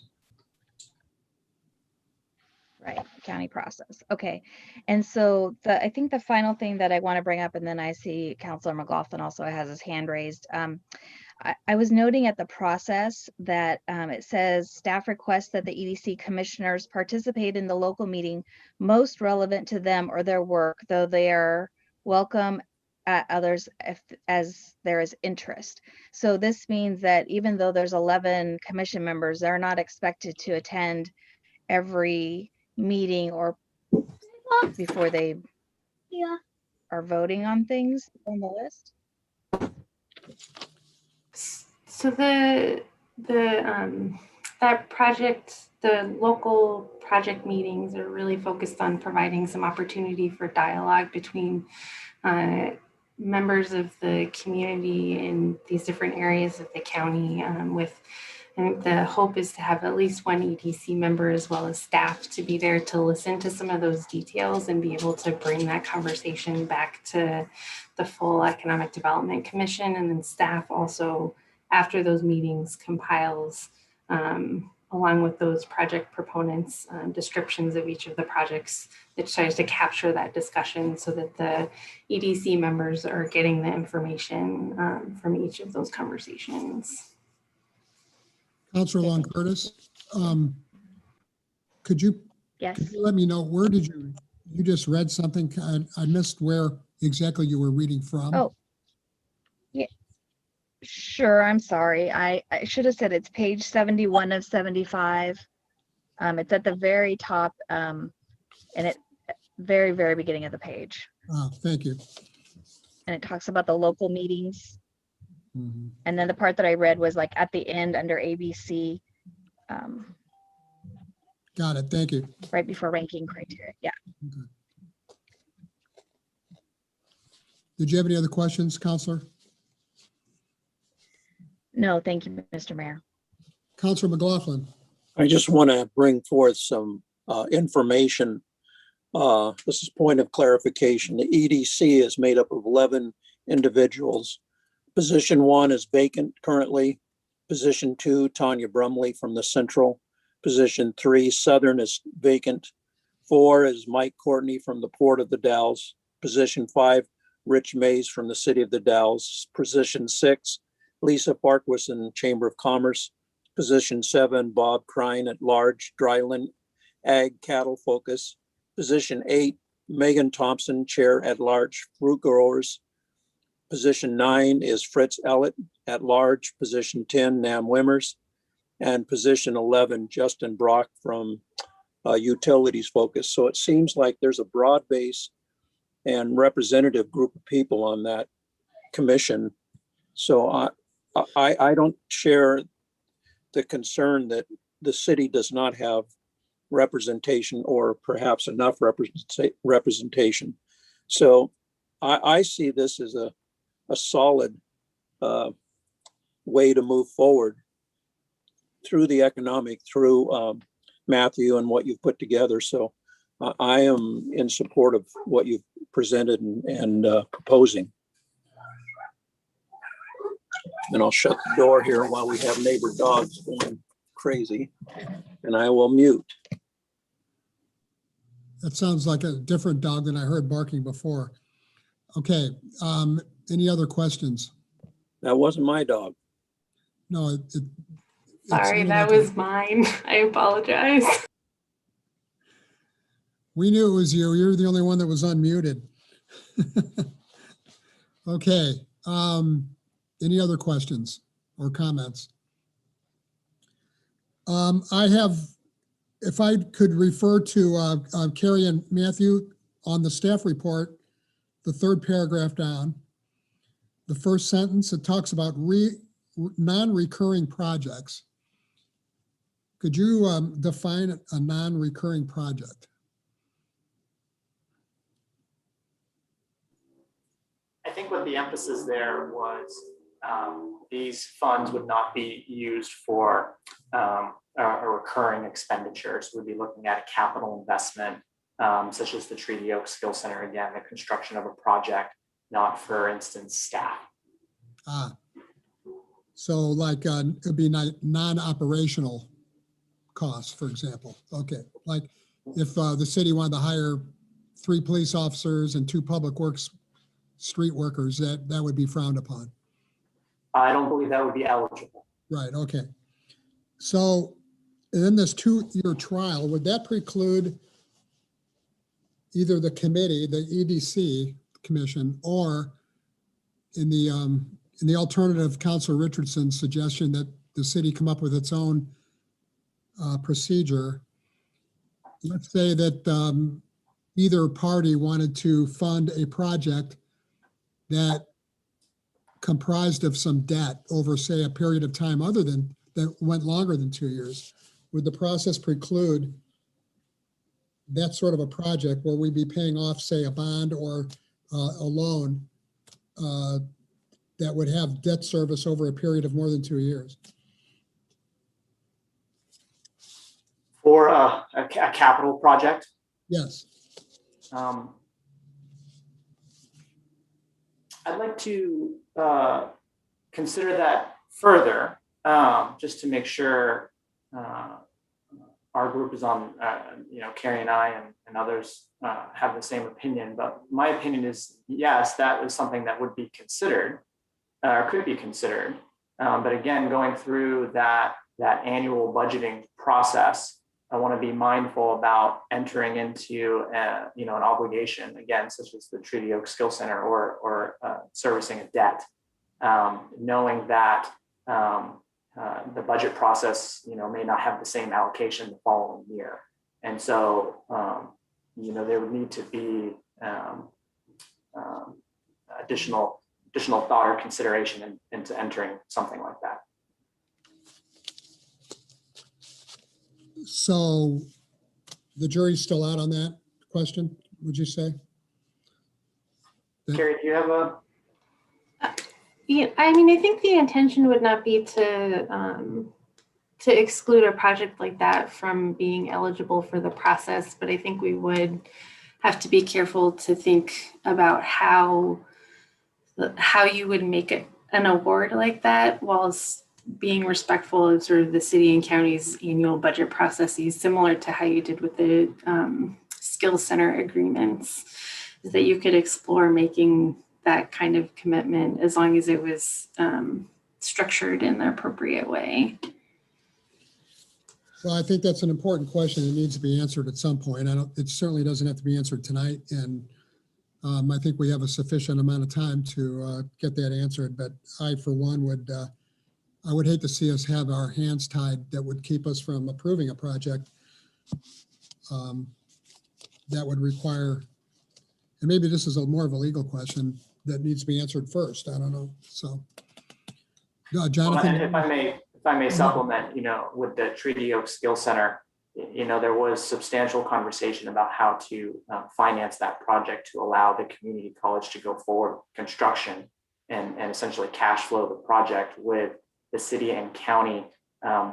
Right, county process. Okay. And so I think the final thing that I want to bring up, and then I see Councilor McLaughlin also has his hand raised. I was noting at the process that it says staff requests that the EDC commissioners participate in the local meeting most relevant to them or their work, though they are welcome at others as there is interest. So this means that even though there's 11 commission members, they're not expected to attend every meeting or before they are voting on things on the list. So that project, the local project meetings are really focused on providing some opportunity for dialogue between members of the community in these different areas of the county and the hope is to have at least one EDC member as well as staff to be there to listen to some of those details and be able to bring that conversation back to the full Economic Development Commission. And then staff also, after those meetings, compiles along with those project proponents descriptions of each of the projects that tries to capture that discussion so that the EDC members are getting the information from each of those conversations. Councilor Long-Curtis, could you let me know, where did you just read something? I missed where exactly you were reading from. Oh, yeah, sure. I'm sorry. I should have said it's page 71 of 75. It's at the very top and it very, very beginning of the page. Oh, thank you. And it talks about the local meetings. Mm-hmm. And then the part that I read was like at the end under ABC. Got it. Thank you. Right before ranking criteria. Yeah. Okay. Did you have any other questions, Councilor? No, thank you, Mr. Mayor. Councilor McLaughlin. I just want to bring forth some information. This is point of clarification. The EDC is made up of 11 individuals. Position 1 is vacant currently. Position 2, Tanya Brumley from the Central. Position 3, Southern, is vacant. 4 is Mike Courtney from the Port of the Dalles. Position 5, Rich Mays from the City of the Dalles. Position 6, Lisa Farquharson, Chamber of Commerce. Position 7, Bob Crine at Large, Dryland Ag Cattle Focus. Position 8, Megan Thompson, Chair at Large, Fruit Growers. Position 9 is Fritz Ellett at Large. Position 10, Nam Wimmers. And position 11, Justin Brock from Utilities Focus. So it seems like there's a broad base and representative group of people on that commission. So I don't share the concern that the city does not have representation or perhaps enough representation. So I see this as a solid way to move forward through the economic, through Matthew and what you've put together. So I am in support of what you've presented and proposing. And I'll shut the door here while we have neighbor dogs going crazy, and I will mute. That sounds like a different dog than I heard barking before. Okay, any other questions? That wasn't my dog. No, Sorry, sounded that like was mine. I apologize. we knew it was you. You're the only one that was unmuted. Okay, any other questions or comments? I have, if I could refer to Carrie and Matthew on the staff report, the third paragraph down, the first sentence, it talks about non-recurring projects. Could you define a non-recurring project? I think what the emphasis there was these funds would not be used for a recurring expenditures. We'd be looking at a capital investment such as the Treaty Oak Skill Center, again, the construction of a project, not for instance, staff. So like it'd be non-operational costs, for example. Okay, like if the city wanted to hire 3 police officers and 2 public works street workers, that would be frowned upon. I don't believe that would be eligible. Right, okay. So in this 2-year trial, would that preclude either the committee, the EDC commission, or in the alternative, Councilor Richardson's suggestion that the city come up with its own procedure? Let's say that either party wanted to fund a project that comprised of some debt over, say, a period of time other than that went longer than 2 years. Would the process preclude that sort of a project where we'd be paying off, say, a bond or a loan that would have debt service over a period of more than 2 years? For a capital project? Yes. I'd like to consider that further, just to make sure our group is on, Carrie and I and others have the same opinion. But my opinion is, yes, that is something that would be considered, or could be considered. But again, going through that annual budgeting process, I want to be mindful about entering into an obligation, again, such as the Treaty Oak Skill Center or servicing a debt, knowing that the budget process, may not have the same allocation the following year. And so, there would need to be additional thought or consideration into entering something like that. So the jury's still out on that question, would you say? Carrie, do you have a? Yeah, I think the intention would not be to exclude a project like that from being eligible for the process, but I think we would have to be careful to think about how you would make an award like that whilst being respectful of sort of the city and county's annual budget processes, similar to how you did with the skills center agreements, is that you could explore making that kind of commitment as long as it was structured in the appropriate way. Well, I think that's an important question that needs to be answered at some point. It certainly doesn't have to be answered tonight. And I think we have a sufficient amount of time to get that answered. But I, for one, I would hate to see us have our hands tied that would keep us from approving a project that would require, and maybe this is more of a legal question that needs to be answered first. I don't know. So, Jonathan. Well, if I may supplement, with the Treaty Oak Skill Center, there was substantial conversation about how to finance that project to allow the community college to go forward construction and essentially cash flow the project with the city and county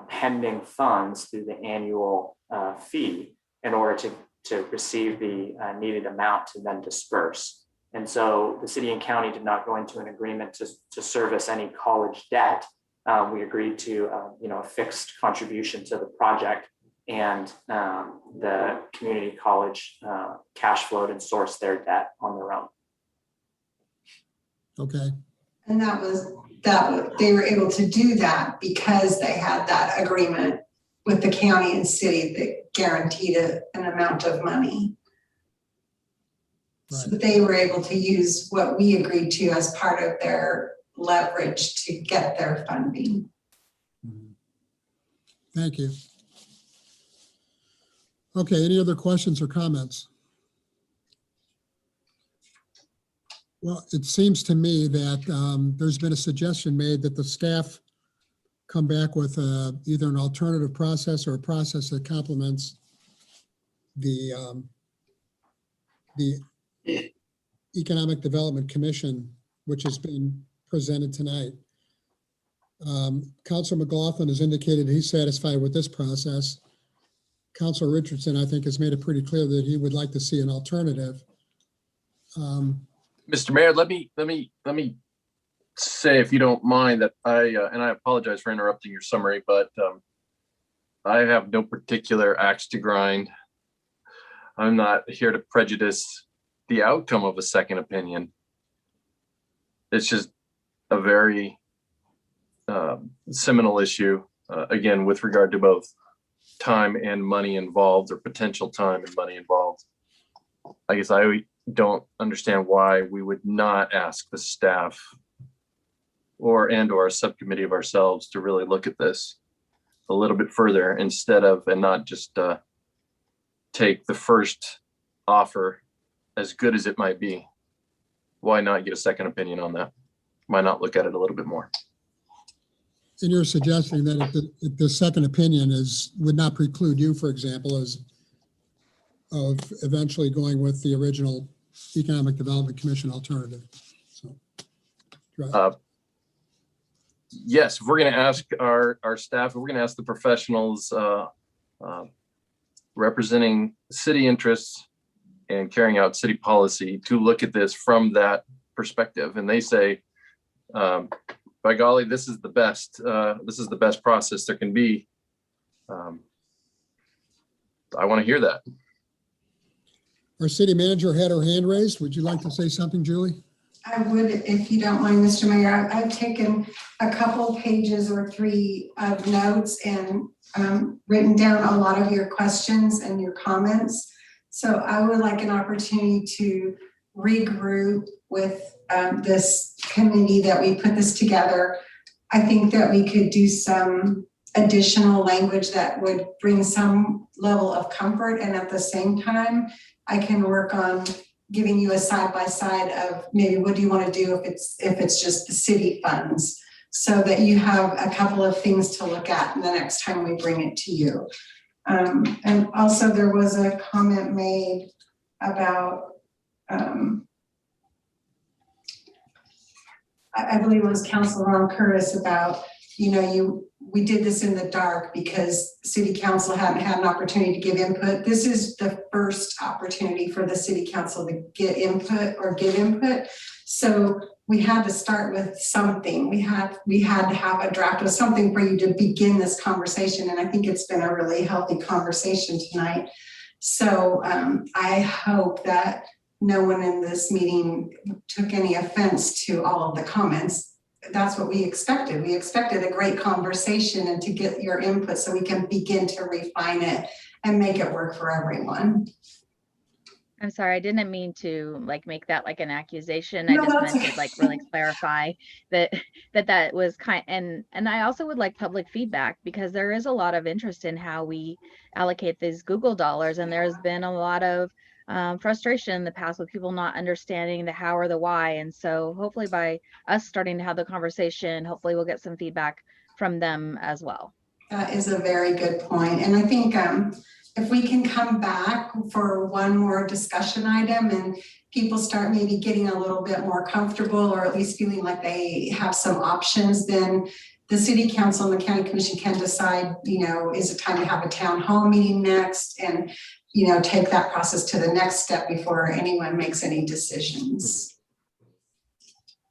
pending funds through the annual fee in order to receive the needed amount to then disperse. And so the city and county did not go into an agreement to service any college debt. We agreed to a fixed contribution to the project, and the community college cash flowed and sourced their debt on their own. Okay. And they were able to do that because they had that agreement with the county and city that guaranteed an amount of money. Right. So they were able to use what we agreed to as part of their leverage to get their funding. Thank you. Okay, any other questions or comments? Well, it seems to me that there's been a suggestion made that the staff come back with either an alternative process or a process that complements the Economic Development Commission, which has been presented tonight. Councilor McLaughlin has indicated he's satisfied with this process. Councilor Richardson, I think, has made it pretty clear that he would like to see an alternative. Mr. Mayor, let me say, if you don't mind, that I apologize for interrupting your summary, but I have no particular axe to grind. I'm not here to prejudice the outcome of a second opinion. It's just a very seminal issue, again, with regard to both time and money involved, or potential time and money involved. I guess I don't understand why we would not ask the staff or a subcommittee of ourselves to really look at this a little bit further, instead of, and not just take the first offer, as good as it might be. Why not get a second opinion on that? Why not look at it a little bit more? And you're suggesting that if the second opinion would not preclude you, for example, of eventually going with the original Economic Development Commission alternative. So, right. Yes, if we're going to ask our staff, if we're going to ask the professionals representing city interests and carrying out city policy to look at this from that perspective, and they say, by golly, this is the best process there can be. I want to hear that. Our city manager had her hand raised. Would you like to say something, Julie? I would, if you don't mind, Mr. Mayor. I've taken a couple pages or three of notes and written down a lot of your questions and your comments. So I would like an opportunity to regroup with this committee that we put this together. I think that we could do some additional language that would bring some level of comfort, and at the same time, I can work on giving you a side-by-side of maybe what do you want to do if it's just the city funds, so that you have a couple of things to look at the next time we bring it to you. And also there was a comment made about, I believe it was Councilor Ron Curtis, about, we did this in the dark because city council hadn't had an opportunity to give input. This is the first opportunity for the city council to get input or give input. So we had to start with something. We had to have a draft of something for you to begin this conversation. And I think it's been a really healthy conversation tonight. So I hope that no one in this meeting took any offense to all of the comments. that's what we expected. We expected a great conversation and to get your input so we can begin to refine it and make it work for everyone. I'm sorry, I didn't mean to like make that like an accusation. No, I just that's meant to okay. like really clarify that that was and I also would like public feedback, because there is a lot of interest in how we allocate these Google dollars, and there's been a lot of frustration in the past with people not understanding the how or the why. And so hopefully by us starting to have the conversation, hopefully we'll get some feedback from them as well. That is a very good point. And I think if we can come back for one more discussion item and people start maybe getting a little bit more comfortable, or at least feeling like they have some options, then the city council and the county commission can decide, is it time to have a town hall meeting next, and, take that process to the next step before anyone makes any decisions.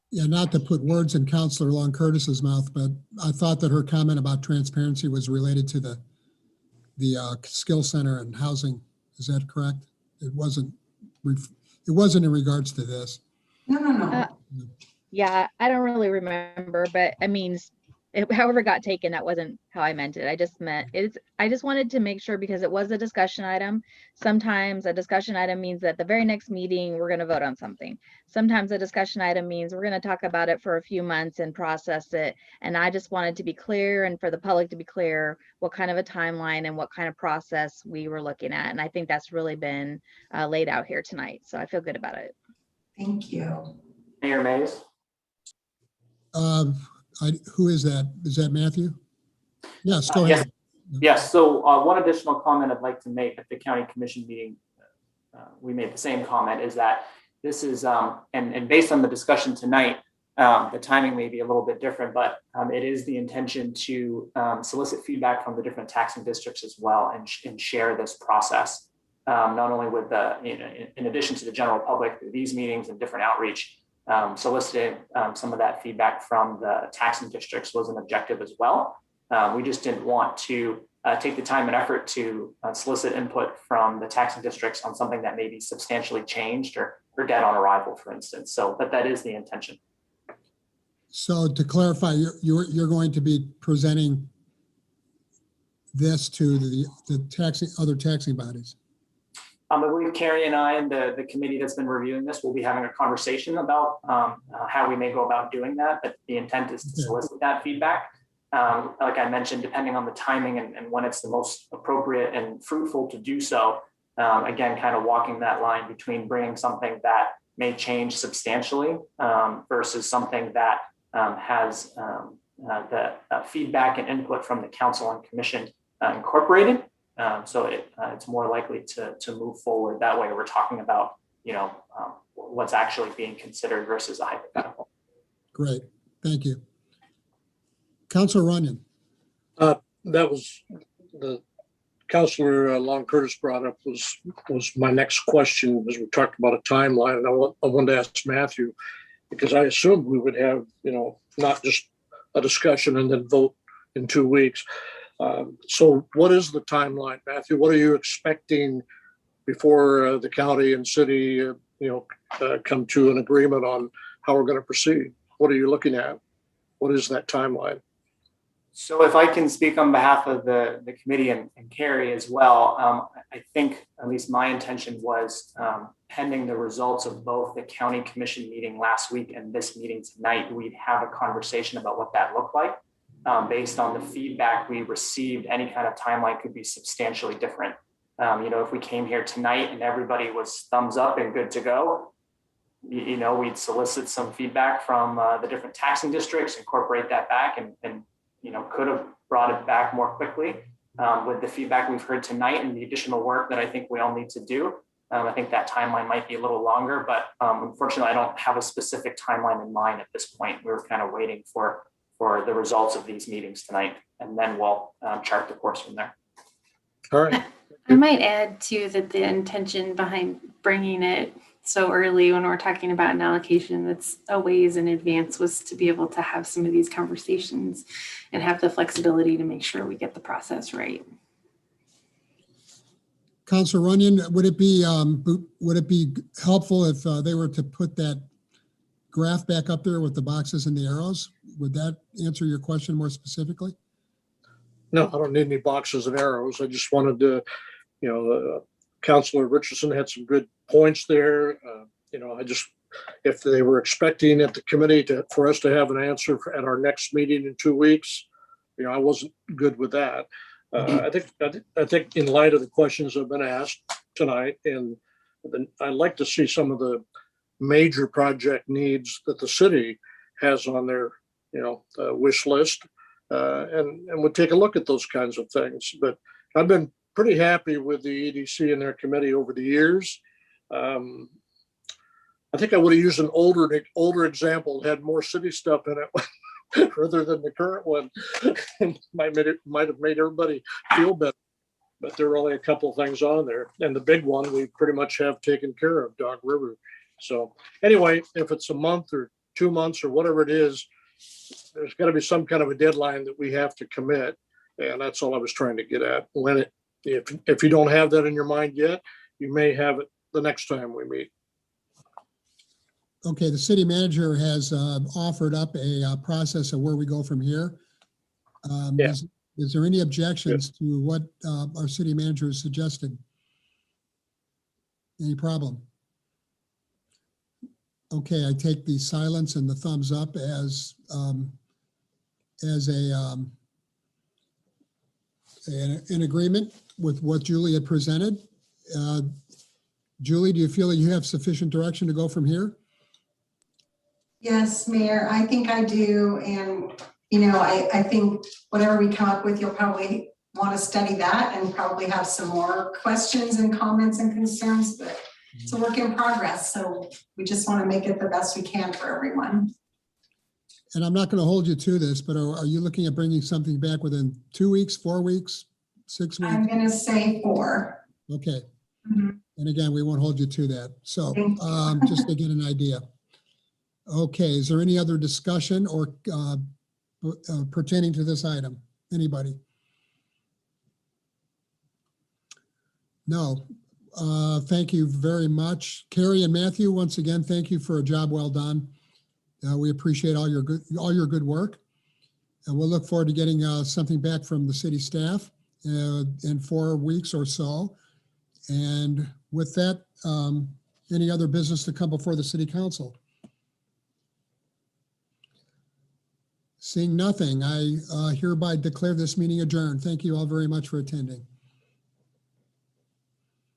Yeah, not to put words in Councilor Long Curtis's mouth, but I thought that her comment about transparency was related to the skill center and housing. Is that correct? It wasn't in regards to this. No. Yeah, I don't really remember, but I mean, however it got taken, that wasn't how I meant it. I just wanted to make sure, because it was a discussion item. Sometimes a discussion item means that the very next meeting, we're going to vote on something. Sometimes a discussion item means we're going to talk about it for a few months and process it. And I just wanted to be clear, and for the public to be clear, what kind of a timeline and what kind of process we were looking at. And I think that's really been laid out here tonight. So I feel good about it. Thank you. Mayor Mays? Who is that? Is that Matthew? Yes, go ahead. Yes, so one additional comment I'd like to make at the county commission meeting, we made the same comment, is that this is, and based on the discussion tonight, the timing may be a little bit different, but it is the intention to solicit feedback from the different taxing districts as well, and share this process, not only with the, in addition to the general public, these meetings and different outreach. Soliciting some of that feedback from the taxing districts was an objective as well. We just didn't want to take the time and effort to solicit input from the taxing districts on something that may be substantially changed or dead on arrival, for instance. So, but that is the intention. So to clarify, you're going to be presenting this to the other taxing bodies. I believe Carrie and I and the committee that's been reviewing this will be having a conversation about how we may go about doing that. But the intent is to solicit that feedback. Like I mentioned, depending on the timing and when it's the most appropriate and fruitful to do so. Again, kind of walking that line between bringing something that may change substantially versus something that has the feedback and input from the council and commission incorporated. So it's more likely to move forward that way. We're talking about, what's actually being considered versus a hypothetical. Great, thank you. Councilor Runyon. That was the Councilor Long Curtis brought up was my next question, as we talked about a timeline. And I wanted to ask Matthew, because I assumed we would have, not just a discussion and then vote in 2 weeks. So what is the timeline, Matthew? What are you expecting before the county and city, come to an agreement on how we're going to proceed? What are you looking at? What is that timeline? So if I can speak on behalf of the committee and Carrie as well, I think at least my intention was pending the results of both the county commission meeting last week and this meeting tonight, we'd have a conversation about what that looked like. Based on the feedback we received, any kind of timeline could be substantially different. If we came here tonight and everybody was thumbs up and good to go, we'd solicit some feedback from the different taxing districts, incorporate that back, and could have brought it back more quickly. With the feedback we've heard tonight and the additional work that I think we all need to do, I think that timeline might be a little longer, but unfortunately, I don't have a specific timeline in mind at this point. We were kind of waiting for the results of these meetings tonight, and then we'll chart the course from there. All right. I might add too that the intention behind bringing it so early when we're talking about an allocation that's a ways in advance was to be able to have some of these conversations and have the flexibility to make sure we get the process right. Councilor Runyon, would it be helpful if they were to put that graph back up there with the boxes and the arrows? Would that answer your question more specifically? No, I don't need any boxes and arrows. I just wanted to, Councilor Richardson had some good points there. If they were expecting at the committee for us to have an answer at our next meeting in 2 weeks, I wasn't good with that. I think in light of the questions that have been asked tonight, and I'd like to see some of the major project needs that the city has on their, wish list, and we'll take a look at those kinds of things. But I've been pretty happy with the EDC and their committee over the years. I think I would have used an older example, had more city stuff in it rather than the current one. might have made everybody feel better. But there are only a couple of things on there. And the big one we pretty much have taken care of, Dog River. So anyway, if it's a month or 2 months or whatever it is, there's got to be some kind of a deadline that we have to commit. And that's all I was trying to get at. If you don't have that in your mind yet, you may have it the next time we meet. Okay, the city manager has offered up a process of where we go from here. Yeah. Is there any objections to what our city manager has suggested? Any problem? Okay, I take the silence and the thumbs up as in agreement with what Julie had presented. Julie, do you feel that you have sufficient direction to go from here? Yes, Mayor, I think I do. And, I think whatever we come up with, you'll probably want to study that and probably have some more questions and comments and concerns, but it's a work in progress. So we just want to make it the best we can for everyone. And I'm not going to hold you to this, but are you looking at bringing something back within 2 weeks, 4 weeks, 6 weeks? I'm going to say 4. Okay. Mhm. And again, we won't hold you to that. So Thank you. just to get an idea. Okay, is there any other discussion or pertaining to this item? Anybody? No. Thank you very much. Carrie and Matthew, once again, thank you for a job well done. We appreciate all your good work. And we'll look forward to getting something back from the city staff in 4 weeks or so. And with that, any other business to come before the city council? Seeing nothing, I hereby declare this meeting adjourned. Thank you all very much for attending.